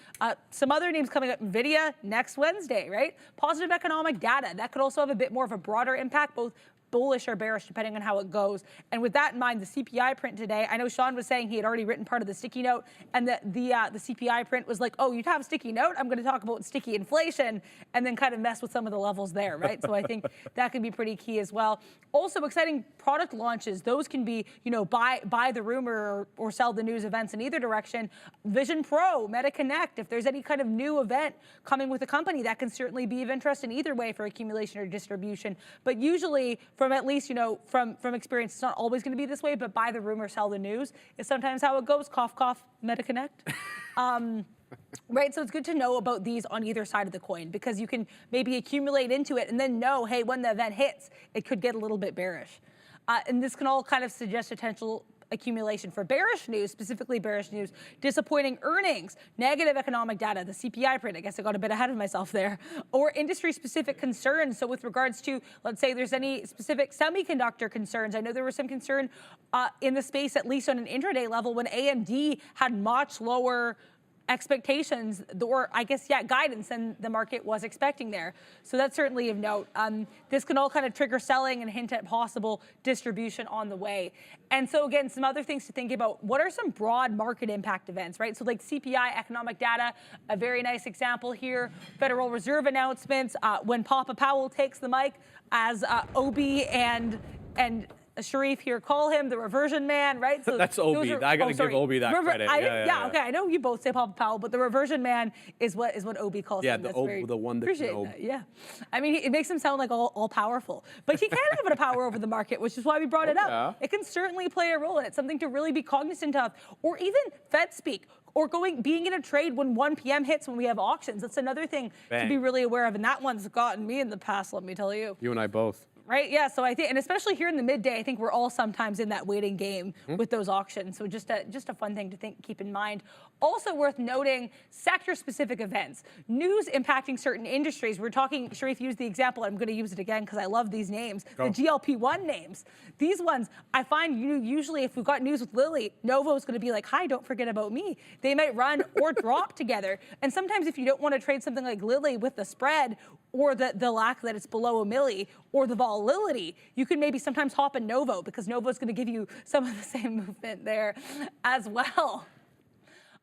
B: Some other names coming up, NVIDIA next Wednesday, right? Positive economic data. That could also have a bit more of a broader impact, both bullish or bearish, depending on how it goes. And with that in mind, the CPI print today, I know Sean was saying he had already written part of the sticky note, and the CPI print was like, oh, you'd have a sticky note? I'm going to talk about sticky inflation, and then kind of mess with some of the levels there, right? So I think that can be pretty key as well. Also, exciting product launches. Those can be, buy the rumor or sell the news events in either direction. Vision Pro, Meta Connect, if there's any kind of new event coming with a company, that can certainly be of interest in either way for accumulation or distribution. But usually, from at least, from experience, it's not always going to be this way, but buy the rumor, sell the news is sometimes how it goes. Cough, cough, Meta Connect. Right, so it's good to know about these on either side of the coin, because you can maybe accumulate into it and then know, hey, when the event hits, it could get a little bit bearish. And this can all kind of suggest potential accumulation for bearish news, specifically bearish news, disappointing earnings, negative economic data, the CPI print, I guess I got a bit ahead of myself there, or industry-specific concerns. So with regards to, let's say there's any specific semiconductor concerns. I know there was some concern in the space, at least on an intraday level, when AMD had much lower expectations, or I guess, guidance than the market was expecting there. So that's certainly of note. This can all kind of trigger selling and hint at possible distribution on the way. And so again, some other things to think about. What are some broad market impact events, right? So like CPI, economic data, a very nice example here. Federal Reserve announcements, when Papa Powell takes the mic as OB and Sharif here call him the reversion man, right? So
A: that's Obi. I got to give Obi that credit.
B: Okay. I know you both say Papa Powell, but the reversion man is what Obi calls him.
A: Yeah, the one that
B: appreciate that. Yeah, I mean, it makes him sound like all powerful, but he can have a power over the market, which is why we brought it up. Yeah. It can certainly play a role in it. Something to really be cognizant of, or even Fed speak. Or being in a trade when 1 p.m. hits when we have auctions. That's another thing to be really aware of, and that one's gotten me in the past, let me tell you.
A: You and I both.
B: Right, yeah, so I think, and especially here in the midday, I think we're all sometimes in that waiting game with those auctions. So just a fun thing to keep in mind. Also worth noting, sector-specific events. News impacting certain industries. We're talking, Sharif used the example, I'm gonna use it again because I love these names. The GLP-1 names. These ones, I find usually if we've got news with Lilly, Novo's gonna be like, hi, don't forget about me. They might run or drop together. And sometimes if you don't wanna trade something like Lilly with the spread, or the lack that it's below a milli, or the volatility, you can maybe sometimes hop in Novo, because Novo's going to give you some of the same movement there as well.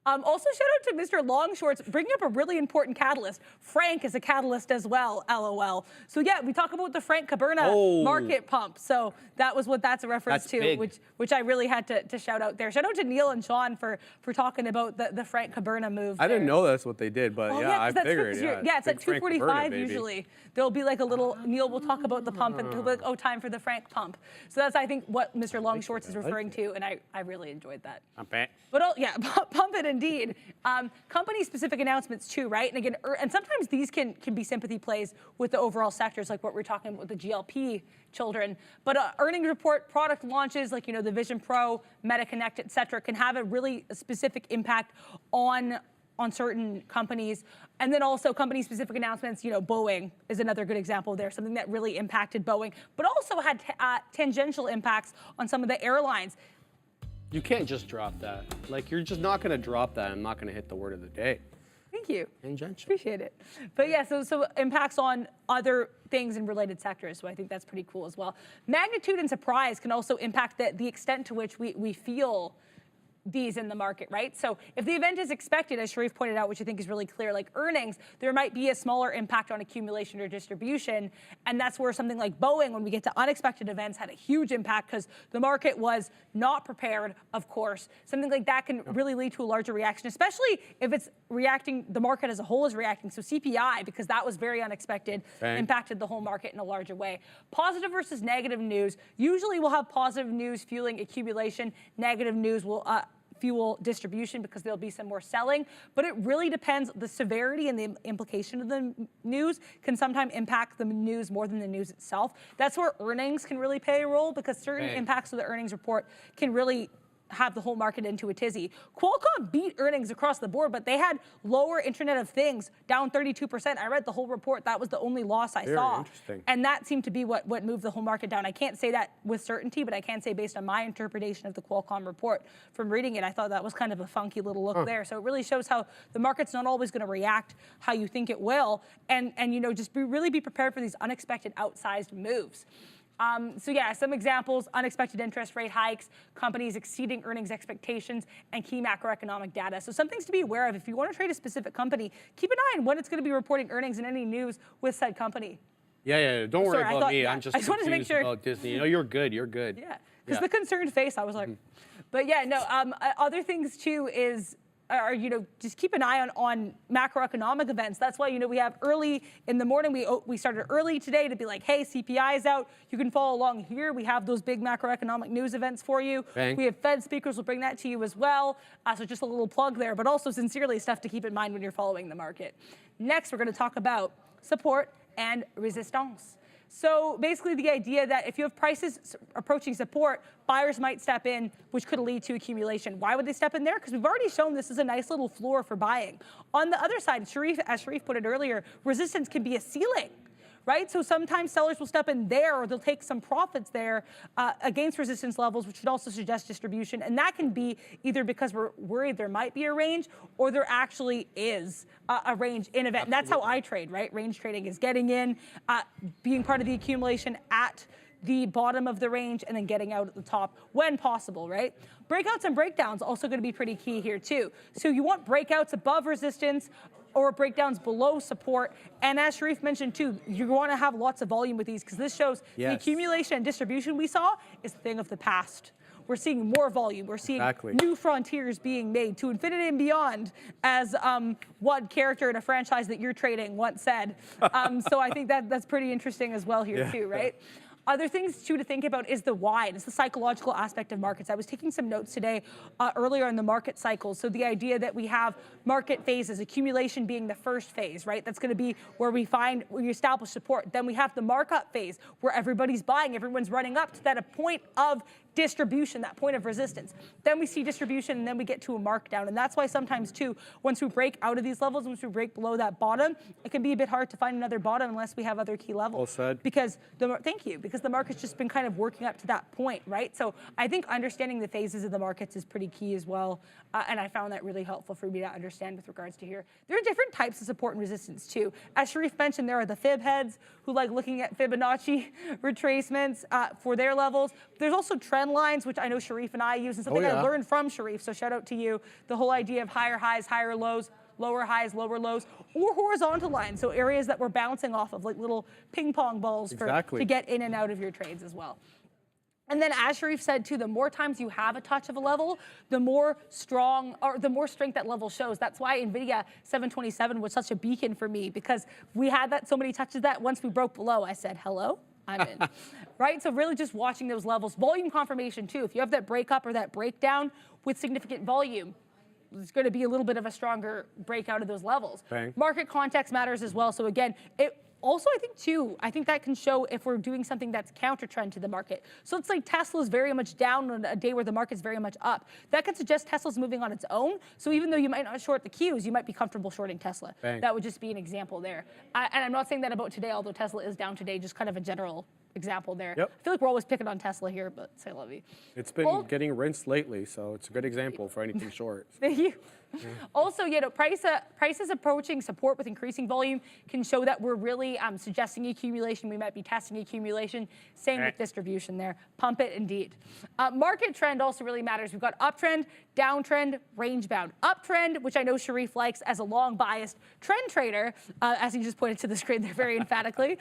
B: Also, shout out to Mr. Longshorts, bringing up a really important catalyst. Frank is a catalyst as well, LOL. So yeah, we talk about the Frank Caberna market pump. So that was what that's a reference to, which I really had to shout out there. Shout out to Neil and Sean for talking about the Frank Caberna move.
A: I didn't know that's what they did, but I figured.
B: Yeah, it's at 2:45 usually. There'll be like a little, Neil will talk about the pump, and he'll be like, oh, time for the Frank pump. So that's, I think, what Mr. Longshorts is referring to, and I really enjoyed that.
A: Pump it.
B: But pump it indeed. Company-specific announcements too, right? And again, and sometimes these can be sympathy plays with the overall sectors, like what we're talking about with the GLP children. But earnings report, product launches, like the Vision Pro, Meta Connect, et cetera, can have a really specific impact on certain companies. And then also company-specific announcements, Boeing is another good example there, something that really impacted Boeing, but also had tangential impacts on some of the airlines.
A: You can't just drop that. Like, you're just not going to drop that and not going to hit the word of the day.
B: Thank you.
A: Tangential.
B: Appreciate it. But yeah, so impacts on other things in related sectors, so I think that's pretty cool as well. Magnitude and surprise can also impact the extent to which we feel these in the market, right? So if the event is expected, as Sharif pointed out, which I think is really clear, like earnings, there might be a smaller impact on accumulation or distribution. And that's where something like Boeing, when we get to unexpected events, had a huge impact because the market was not prepared, of course. Something like that can really lead to a larger reaction, especially if it's reacting, the market as a whole is reacting. So CPI, because that was very unexpected, impacted the whole market in a larger way. Positive versus negative news. Usually we'll have positive news fueling accumulation. Negative news will fuel distribution because there'll be some more selling, but it really depends. The severity and the implication of the news can sometimes impact the news more than the news itself. That's where earnings can really play a role because certain impacts of the earnings report can really have the whole market into a tizzy. Qualcomm beat earnings across the board, but they had lower Internet of Things, down 32%. I read the whole report. That was the only loss I saw.
A: Interesting.
B: And that seemed to be what moved the whole market down. I can't say that with certainty, but I can say based on my interpretation of the Qualcomm report from reading it, I thought that was kind of a funky little look there. So it really shows how the market's not always going to react how you think it will. And just really be prepared for these unexpected outsized moves. So yeah, some examples: unexpected interest rate hikes, companies exceeding earnings expectations, and key macroeconomic data. So some things to be aware of. If you want to trade a specific company, keep an eye on when it's going to be reporting earnings and any news with said company.
A: Yeah. Don't worry about me. I'm just
B: I wanted to make sure
A: about Disney. You're good. You're good.
B: Yeah, because the concerned face, I was like, but yeah, no. Other things too is. Just keep an eye on macroeconomic events. That's why, we have early in the morning, we started early today to be like, hey, CPI is out. You can follow along here. We have those big macroeconomic news events for you. We have Fed speakers. We'll bring that to you as well. So just a little plug there, but also sincerely stuff to keep in mind when you're following the market. Next, we're going to talk about support and resistance. So basically the idea that if you have prices approaching support, buyers might step in, which could lead to accumulation. Why would they step in there? Because we've already shown this is a nice little floor for buying. On the other side, as Sharif put it earlier, resistance can be a ceiling. Right? So sometimes sellers will step in there or they'll take some profits there against resistance levels, which would also suggest distribution. And that can be either because we're worried there might be a range or there actually is a range in event. And that's how I trade, right? Range trading is getting in, being part of the accumulation at the bottom of the range and then getting out at the top when possible, right? Breakouts and breakdowns also going to be pretty key here too. So you want breakouts above resistance or breakdowns below support. And as Sharif mentioned too, you want to have lots of volume with these because this shows the accumulation and distribution we saw is a thing of the past. We're seeing more volume. We're seeing new frontiers being made to infinity and beyond, as one character in a franchise that you're trading once said. So I think that's pretty interesting as well here too, right? Other things, too, to think about is the why. It's the psychological aspect of markets. I was taking some notes today earlier in the market cycles. So the idea that we have market phases, accumulation being the first phase, right? That's going to be where we establish support. Then we have the markup phase where everybody's buying, everyone's running up to that point of distribution, that point of resistance. Then we see distribution, and then we get to a markdown. And that's why sometimes, too, once we break out of these levels, once we break below that bottom, it can be a bit hard to find another bottom unless we have other key levels.
A: Well said.
B: Because the market's just been kind of working up to that point, right? So I think understanding the phases of the markets is pretty key as well. And I found that really helpful for me to understand with regards to here. There are different types of support and resistance, too. As Sharif mentioned, there are the fib heads who like looking at Fibonacci retracements for their levels. There's also trend lines, which I know Sharif and I use, and something I learned from Sharif, so shout out to you. The whole idea of higher highs, higher lows, lower highs, lower lows, or horizontal lines, so areas that we're bouncing off of, like little ping pong balls to get in and out of your trades as well. And then as Sharif said too, the more times you have a touch of a level, the more strong or the more strength that level shows. That's why NVIDIA 727 was such a beacon for me, because we had that so many touches that once we broke below, I said, hello, I'm in. Right? So really just watching those levels. Volume confirmation too. If you have that break up or that breakdown with significant volume, it's going to be a little bit of a stronger breakout of those levels.
A: Bang.
B: Market context matters as well. So again, also, I think that can show if we're doing something that's counter trend to the market. So it's like Tesla's very much down on a day where the market's very much up. That could suggest Tesla's moving on its own. So even though you might not short the Qs, you might be comfortable shorting Tesla.
A: Bang.
B: That would just be an example there. And I'm not saying that about today, although Tesla is down today, just kind of a general example there.
A: Yep.
B: I feel like we're always picking on Tesla here, but say lovey.
A: It's been getting rinsed lately, so it's a good example for anything short.
B: Thank you. Also, prices approaching support with increasing volume can show that we're really suggesting accumulation. We might be testing accumulation. Same with distribution there. Pump it indeed. Market trend also really matters. We've got uptrend, downtrend, range bound. Uptrend, which I know Sharif likes as a long biased trend trader, as he just pointed to the screen there very emphatically.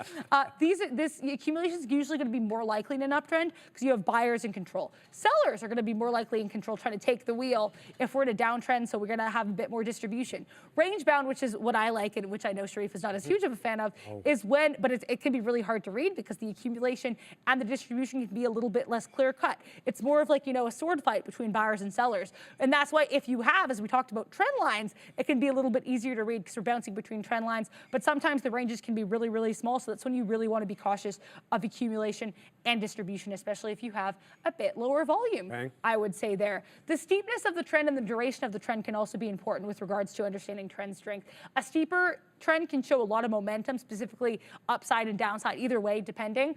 B: This accumulation is usually going to be more likely in an uptrend because you have buyers in control. Sellers are going to be more likely in control, trying to take the wheel if we're in a downtrend. So we're going to have a bit more distribution. Range bound, which is what I like and which I know Sharif is not as huge of a fan of, is when, but it can be really hard to read because the accumulation and the distribution can be a little bit less clear cut. It's more of like, a sword fight between buyers and sellers. And that's why if you have, as we talked about, trend lines, it can be a little bit easier to read because we're bouncing between trend lines. But sometimes the ranges can be really, really small. So that's when you really want to be cautious of accumulation and distribution, especially if you have a bit lower volume,
A: Bang.
B: I would say there. The steepness of the trend and the duration of the trend can also be important with regards to understanding trend strength. A steeper trend can show a lot of momentum, specifically upside and downside, either way, depending.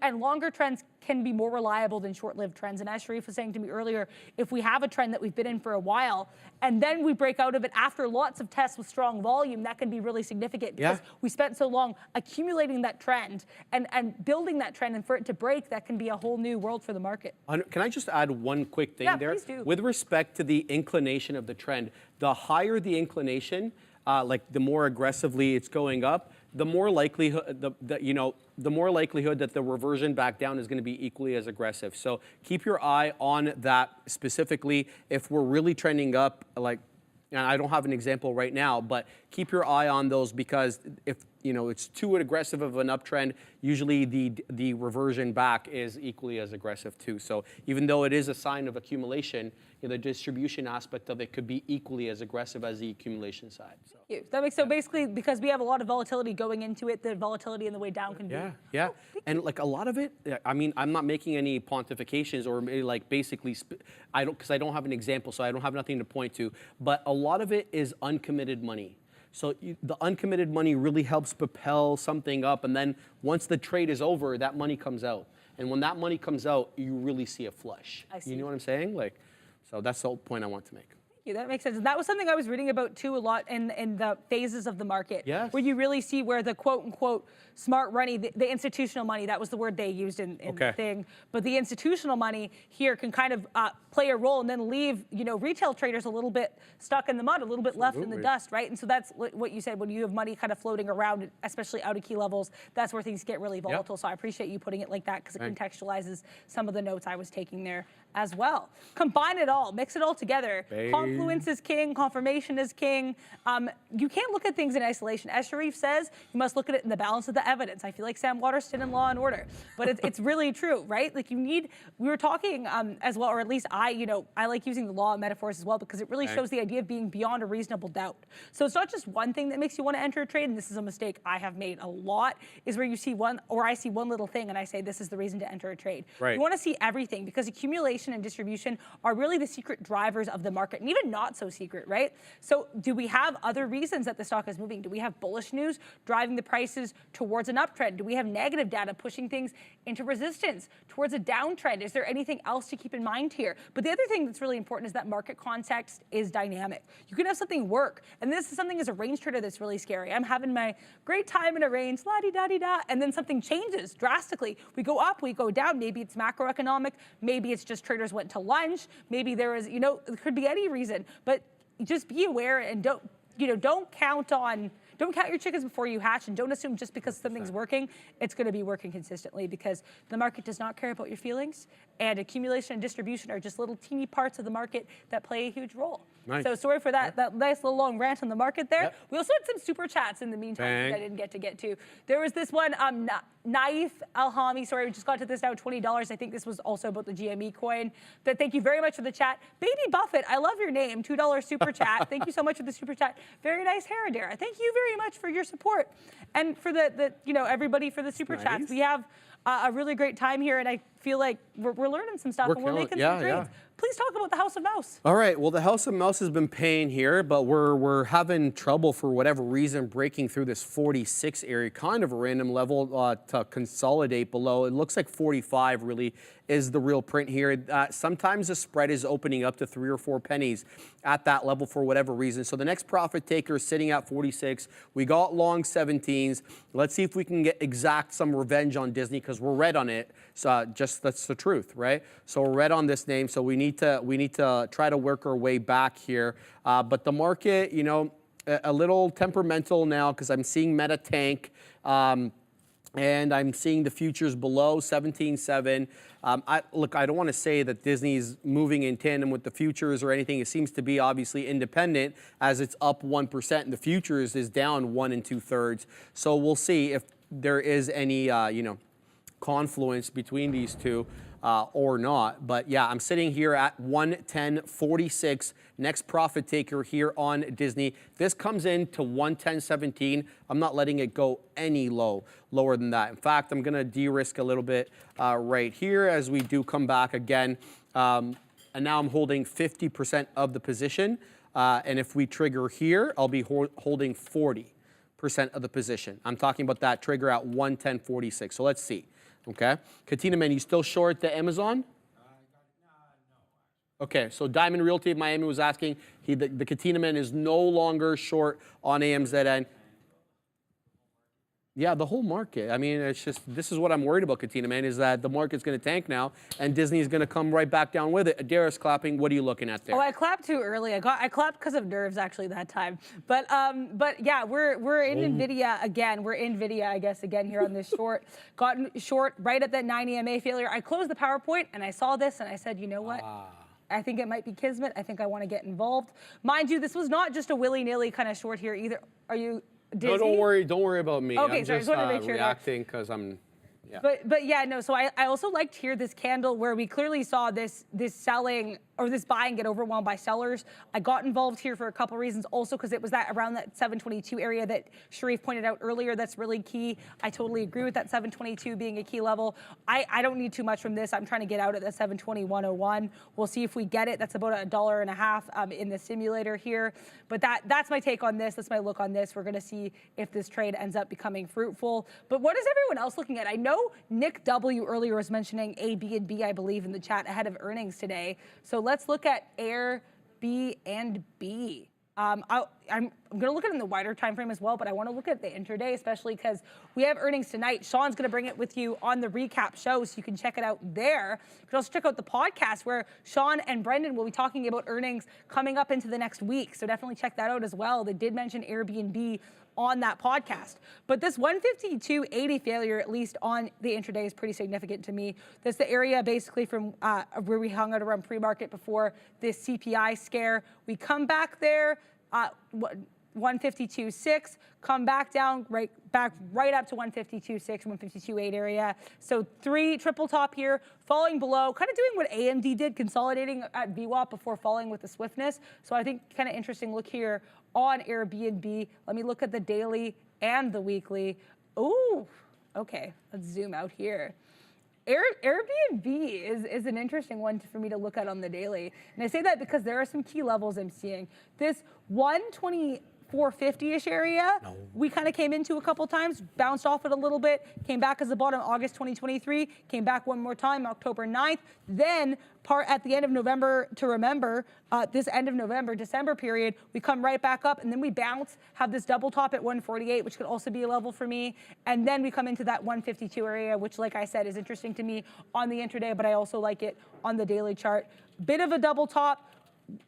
B: And longer trends can be more reliable than short-lived trends. And as Sharif was saying to me earlier, if we have a trend that we've been in for a while, and then we break out of it after lots of tests with strong volume, that can be really significant because we spent so long accumulating that trend and building that trend, and for it to break, that can be a whole new world for the market.
A: Can I just add one quick thing there?
B: Please do.
A: With respect to the inclination of the trend, the higher the inclination, like the more aggressively it's going up, the more likelihood, the more likelihood that the reversion back down is going to be equally as aggressive. So keep your eye on that specifically. If we're really trending up, and I don't have an example right now, but keep your eye on those because if it's too aggressive of an uptrend, usually the reversion back is equally as aggressive too. So even though it is a sign of accumulation, the distribution aspect of it could be equally as aggressive as the accumulation side. So.
B: That makes so basically because we have a lot of volatility going into it, the volatility in the way down can be.
A: Yeah, and like a lot of it. I mean, I'm not making any pontifications or like basically, because I don't have an example, so I don't have nothing to point to. But a lot of it is uncommitted money. So the uncommitted money really helps propel something up, and then once the trade is over, that money comes out. And when that money comes out, you really see a flush.
B: I see.
A: You know what I'm saying? So that's the whole point I want to make.
B: Yeah, that makes sense. And that was something I was reading about too a lot in the phases of the market.
A: Yes.
B: Where you really see where the quote unquote smart money, the institutional money, that was the word they used in the thing. But the institutional money here can kind of play a role and then leave, retail traders a little bit stuck in the mud, a little bit left in the dust, right? And so that's what you said, when you have money kind of floating around, especially out of key levels, that's where things get really volatile.
A: Yep.
B: So I appreciate you putting it like that because it contextualizes some of the notes I was taking there as well. Combine it all, mix it all together. Confluence is king, confirmation is king. You can't look at things in isolation. As Sharif says, you must look at it in the balance of the evidence. I feel like Sam Waterston in Law and Order, but it's really true, right? Like we were talking as well, or at least I like using the law and metaphors as well because it really shows the idea of being beyond a reasonable doubt. So it's not just one thing that makes you want to enter a trade, and this is a mistake I have made a lot, is where you see one, or I see one little thing and I say this is the reason to enter a trade.
A: Right.
B: You want to see everything because accumulation and distribution are really the secret drivers of the market, and even not so secret, right? So do we have other reasons that the stock is moving? Do we have bullish news driving the prices towards an uptrend? Do we have negative data pushing things into resistance towards a downtrend? Is there anything else to keep in mind here? But the other thing that's really important is that market context is dynamic. You can have something work, and this is something as a range trader that's really scary. I'm having my great time in a range, la-di-da-di-da, and then something changes drastically. We go up, we go down. Maybe it's macroeconomic, maybe it's just traders went to lunch, maybe there is, it could be any reason, but just be aware and don't count your chickens before you hatch, and don't assume just because something's working, it's going to be working consistently, because the market does not care about your feelings, and accumulation and distribution are just little teeny parts of the market that play a huge role.
A: Nice.
B: So sorry for that nice little long rant on the market there.
A: Yep.
B: We also had some super chats in the meantime that I didn't get to. There was this one, Naif Alhami, sorry, we just got to this now, $20. I think this was also about the GME coin. But thank you very much for the chat. Baby Buffett, I love your name, $2 super chat. Thank you so much for the super chat. Very nice hair, Adara. Thank you very much for your support. And for the everybody for the super chats. We have a really great time here, and I feel like we're learning some stuff and we're making some trades. Please talk about the House of Mouse.
A: All right. Well, the House of Mouse has been paying here, but we're having trouble for whatever reason breaking through this 46 area, kind of a random level to consolidate below. It looks like 45 really is the real print here. Sometimes the spread is opening up to 3 or 4 pennies at that level for whatever reason. So the next profit taker is sitting at 46. We got long 17s. Let's see if we can exact some revenge on Disney because we're red on it. So that's the truth, right? So we're red on this name. So we need to try to work our way back here. But the market, a little temperamental now because I'm seeing Meta tank. And I'm seeing the futures below 17.7. Look, I don't want to say that Disney's moving in tandem with the futures or anything. It seems to be obviously independent as it's up 1% and the futures is down 1 2/3. So we'll see if there is any, confluence between these two or not. But yeah, I'm sitting here at 110.46. Next profit taker here on Disney. This comes in to 110.17. I'm not letting it go any lower than that. In fact, I'm going to de-risk a little bit right here as we do come back again. And now I'm holding 50% of the position. And if we trigger here, I'll be holding 40% of the position. I'm talking about that trigger at 110.46. So let's see. Okay. Katina Man, you still short the Amazon? No. Okay, so Diamond Realty of Miami was asking, the Katina Man is no longer short on AMZN. Yeah, the whole market. I mean, it's just, this is what I'm worried about, Katina Man, is that the market's going to tank now, and Disney's going to come right back down with it. Adara's clapping. What are you looking at there?
B: Oh, I clapped too early. I clapped because of nerves, actually, that time. But yeah, we're in NVIDIA again. We're in NVIDIA, I guess, again here on this short. Gotten short right at that 9 EMA failure. I closed the PowerPoint, and I saw this, and I said, you know what? I think it might be kismet. I think I want to get involved. Mind you, this was not just a willy-nilly kind of short here either. Are you... Disney?
A: No, don't worry about me.
B: Okay,
A: I'm
B: sorry,
A: just
B: I just wanted to make sure
A: reacting because I'm, yeah.
B: But yeah, no, so I also liked here this candle where we clearly saw this selling or this buying get overwhelmed by sellers. I got involved here for a couple reasons. Also because it was around that 722 area that Sharif pointed out earlier. That's really key. I totally agree with that 722 being a key level. I don't need too much from this. I'm trying to get out at the 720.101. We'll see if we get it. That's about $1.50 in the simulator here. But that's my take on this. That's my look on this. We're going to see if this trade ends up becoming fruitful. But what is everyone else looking at? I know Nick W. earlier was mentioning Airbnb, I believe, in the chat ahead of earnings today. So let's look at Airbnb. I'm going to look at it in the wider time frame as well, but I want to look at the intraday, especially because we have earnings tonight. Sean's going to bring it with you on the recap show, so you can check it out there. You can also check out the podcast where Sean and Brendan will be talking about earnings coming up into the next week. So definitely check that out as well. They did mention Airbnb on that podcast. But this 152.80 failure, at least on the intraday, is pretty significant to me. That's the area basically from where we hung out around pre-market before this CPI scare. We come back there, 152.6, come back down, right up to 152.6, 152.8 area. So triple top here, falling below, kind of doing what AMD did, consolidating at VWAP before falling with the swiftness. So I think kind of interesting look here on Airbnb. Let me look at the daily and the weekly. Ooh, okay, let's zoom out here. Airbnb is an interesting one for me to look at on the daily. And I say that because there are some key levels I'm seeing. This 124.50-ish area, we kind of came into a couple times, bounced off it a little bit, came back as the bottom August 2023, came back one more time October 9th, then at the end of November to remember, this end of November, December period, we come right back up and then we bounce, have this double top at 148, which could also be a level for me. And then we come into that 152 area, which like I said, is interesting to me on the intraday, but I also like it on the daily chart. Bit of a double top,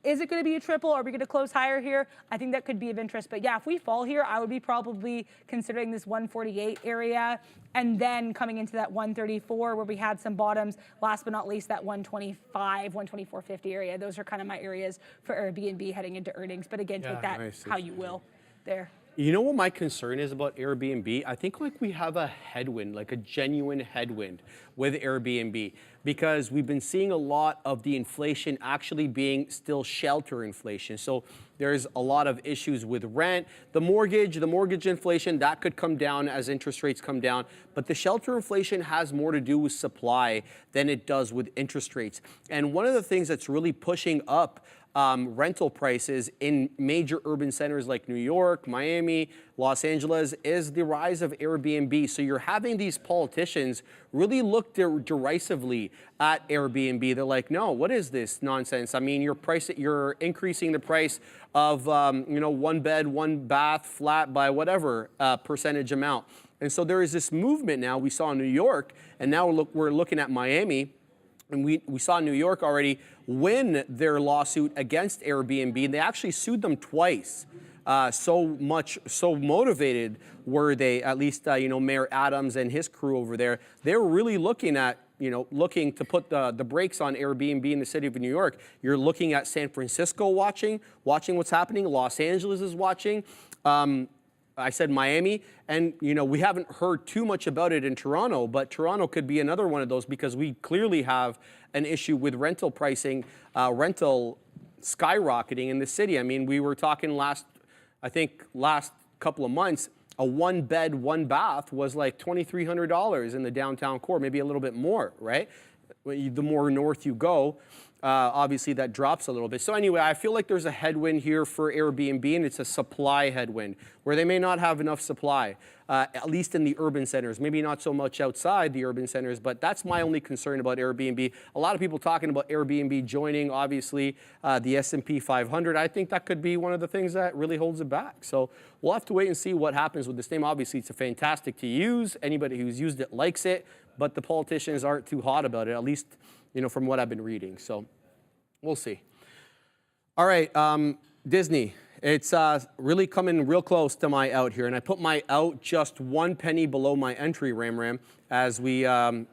B: Is it going to be a triple? Are we going to close higher here? I think that could be of interest. But yeah, if we fall here, I would be probably considering this 148 area and then coming into that 134 where we had some bottoms. Last but not least, that 125, 124.50 area. Those are kind of my areas for Airbnb heading into earnings. But again, take that how you will there.
A: You know what my concern is about Airbnb? I think like we have a headwind, like a genuine headwind with Airbnb, because we've been seeing a lot of the inflation actually being still shelter inflation. So there's a lot of issues with rent, the mortgage inflation, that could come down as interest rates come down. But the shelter inflation has more to do with supply than it does with interest rates. And one of the things that's really pushing up rental prices in major urban centers like New York, Miami, Los Angeles is the rise of Airbnb. So you're having these politicians really look derisively at Airbnb. They're like, no, what is this nonsense? I mean, you're increasing the price of one bed, one bath flat by whatever percentage amount. And so there is this movement now we saw in New York, and now we're looking at Miami. And we saw New York already win their lawsuit against Airbnb, and they actually sued them twice. So motivated were they, at least, Mayor Adams and his crew over there. They were really looking to put the brakes on Airbnb in the city of New York. You're looking at San Francisco watching what's happening. Los Angeles is watching. I said Miami, and we haven't heard too much about it in Toronto, but Toronto could be another one of those because we clearly have an issue with rental pricing, rental skyrocketing in the city. I mean, we were talking last couple of months, a one bed, one bath was like $2,300 in the downtown core, maybe a little bit more, right? The more north you go, obviously that drops a little bit. So anyway, I feel like there's a headwind here for Airbnb, and it's a supply headwind where they may not have enough supply, at least in the urban centers, maybe not so much outside the urban centers, but that's my only concern about Airbnb. A lot of people talking about Airbnb joining, obviously, the S&P 500. I think that could be one of the things that really holds it back. So we'll have to wait and see what happens with this name. Obviously, it's a fantastic to use. Anybody who's used it likes it, but the politicians aren't too hot about it, at least from what I've been reading. So we'll see. All right, Disney. It's really coming real close to my out here, and I put my out just 1 penny below my entry, Ram, as we try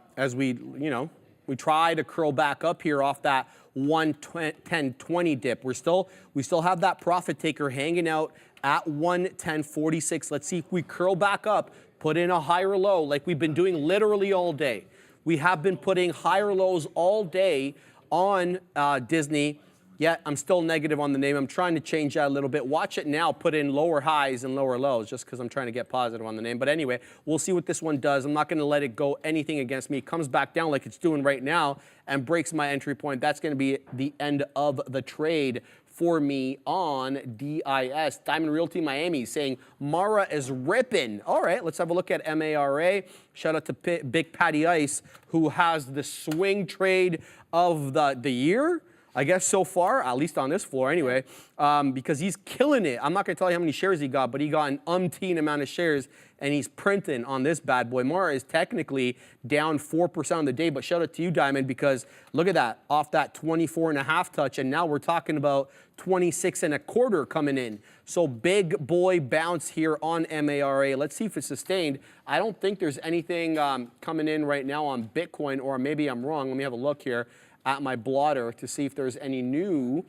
A: to curl back up here off that 110.20 dip. We still have that profit taker hanging out at 110.46. Let's see if we curl back up, put in a higher low like we've been doing literally all day. We have been putting higher lows all day on Disney, yet I'm still negative on the name. I'm trying to change that a little bit. Watch it now, put in lower highs and lower lows just because I'm trying to get positive on the name. But anyway, we'll see what this one does. I'm not going to let it go anything against me. It comes back down like it's doing right now and breaks my entry point. That's going to be the end of the trade for me on DIS. Diamond Realty Miami saying Mara is ripping. All right, let's have a look at MARA. Shout out to Big Patty Ice, who has the swing trade of the year, I guess so far, at least on this floor anyway, because he's killing it. I'm not going to tell you how many shares he got, but he got an umpteen amount of shares, and he's printing on this bad boy. Mara is technically down 4% on the day, but shout out to you, Diamond, because look at that, off that 24.5 touch, and now we're talking about 26.25 coming in. So big boy bounce here on MARA. Let's see if it's sustained. I don't think there's anything coming in right now on Bitcoin, or maybe I'm wrong. Let me have a look here at my blotter to see if there's any new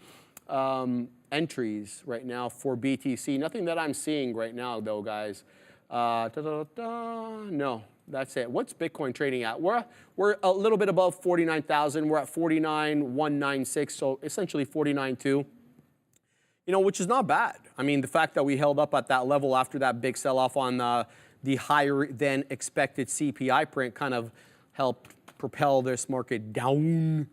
A: entries right now for BTC. Nothing that I'm seeing right now, though, guys. No, that's it. What's Bitcoin trading at? We're a little bit above 49,000. We're at 49,196, so essentially 49.2. Which is not bad. I mean, the fact that we held up at that level after that big sell-off on the higher than expected CPI print kind of helped propel this market down.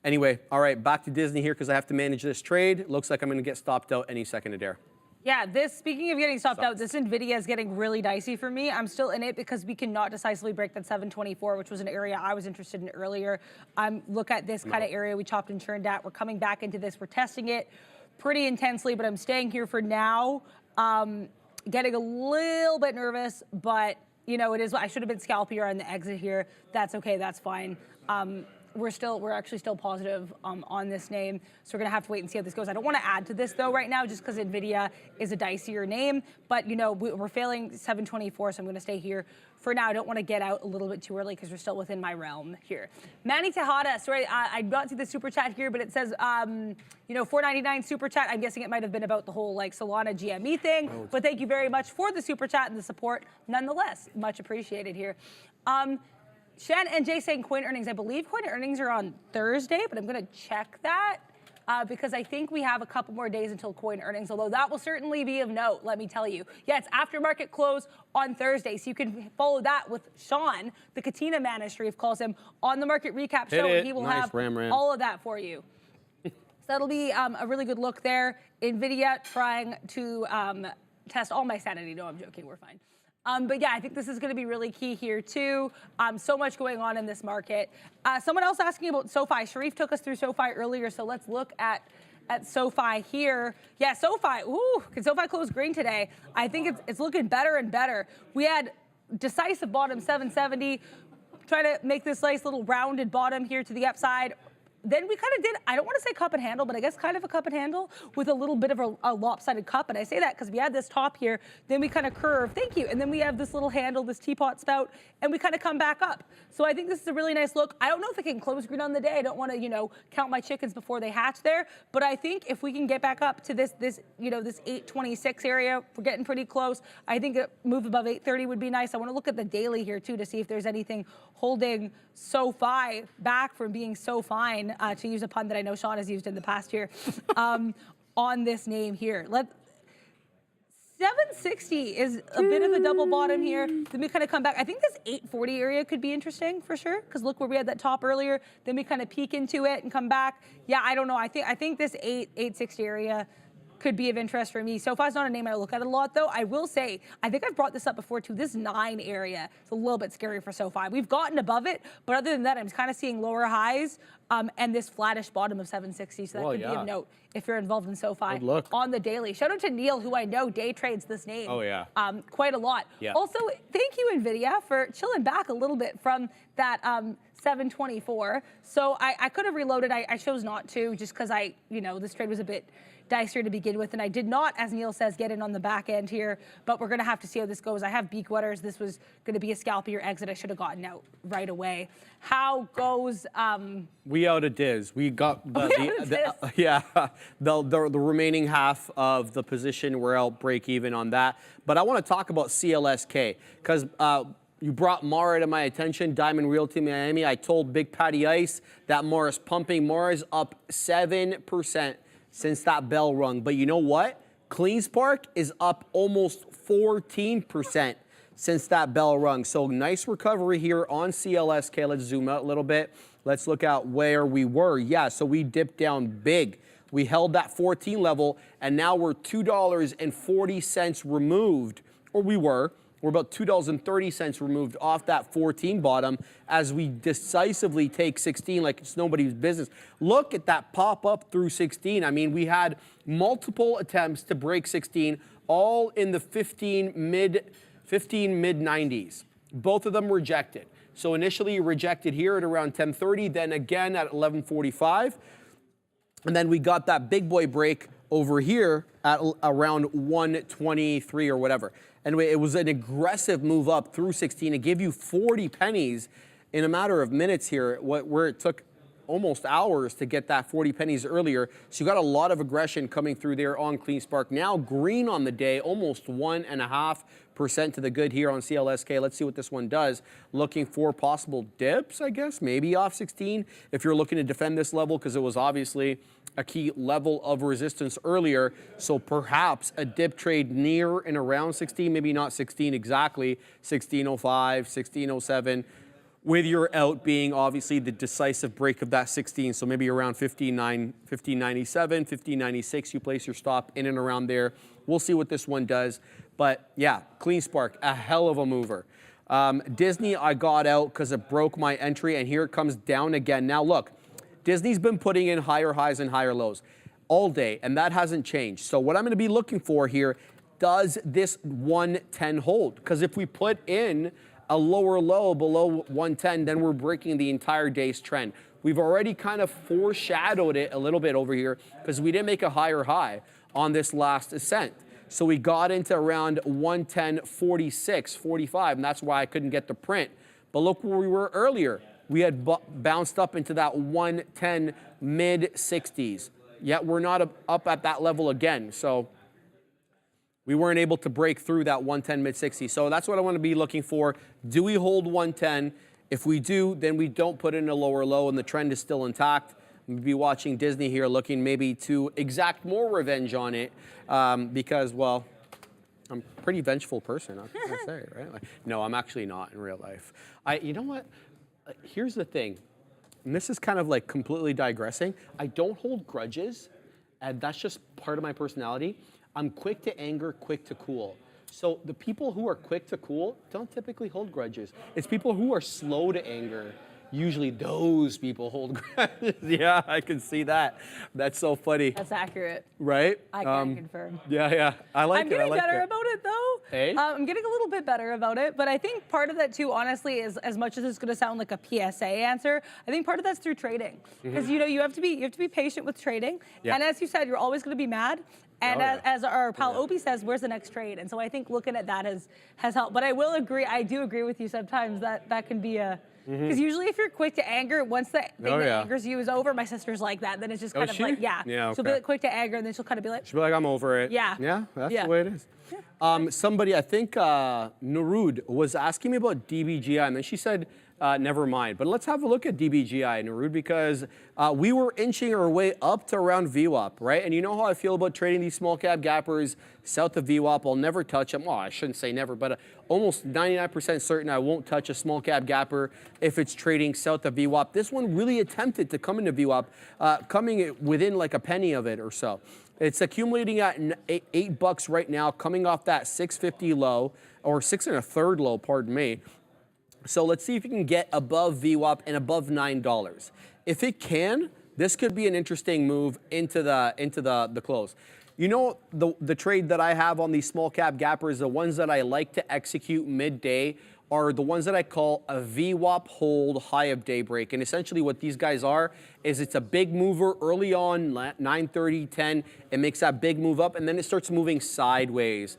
A: Anyway, all right, back to Disney here because I have to manage this trade. Looks like I'm going to get stopped out any second, Adair.
B: Yeah, speaking of getting stopped out, this NVIDIA is getting really dicey for me. I'm still in it because we cannot decisively break that 724, which was an area I was interested in earlier. Look at this kind of area we chopped and churned at. We're coming back into this. We're testing it pretty intensely, but I'm staying here for now. Getting a little bit nervous, but it is. I should have been scalpier on the exit here. That's okay. That's fine. we're actually still positive on this name, so we're gonna have to wait and see how this goes. I don't want to add to this though right now, just because Nvidia is a dicier name. But you know, we're failing 724, so I'm gonna stay here for now. I don't want to get out a little bit too early because we're still within my realm here. Manny Tejada, sorry, I got to the super chat here, but it says, you know, $4.99 super chat. I'm guessing it might have been about the whole like Solana GME thing, but thank you very much for the super chat and the support nonetheless. Much appreciated here. Shan and Jay saying coin earnings. I believe coin earnings are on Thursday, but I'm going to check that because I think we have a couple more days until coin earnings, although that will certainly be of note, let me tell you. Yeah, it's after market close on Thursday, so you can follow that with Sean, the Katina man, as Sharif calls him, on the Market Recap show, and he will have all of that for you. So that'll be a really good look there. Nvidia trying to test all my sanity. No, I'm joking, we're fine. But yeah, I think this is going to be really key here too. So much going on in this market. Someone else asking about SoFi. Sharif took us through SoFi earlier, so let's look at SoFi here. Yeah, SoFi. Ooh, can SoFi close green today? I think it's looking better and better. We had decisive bottom 770. Try to make this nice little rounded bottom here to the upside. Then we kind of did, I don't want to say cup and handle, but I guess kind of a cup and handle with a little bit of a lopsided cup. And I say that because we had this top here, then we kind of curve, thank you. And then we have this little handle, this teapot spout, and we kind of come back up. So I think this is a really nice look. I don't know if it can close green on the day. I don't want to, you know, count my chickens before they hatch there. But I think if we can get back up to this you know, this 826 area, we're getting pretty close. I think a move above 830 would be nice. I want to look at the daily here too to see if there's anything holding SoFi back from being so fine. To use a pun that I know Sean has used in the past here, on this name here. 760 is a bit of a double bottom here. Then we kind of come back. I think this 840 area could be interesting for sure, because look where we had that top earlier. Then we kind of peek into it and come back. Yeah, I don't know. I think this 860 area could be of interest for me. SoFi's not a name I look at a lot, though. I will say, I think I've brought this up before, too. This 9 area is a little bit scary for SoFi. We've gotten above it, but other than that, I'm kind of seeing lower highs and this flattish bottom of 760. So that could be of note if you're involved in SoFi on the daily. Shout out to Neil, who I know day trades this name quite a lot. Yeah. Also, thank you, NVIDIA, for chilling back a little bit from that 724. So I could have reloaded. I chose not to, just because this trade was a bit dicier to begin with, and I did not, as Neil says, get in on the back end here, but we're going to have to see how this goes. I have beak wetters. This was going to be a scalpier exit. I should have gotten out right away. How goes...
A: We out of Diz. We got the remaining half of the position. We're out break even on that. But I want to talk about CLSK, because you brought Mara to my attention, Diamond Realty Miami. I told Big Patty Ice that Mara's pumping. Mara's up 7% since that bell rung. But you know what? CleanSpark is up almost 14% since that bell rung. So nice recovery here on CLSK. Let's zoom out a little bit. Let's look at where we were. Yeah, so we dipped down big. We held that 14 level, and now we're $2.40 removed, or we were. We're about $2.30 removed off that 14 bottom as we decisively take 16 like it's nobody's business. Look at that pop up through 16. I mean, we had multiple attempts to break 16, all in the 15 mid 90s. Both of them rejected. So initially rejected here at around 10:30, then again at 11:45. And then we got that big boy break over here at around 123 or whatever. Anyway, it was an aggressive move up through 16. It gave you 40 pennies in a matter of minutes here, where it took almost hours to get that 40 pennies earlier. So you got a lot of aggression coming through there on CleanSpark. Now green on the day, almost 1.5% to the good here on CLSK. Let's see what this one does. Looking for possible dips, I guess, maybe off 16 if you're looking to defend this level, because it was obviously a key level of resistance earlier. So perhaps a dip trade near and around 16, maybe not 16 exactly, 1605, 1607, with your out being obviously the decisive break of that 16. So maybe around 1597, 1596, you place your stop in and around there. We'll see what this one does. But yeah, CleanSpark, a hell of a mover. Disney, I got out because it broke my entry, and here it comes down again. Now look, Disney's been putting in higher highs and higher lows all day, and that hasn't changed. So what I'm going to be looking for here, does this 110 hold? Because if we put in a lower low below 110, then we're breaking the entire day's trend. We've already kind of foreshadowed it a little bit over here because we didn't make a higher high on this last ascent. So we got into around 110.46, 45, and that's why I couldn't get the print. But look where we were earlier. We had bounced up into that 110 mid-60s. Yet we're not up at that level again. So we weren't able to break through that 110 mid-60s. So that's what I want to be looking for. Do we hold 110? If we do, then we don't put in a lower low and the trend is still intact. We'll be watching Disney here, looking maybe to exact more revenge on it because, well, I'm a pretty vengeful person, I can say, right? Like, no, I'm actually not in real life. You know what? Here's the thing, and this is kind of like completely digressing. I don't hold grudges, and that's just part of my personality. I'm quick to anger, quick to cool. So the people who are quick to cool don't typically hold grudges. It's people who are slow to anger. Usually those people hold grudges. Yeah, I can see that. That's so funny.
B: That's accurate.
A: Right?
B: I can confirm.
A: Yeah. I like it.
B: I'm getting better about it though.
A: Hey?
B: I'm getting a little bit better about it, but I think part of that too, honestly, is as much as it's going to sound like a PSA answer, I think part of that's through trading, because you have to be patient with trading, and as you said, you're always going to be mad. And as our pal Opie says, where's the next trade? And so I think looking at that has helped. But I will agree, I do agree with you sometimes that can be a. Because usually if you're quick to anger, once the thing that angers you is over, my sister's like that, then it's just kind of like,
A: okay.
B: She'll be like quick to anger, and then she'll kind of be like.
A: She'll be like, I'm over it.
B: Yeah.
A: Yeah, that's the way it is. Yeah. Somebody, I think Narud, was asking me about DBGI, and then she said, never mind. But let's have a look at DBGI, Narud, because we were inching our way up to around VWAP, right? And you know how I feel about trading these small cap gappers south of VWAP. I'll never touch them. Well, I shouldn't say never, but almost 99% certain I won't touch a small cap gapper if it's trading south of VWAP. This one really attempted to come into VWAP, coming within like a penny of it or so. It's accumulating at $8 right now, coming off that 650 low, or 6 1/3 low, pardon me. So let's see if you can get above VWAP and above $9. If it can, this could be an interesting move into the close. You know, the trade that I have on these small cap gappers, the ones that I like to execute midday, are the ones that I call a VWAP hold high of daybreak. And essentially what these guys are is it's a big mover early on, 9:30, 10. It makes that big move up, and then it starts moving sideways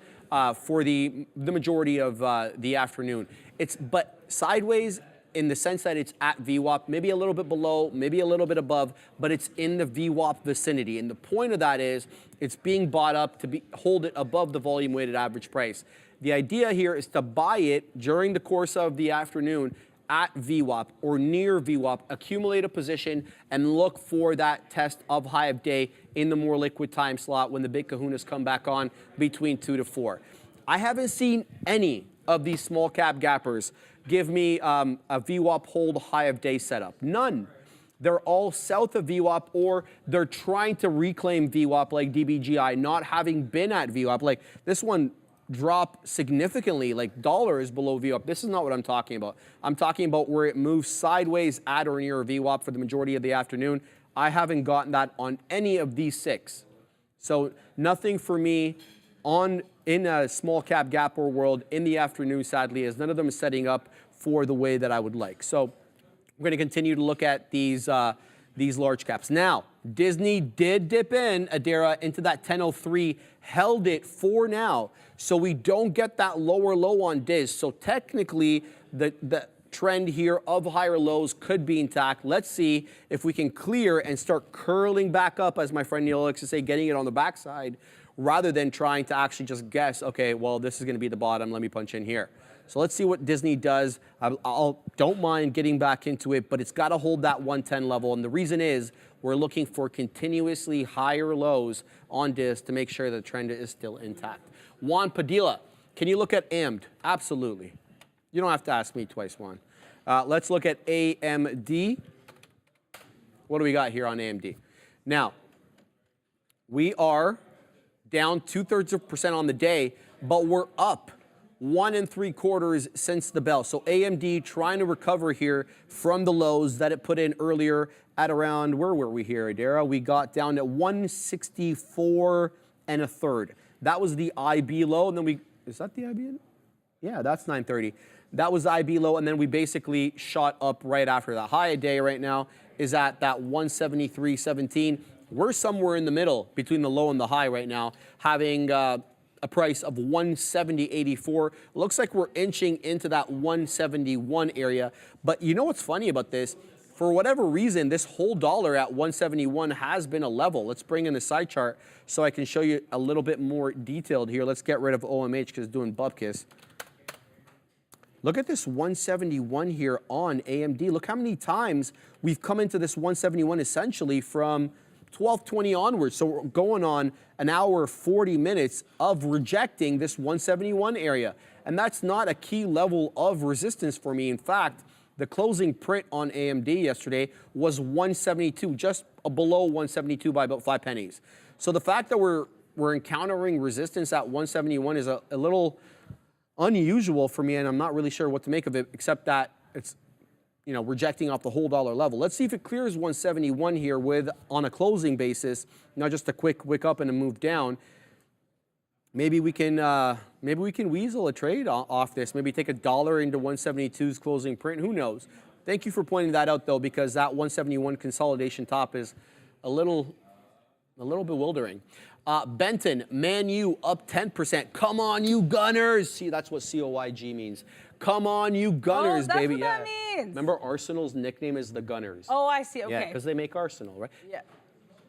A: for the majority of the afternoon. But sideways in the sense that it's at VWAP, maybe a little bit below, maybe a little bit above, but it's in the VWAP vicinity. And the point of that is it's being bought up to hold it above the volume weighted average price. The idea here is to buy it during the course of the afternoon at VWAP or near VWAP, accumulate a position, and look for that test of high of day in the more liquid time slot when the big kahunas come back on between 2 to 4. I haven't seen any of these small cap gappers give me a VWAP hold high of day setup. None. They're all south of VWAP, or they're trying to reclaim VWAP like DBGI, not having been at VWAP. Like this one dropped significantly, like dollars below VWAP. This is not what I'm talking about. I'm talking about where it moves sideways at or near VWAP for the majority of the afternoon. I haven't gotten that on any of these 6. So nothing for me in a small cap gapper world in the afternoon, sadly, as none of them is setting up for the way that I would like. So we're going to continue to look at these large caps. Now, Disney did dip in, Adara, into that 1003, held it for now, so we don't get that lower low on Diz. So technically, the trend here of higher lows could be intact. Let's see if we can clear and start curling back up, as my friend Neil likes to say, getting it on the backside, rather than trying to actually just guess, okay, well, this is going to be the bottom, let me punch in here. So let's see what Disney does. Don't mind getting back into it, but it's got to hold that 110 level. And the reason is we're looking for continuously higher lows on Diz to make sure the trend is still intact. Juan Padilla, can you look at AMD? Absolutely. You don't have to ask me twice, Juan. Let's look at AMD. What do we got here on AMD? Now, we are down 2/3% on the day, but we're up 1 3/4 since the bell. So AMD trying to recover here from the lows that it put in earlier at around, where were we here, Adara? We got down to 164 1/3. That was the IB low, and then is that the IB? Yeah, that's 930. That was IB low, and then we basically shot up right after that. High a day right now is at that 173.17. We're somewhere in the middle between the low and the high right now, having a price of 170.84. Looks like we're inching into that 171 area. But you know what's funny about this? For whatever reason, this whole dollar at 171 has been a level. Let's bring in the side chart so I can show you a little bit more detailed here. Let's get rid of OMH because it's doing bupkis. Look at this 171 here on AMD. Look how many times we've come into this 171 essentially from 12:20 onwards. So we're going on an hour, 40 minutes of rejecting this 171 area. And that's not a key level of resistance for me. In fact, the closing print on AMD yesterday was 172, just below 172 by about 5 pennies. So the fact that we're encountering resistance at 171 is a little unusual for me, and I'm not really sure what to make of it, except that it's, you know, rejecting off the whole dollar level. Let's see if it clears 171 here with on a closing basis, not just a quick wick up and a move down. Maybe we can weasel a trade off this. Maybe take $1 into 172's closing print. Who knows? Thank you for pointing that out though, because that 171 consolidation top is a little bewildering. Benton, Man U up 10%. Come on, you Gunners. See, that's what COYG means. Come on, you Gunners,
B: that's
A: baby.
B: What that means.
A: Remember, Arsenal's nickname is the Gunners.
B: Oh, I see. Okay.
A: Yeah, because they make Arsenal, right?
B: Yeah.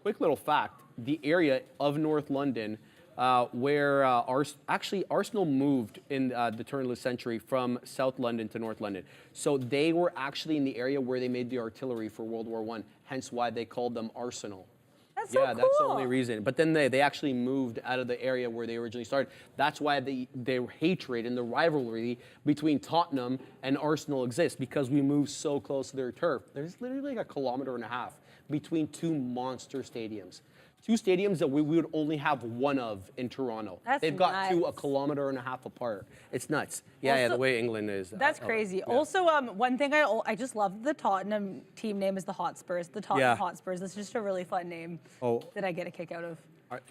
A: Quick little fact: the area of North London where Arsenal moved in the turn of the century from South London to North London. So they were actually in the area where they made the artillery for World War I. Hence why they called them Arsenal.
B: That's so cool.
A: That's the only reason. But then they actually moved out of the area where they originally started. That's why their hatred and the rivalry between Tottenham and Arsenal exists, because we moved so close to their turf. There's literally like 1.5 kilometers between two monster stadiums. Two stadiums that we would only have one of in Toronto. They've got
B: nuts.
A: 2 1.5 kilometers apart. It's nuts. Yeah, the way England is.
B: That's crazy.
A: Yeah.
B: Also, one thing I just love, the Tottenham team name is the Hotspurs. The Tottenham Hotspurs. It's just a really fun name that I get a kick out of.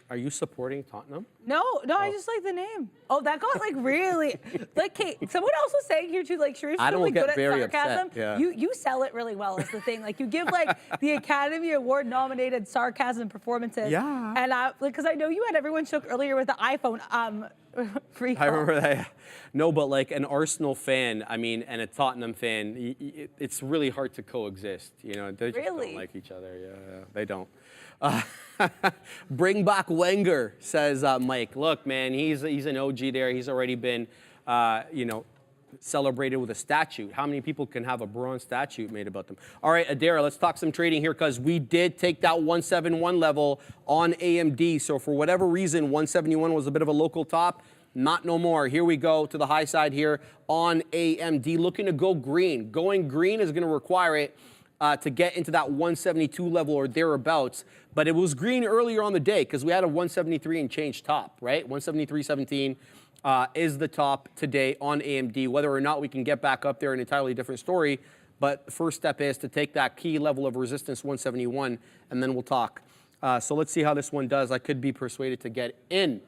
A: Are you supporting Tottenham?
B: No, I just like the name. Oh, that got like really, like, Kate, someone else was saying here too, like, Sharif's really good at sarcasm.
A: Yeah.
B: You sell it really well is the thing. Like, you give like the Academy Award nominated sarcasm performances.
A: Yeah.
B: And because I know you had everyone shook earlier with the iPhone recall.
A: I remember that. No, but like an Arsenal fan, I mean, and a Tottenham fan, it's really hard to coexist. You know, they just don't like each other. Yeah, they don't. Bring back Wenger, says Mike. Look, man, he's an OG there. He's already been, celebrated with a statue. How many people can have a bronze statue made about them? All right, Adara, let's talk some trading here, because we did take that 171 level on AMD. So for whatever reason, 171 was a bit of a local top. Not no more. Here we go to the high side here on AMD, looking to go green. Going green is going to require it to get into that 172 level or thereabouts. But it was green earlier on the day because we had a 173 and change top, right? 173.17 is the top today on AMD. Whether or not we can get back up there, an entirely different story. But the first step is to take that key level of resistance, 171, and then we'll talk. So let's see how this one does. I could be persuaded to get in.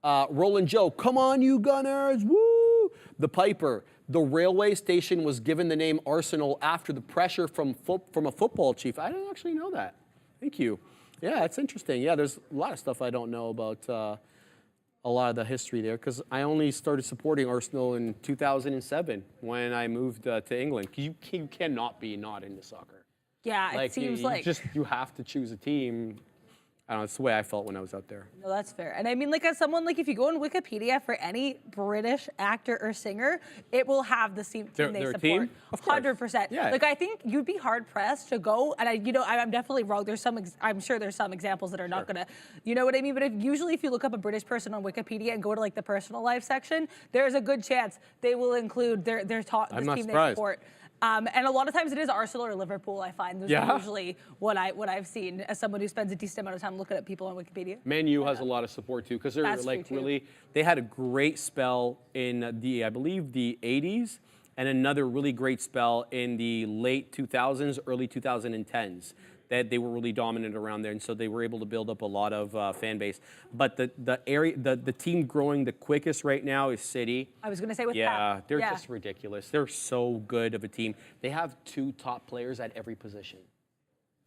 A: Roland Joe, come on, you Gunners, woo! The Piper. The railway station was given the name Arsenal after the pressure from a football chief. I didn't actually know that. Thank you. Yeah, it's interesting. Yeah, there's a lot of stuff I don't know about a lot of the history there, because I only started supporting Arsenal in 2007 when I moved to England. You cannot be not into soccer.
B: Yeah, it seems
A: you have to choose a team. I don't know, it's the way I felt when I was out there.
B: No, that's fair. And I mean, like, as someone, like, if you go on Wikipedia for any British actor or singer, it will have the team they support.
A: Team? Of course.
B: 100%.
A: Yeah.
B: Like, I think you'd be hard pressed to go, and I'm definitely wrong. There's I'm sure there's some examples that are not gonna, you know what I mean? But usually if you look up a British person on Wikipedia and go to like the personal life section, there's a good chance they will include the team they support. And a lot of times it is Arsenal or Liverpool, I find. Those are usually what I've seen as someone who spends a decent amount of time looking at people on Wikipedia.
A: Man U has a lot of support too, because they're they had a great spell in I believe the 80s, and another really great spell in the late 2000s, early 2010s. That they were really dominant around there, and so they were able to build up a lot of fan base. But the team growing the quickest right now is City.
B: I was going to say with
A: yeah,
B: Pep.
A: they're just ridiculous. They're so good of a team. They have 2 top players at every position.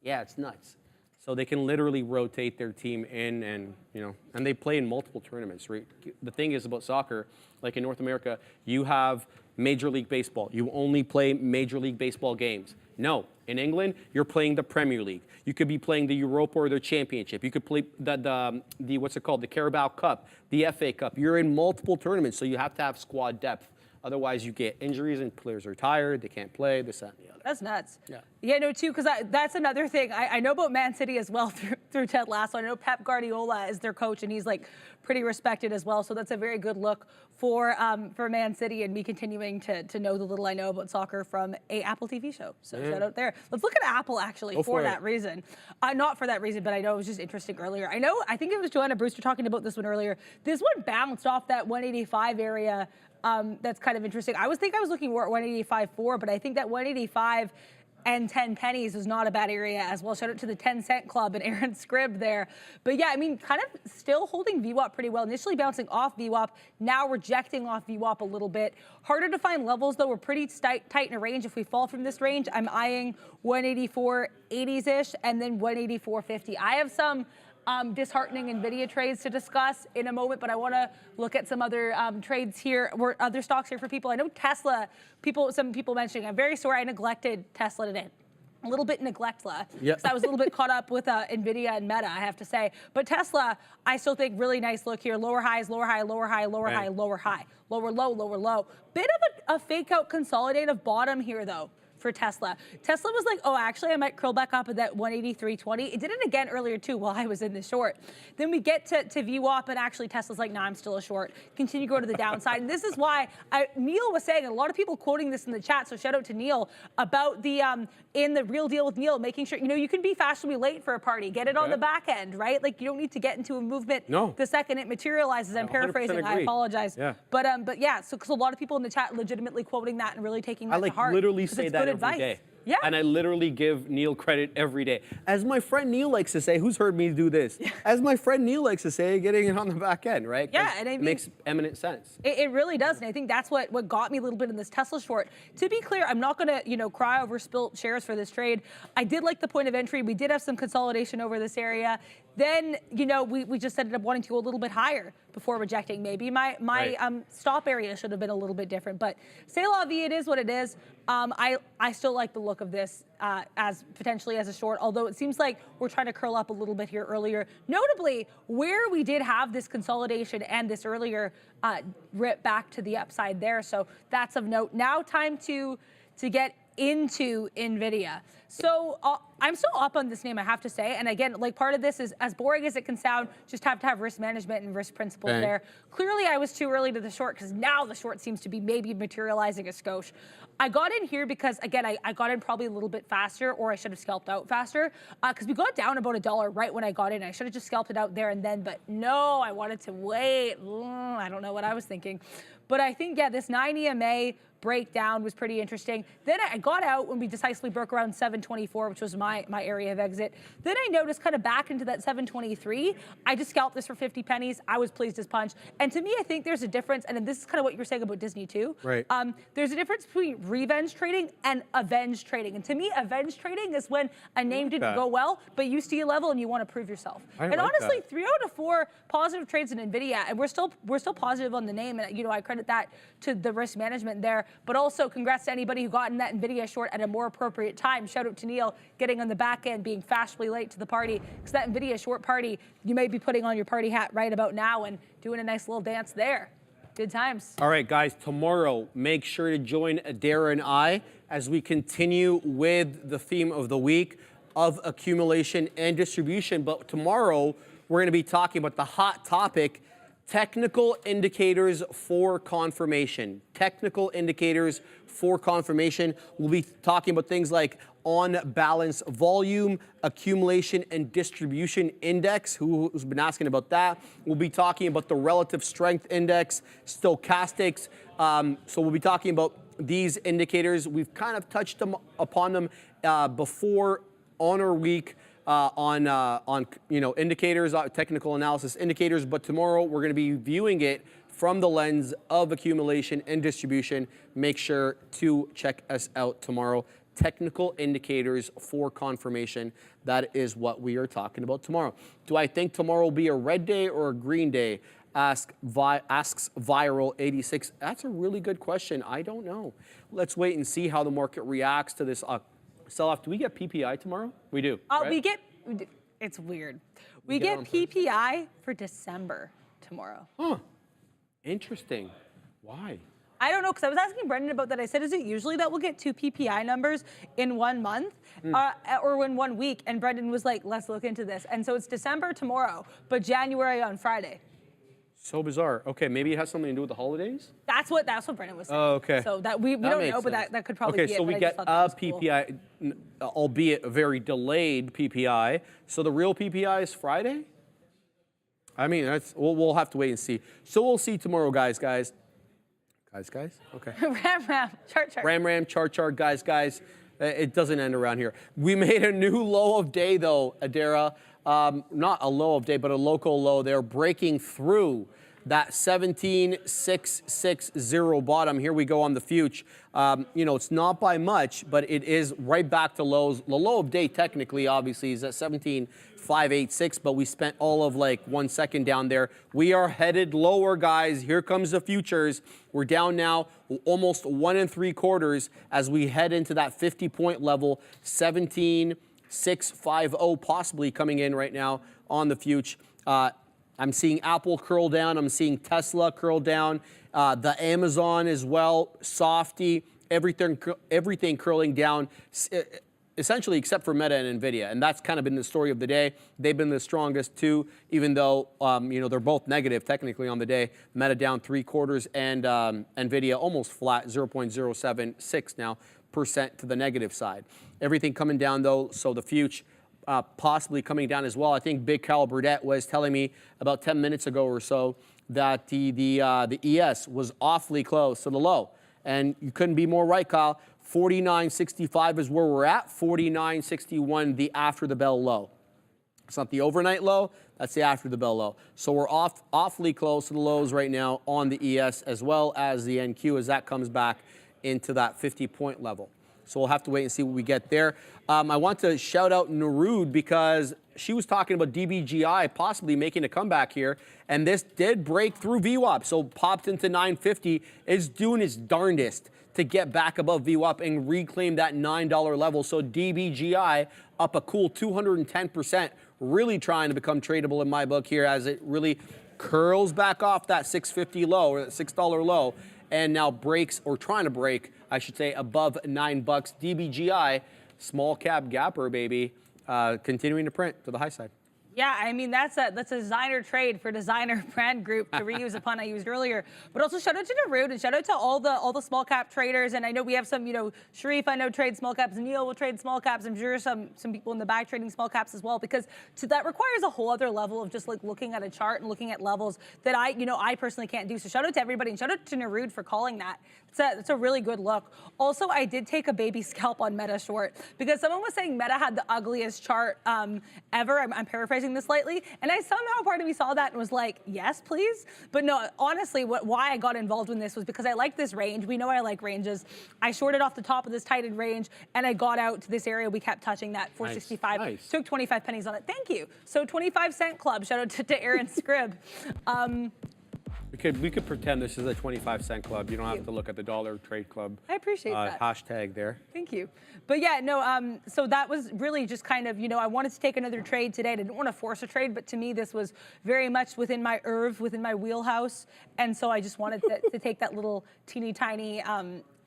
A: Yeah, it's nuts. So they can literally rotate their team in, and and they play in multiple tournaments. Right? The thing is about soccer, like in North America, you have Major League Baseball. You only play Major League Baseball games. No, in England, you're playing the Premier League. You could be playing the Europa or the Championship. You could play the what's it called, the Carabao Cup, the FA Cup. You're in multiple tournaments, so you have to have squad depth. Otherwise, you get injuries and players are tired. They can't play. This, that, and the other.
B: That's nuts.
A: Yeah.
B: Yeah, no, too, because that's another thing. I know about Man City as well through Ted Lasso. I know Pep Guardiola is their coach, and he's like pretty respected as well. So that's a very good look for Man City and me continuing to know the little I know about soccer from a Apple TV show. So shout out there. Let's look at Apple actually for that reason. Not for that reason, but I know it was just interesting earlier. I think it was Joanna Brewster talking about this one earlier. This one bounced off that 185 area. That's kind of interesting. I was looking more at 185.4, but I think that 185 and 10 pennies is not a bad area as well. Shout out to the 10-cent club and Aaron Scribb there. But yeah, I mean, kind of still holding VWAP pretty well. Initially bouncing off VWAP, now rejecting off VWAP a little bit. Harder to find levels, though. We're pretty tight in a range. If we fall from this range, I'm eyeing 184.80s-ish and then 184.50. I have some disheartening NVIDIA trades to discuss in a moment, but I want to look at some other trades here, or other stocks here for people. I know Tesla, some people mentioning, I'm very sorry I neglected Tesla today. A little bit neglectla, because I was a little bit caught up with NVIDIA and Meta, I have to say. But Tesla, I still think really nice look here. Lower highs, lower high, lower high, lower high, lower high, lower low, lower low. Bit of a fake out consolidative bottom here, though, for Tesla. Tesla was like, oh, actually, I might curl back up at that 183.20. It did it again earlier, too, while I was in the short. Then we get to VWAP, and actually Tesla's like, nah, I'm still a short. Continue to go to the downside. And this is why Neil was saying, and a lot of people quoting this in the chat, so shout out to Neil, about the, in the Real Deal with Neil, making sure, you can be fashionably late for a party. Get it on the back end, right? Like, you don't need to get into a movement the second it materializes. I'm paraphrasing, I apologize.
A: Yeah.
B: But yeah, so because a lot of people in the chat legitimately quoting that and really taking that to heart.
A: I literally say that every day.
B: Yeah.
A: And I literally give Neil credit every day. As my friend Neil likes to say, who's heard me do this? Yeah. As my friend Neil likes to say, getting it on the back end, right?
B: Yeah, and I mean,
A: it makes eminent sense.
B: It really does, and I think that's what got me a little bit in this Tesla short. To be clear, I'm not going to cry over spilt shares for this trade. I did like the point of entry. We did have some consolidation over this area. Then we just ended up wanting to go a little bit higher before rejecting. Maybe my stop area should have been a little bit different, but c'est la vie, it is what it is. I still like the look of this as potentially as a short, although it seems like we're trying to curl up a little bit here earlier. Notably, where we did have this consolidation and this earlier rip back to the upside there, so that's of note. Now time to get into NVIDIA. So I'm still up on this name, I have to say. And again, like part of this is, as boring as it can sound, just have to have risk management and risk principles there. Clearly, I was too early to the short because now the short seems to be maybe materializing a skosh. I got in here because, again, I got in probably a little bit faster, or I should have scalped out faster, because we got down about $1 right when I got in. I should have just scalped it out there and then, but no, I wanted to wait. I don't know what I was thinking. But I think, yeah, this 9 EMA breakdown was pretty interesting. Then I got out when we decisively broke around 724, which was my area of exit. Then I noticed kind of back into that 723. I just scalped this for 50 pennies. I was pleased as punch. And to me, I think there's a difference, and this is kind of what you were saying about Disney too. Right. There's a difference between revenge trading and avenge trading. And to me, avenge trading is when a name didn't go well, but you see a level and you want to prove yourself. And honestly, 3 out of 4 positive trades in NVIDIA, and we're still positive on the name, and I credit that to the risk management there. But also, congrats to anybody who got in that NVIDIA short at a more appropriate time. Shout out to Neil, getting on the back end, being fashionably late to the party. Because that NVIDIA short party, you may be putting on your party hat right about now and doing a nice little dance there. Good times.
A: All right, guys, tomorrow, make sure to join Adair and I as we continue with the theme of the week of accumulation and distribution. But tomorrow, we're going to be talking about the hot topic, technical indicators for confirmation. Technical indicators for confirmation. We'll be talking about things like on-balance volume, accumulation and distribution index. Who's been asking about that? We'll be talking about the relative strength index, stochastics. So we'll be talking about these indicators. We've kind of touched upon them before on our week on indicators, technical analysis indicators. But tomorrow we're going to be viewing it from the lens of accumulation and distribution. Make sure to check us out tomorrow. Technical indicators for confirmation. That is what we are talking about tomorrow. Do I think tomorrow will be a red day or a green day? Asks Viral 86. That's a really good question. I don't know. Let's wait and see how the market reacts to this sell-off. Do we get PPI tomorrow? We do. Right?
B: It's weird. We get PPI for December tomorrow.
A: Huh. Interesting. Why?
B: I don't know, because I was asking Brendan about that. I said, is it usually that we'll get 2 PPI numbers in 1 month or in 1 week? And Brendan was like, let's look into this. And so it's December tomorrow, but January on Friday.
A: So bizarre. Okay, maybe it has something to do with the holidays?
B: That's what Brendan was saying.
A: Oh, okay.
B: So that we don't know, but that could probably be it.
A: Okay, so we get a PPI, albeit a very delayed PPI. So the real PPI is Friday? I mean, we'll have to wait and see. So we'll see tomorrow, guys. Guys? Okay.
B: Ram,
A: chart, guys. It doesn't end around here. We made a new low of day, though, Adara. Not a low of day, but a local low. They're breaking through that 17,660 bottom. Here we go on the future. It's not by much, but it is right back to lows. The low of day, technically, obviously, is at 17,586, but we spent all of like 1 second down there. We are headed lower, guys. Here comes the futures. We're down now almost 1 3/4 as we head into that 50-point level, 17,650 possibly coming in right now on the future. I'm seeing Apple curl down. I'm seeing Tesla curl down. The Amazon as well, softy, everything curling down, essentially except for Meta and NVIDIA. And that's kind of been the story of the day. They've been the strongest too, even though they're both negative technically on the day. Meta down 3/4 and NVIDIA almost flat, 0.076 now % to the negative side. Everything coming down though, so the future possibly coming down as well. I think Big Cal Burdett was telling me about 10 minutes ago or so that the ES was awfully close to the low. And you couldn't be more right, Kyle. 49.65 is where we're at. 49.61, the after the bell low. It's not the overnight low, that's the after the bell low. So we're awfully close to the lows right now on the ES as well as the NQ as that comes back into that 50-point level. So we'll have to wait and see what we get there. I want to shout out Narud because she was talking about DBGI possibly making a comeback here, and this did break through VWAP, so popped into 950. Is doing its darndest to get back above VWAP and reclaim that $9 level. So DBGI up a cool 210%, really trying to become tradable in my book here as it really curls back off that 650 low or that $6 low, and now breaks, or trying to break, I should say, above $9. DBGI, small cap gapper, baby, continuing to print to the high side.
B: Yeah, I mean, that's a designer trade for designer brand group, to reuse a pun I used earlier. But also shout out to Narud and shout out to all the small cap traders. And I know we have some, Sharif, I know, trade small caps. Neil will trade small caps. I'm sure some people in the back trading small caps as well, because that requires a whole other level of just like looking at a chart and looking at levels that I personally can't do. So shout out to everybody and shout out to Narud for calling that. It's a really good look. Also, I did take a baby scalp on Meta short because someone was saying Meta had the ugliest chart ever. I'm paraphrasing this slightly, and I somehow, part of me saw that and was like, yes, please. But no, honestly, why I got involved in this was because I like this range. We know I like ranges. I shorted off the top of this tightened range, and I got out to this area. We kept touching that 465.
A: Nice.
B: Took 25 pennies on it. Thank you. So 25-cent club. Shout out to Aaron Scribb.
A: We could pretend this is a 25-cent club. You don't have to look at the dollar trade club.
B: I appreciate that.
A: Hashtag there.
B: Thank you. But yeah, no, so that was really just kind of, I wanted to take another trade today. I didn't want to force a trade, but to me, this was very much within my within my wheelhouse. And so I just wanted to take that little teeny tiny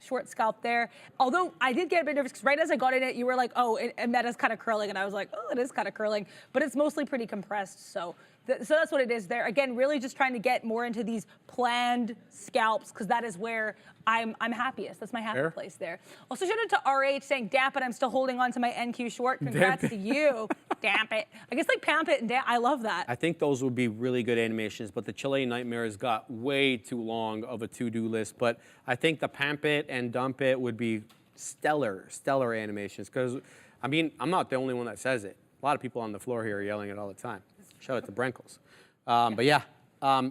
B: short scalp there. Although I did get a bit nervous because right as I got in it, you were like, oh, and Meta's kind of curling. And I was like, oh, it is kind of curling. But it's mostly pretty compressed. So that's what it is there. Again, really just trying to get more into these planned scalps because that is where I'm happiest. That's my happy place there. Also, shout out to RH saying, damn it, I'm still holding on to my NQ short. Congrats to you. Damp it. I guess like pamp it and I love that.
A: I think those would be really good animations, but the Chilean Nightmare has got way too long of a to-do list. But I think the pamp it and dump it would be stellar animations. Because, I mean, I'm not the only one that says it. A lot of people on the floor here are yelling it all the time. Shout out to Brenkles. But yeah,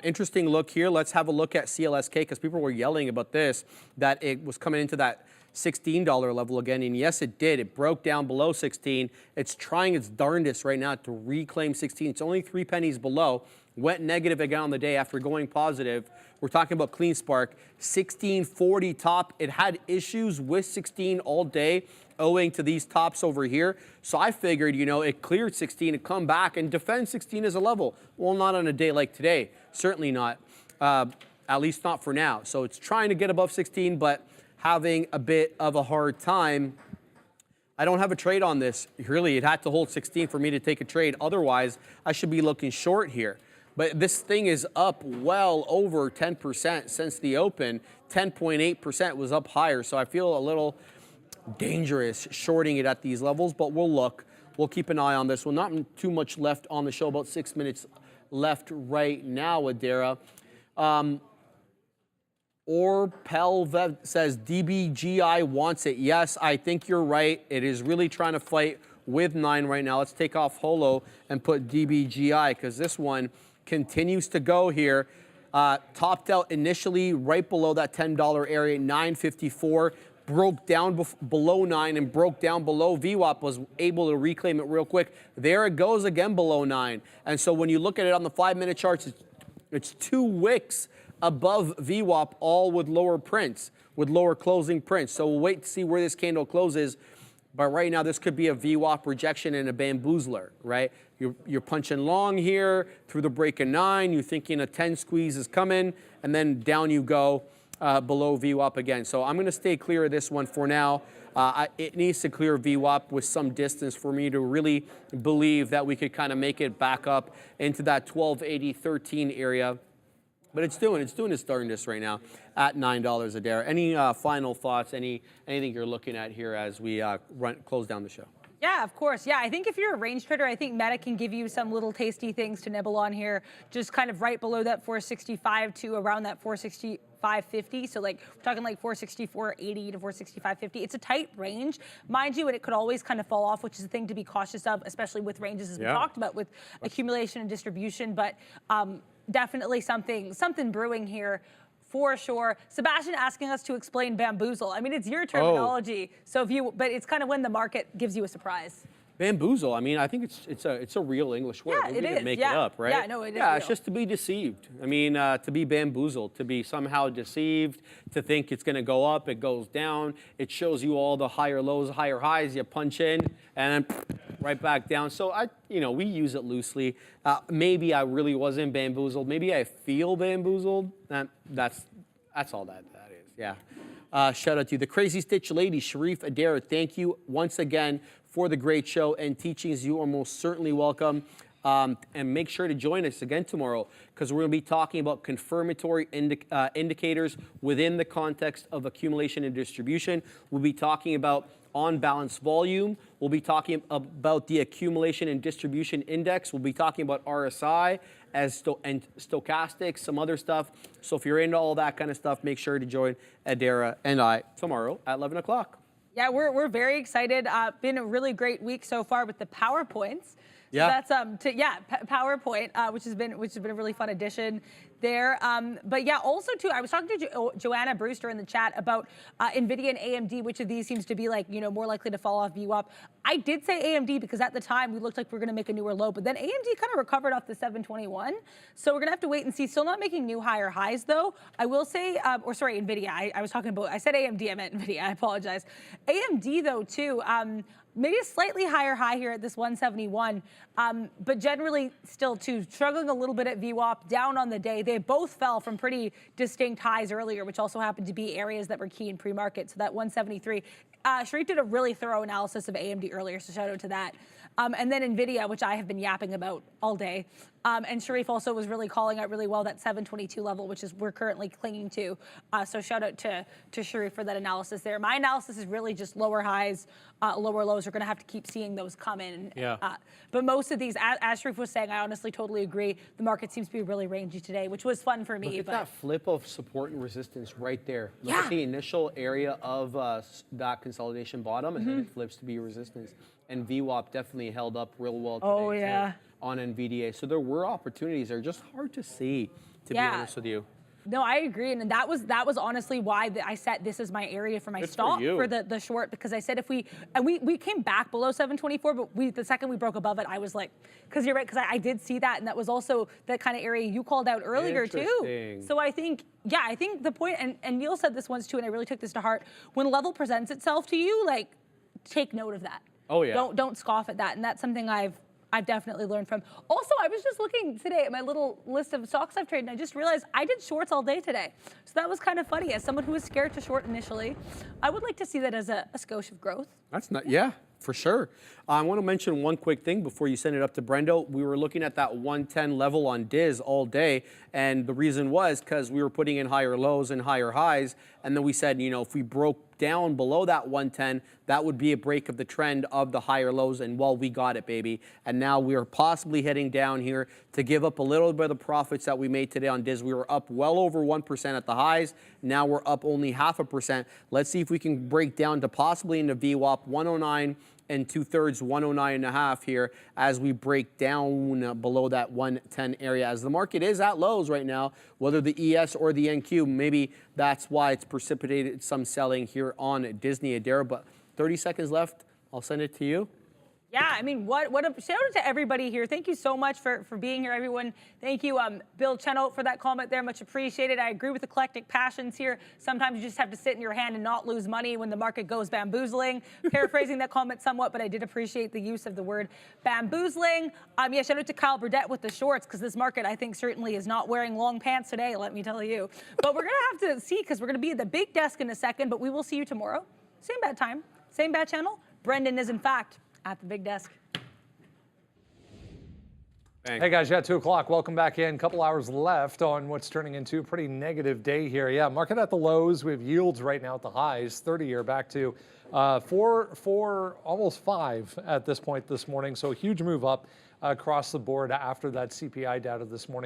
A: interesting look here. Let's have a look at CLSK because people were yelling about this, that it was coming into that $16 level again, and yes, it did. It broke down below 16. It's trying its darndest right now to reclaim 16. It's only 3 pennies below. Went negative again on the day after going positive. We're talking about CleanSpark, 1640 top. It had issues with 16 all day owing to these tops over here. So I figured, you know, it cleared 16, it come back and defend 16 as a level. Well, not on a day like today. Certainly not. At least not for now. So it's trying to get above 16, but having a bit of a hard time. I don't have a trade on this. Really, it had to hold 16 for me to take a trade. Otherwise, I should be looking short here. But this thing is up well over 10% since the open. 10.8% was up higher. So I feel a little dangerous shorting it at these levels, but we'll look. We'll keep an eye on this one. Not too much left on the show, about 6 minutes left right now, Adara. Or Pelvev says DBGI wants it. Yes, I think you're right. It is really trying to fight with 9 right now. Let's take off Holo and put DBGI because this one continues to go here. Topped out initially right below that $10 area, 954. Broke down below 9 and broke down below VWAP, was able to reclaim it real quick. There it goes again below 9. And so when you look at it on the 5-minute charts, it's 2 wicks above VWAP, all with lower prints, with lower closing prints. So we'll wait to see where this candle closes. But right now, this could be a VWAP rejection and a bamboozler, right? You're punching long here through the break of 9. You're thinking a 10 squeeze is coming, and then down you go below VWAP again. So I'm going to stay clear of this one for now. It needs to clear VWAP with some distance for me to really believe that we could kind of make it back up into that 1280.13 area. But it's doing its darndest right now at $9 a dare. Any final thoughts? Anything you're looking at here as we close down the show?
B: Yeah, of course. Yeah, I think if you're a range trader, I think Meta can give you some little tasty things to nibble on here, just kind of right below that 465 to around that 465.50. So like we're talking like 464.80 to 465.50. It's a tight range, mind you, and it could always kind of fall off, which is a thing to be cautious of, especially with ranges as we talked about with accumulation and distribution. But definitely something brewing here for sure. Sebastian asking us to explain bamboozle. I mean, it's your terminology. So but it's kind of when the market gives you a surprise.
A: Bamboozle. I mean, I think it's a real English word.
B: Yeah,
A: We
B: it
A: didn't
B: is.
A: make it up, right?
B: Yeah, no, it is.
A: Yeah,
B: real.
A: it's just to be deceived. I mean, to be bamboozled, to be somehow deceived, to think it's going to go up, it goes down. It shows you all the higher lows, higher highs. You punch in, and then right back down. So we use it loosely. Maybe I really wasn't bamboozled. Maybe I feel bamboozled. That's all that is. Yeah. Shout out to you, the Crazy Stitch Lady, Sharif Adair. Thank you once again for the great show and teachings. You are most certainly welcome. And make sure to join us again tomorrow because we're going to be talking about confirmatory indicators within the context of accumulation and distribution. We'll be talking about on-balance volume. We'll be talking about the accumulation and distribution index. We'll be talking about RSI and stochastics, some other stuff. So if you're into all that kind of stuff, make sure to join Adara and I tomorrow at 11 o'clock.
B: Yeah, we're very excited. Been a really great week so far with the PowerPoints. So that's PowerPoint, which has been a really fun addition there. But yeah, also too, I was talking to Joanna Brewster in the chat about NVIDIA and AMD, which of these seems to be like, more likely to fall off VWAP. I did say AMD because at the time we looked like we were going to make a newer low, but then AMD kind of recovered off the 721. So we're going to have to wait and see. Still not making new higher highs though. I will say, NVIDIA. I was talking about, I said AMD, I meant NVIDIA. I apologize. AMD though too. Maybe a slightly higher high here at this 171, but generally still too struggling a little bit at VWAP, down on the day. They both fell from pretty distinct highs earlier, which also happened to be areas that were key in pre-market. So that 173. Sharif did a really thorough analysis of AMD earlier, so shout out to that. And then NVIDIA, which I have been yapping about all day. And Sharif also was really calling out really well that 722 level, which is we're currently clinging to. So shout out to Sharif for that analysis there. My analysis is really just lower highs, lower lows. We're going to have to keep seeing those come in.
C: Yeah.
B: But most of these, as Sharif was saying, I honestly totally agree. The market seems to be really rangy today, which was fun for me.
A: Look at that flip of support and resistance right there. Look
B: Yeah.
A: at the initial area of that consolidation bottom, and then it flips to be resistance. And VWAP definitely held up real well today.
B: Oh, yeah.
A: Too, on NVDA. So there were opportunities. They're just hard to see, to be honest with you.
B: No, I agree, and that was honestly why I set this as my area for my stop for the short, because I said if we came back below 724, but the second we broke above it, I was like, because you're right, because I did see that, and that was also the kind of area you called out earlier too. So I think the point, and Neil said this once too, and I really took this to heart. When a level presents itself to you, like take note of that.
A: Oh yeah.
B: Don't scoff at that, and that's something I've definitely learned from. Also, I was just looking today at my little list of stocks I've traded, and I just realized I did shorts all day today. So that was kind of funny. As someone who was scared to short initially, I would like to see that as a skosh of growth.
A: That's not, yeah, for sure. I want to mention one quick thing before you send it up to Brendo. We were looking at that 110 level on DIS all day, and the reason was because we were putting in higher lows and higher highs, and then we said, you know, if we broke down below that 110, that would be a break of the trend of the higher lows, and well, we got it, baby. And now we are possibly heading down here to give up a little bit of the profits that we made today on DIS. We were up well over 1% at the highs. Now we're up only 0.5%. Let's see if we can break down to possibly into VWAP 109 and 2/3, 109.5 here as we break down below that 110 area. As the market is at lows right now, whether the ES or the NQ, maybe that's why it's precipitated some selling here on Disney Adara. But 30 seconds left. I'll send it to you.
B: Yeah, I mean, what a shout out to everybody here. Thank you so much for being here, everyone. Thank you, Bill Chenout, for that comment there. Much appreciated. I agree with Eclectic Passions here. Sometimes you just have to sit in your hand and not lose money when the market goes bamboozling. Paraphrasing that comment somewhat, but I did appreciate the use of the word bamboozling. Yeah, shout out to Kyle Burdett with the shorts, because this market, I think, certainly is not wearing long pants today, let me tell you. But we're going to have to see, because we're going to be at the big desk in a second, but we will see you tomorrow. Same bad time, same bad channel. Brendan is, in fact, at the big desk.
D: Thanks. Hey guys, 2 o'clock. Welcome back in. Couple hours left on what's turning into a pretty negative day here. Yeah, market at the lows. We have yields right now at the highs. 30-year back to 4, almost 5 at this point this morning. So a huge move up across the board after that CPI data this morning.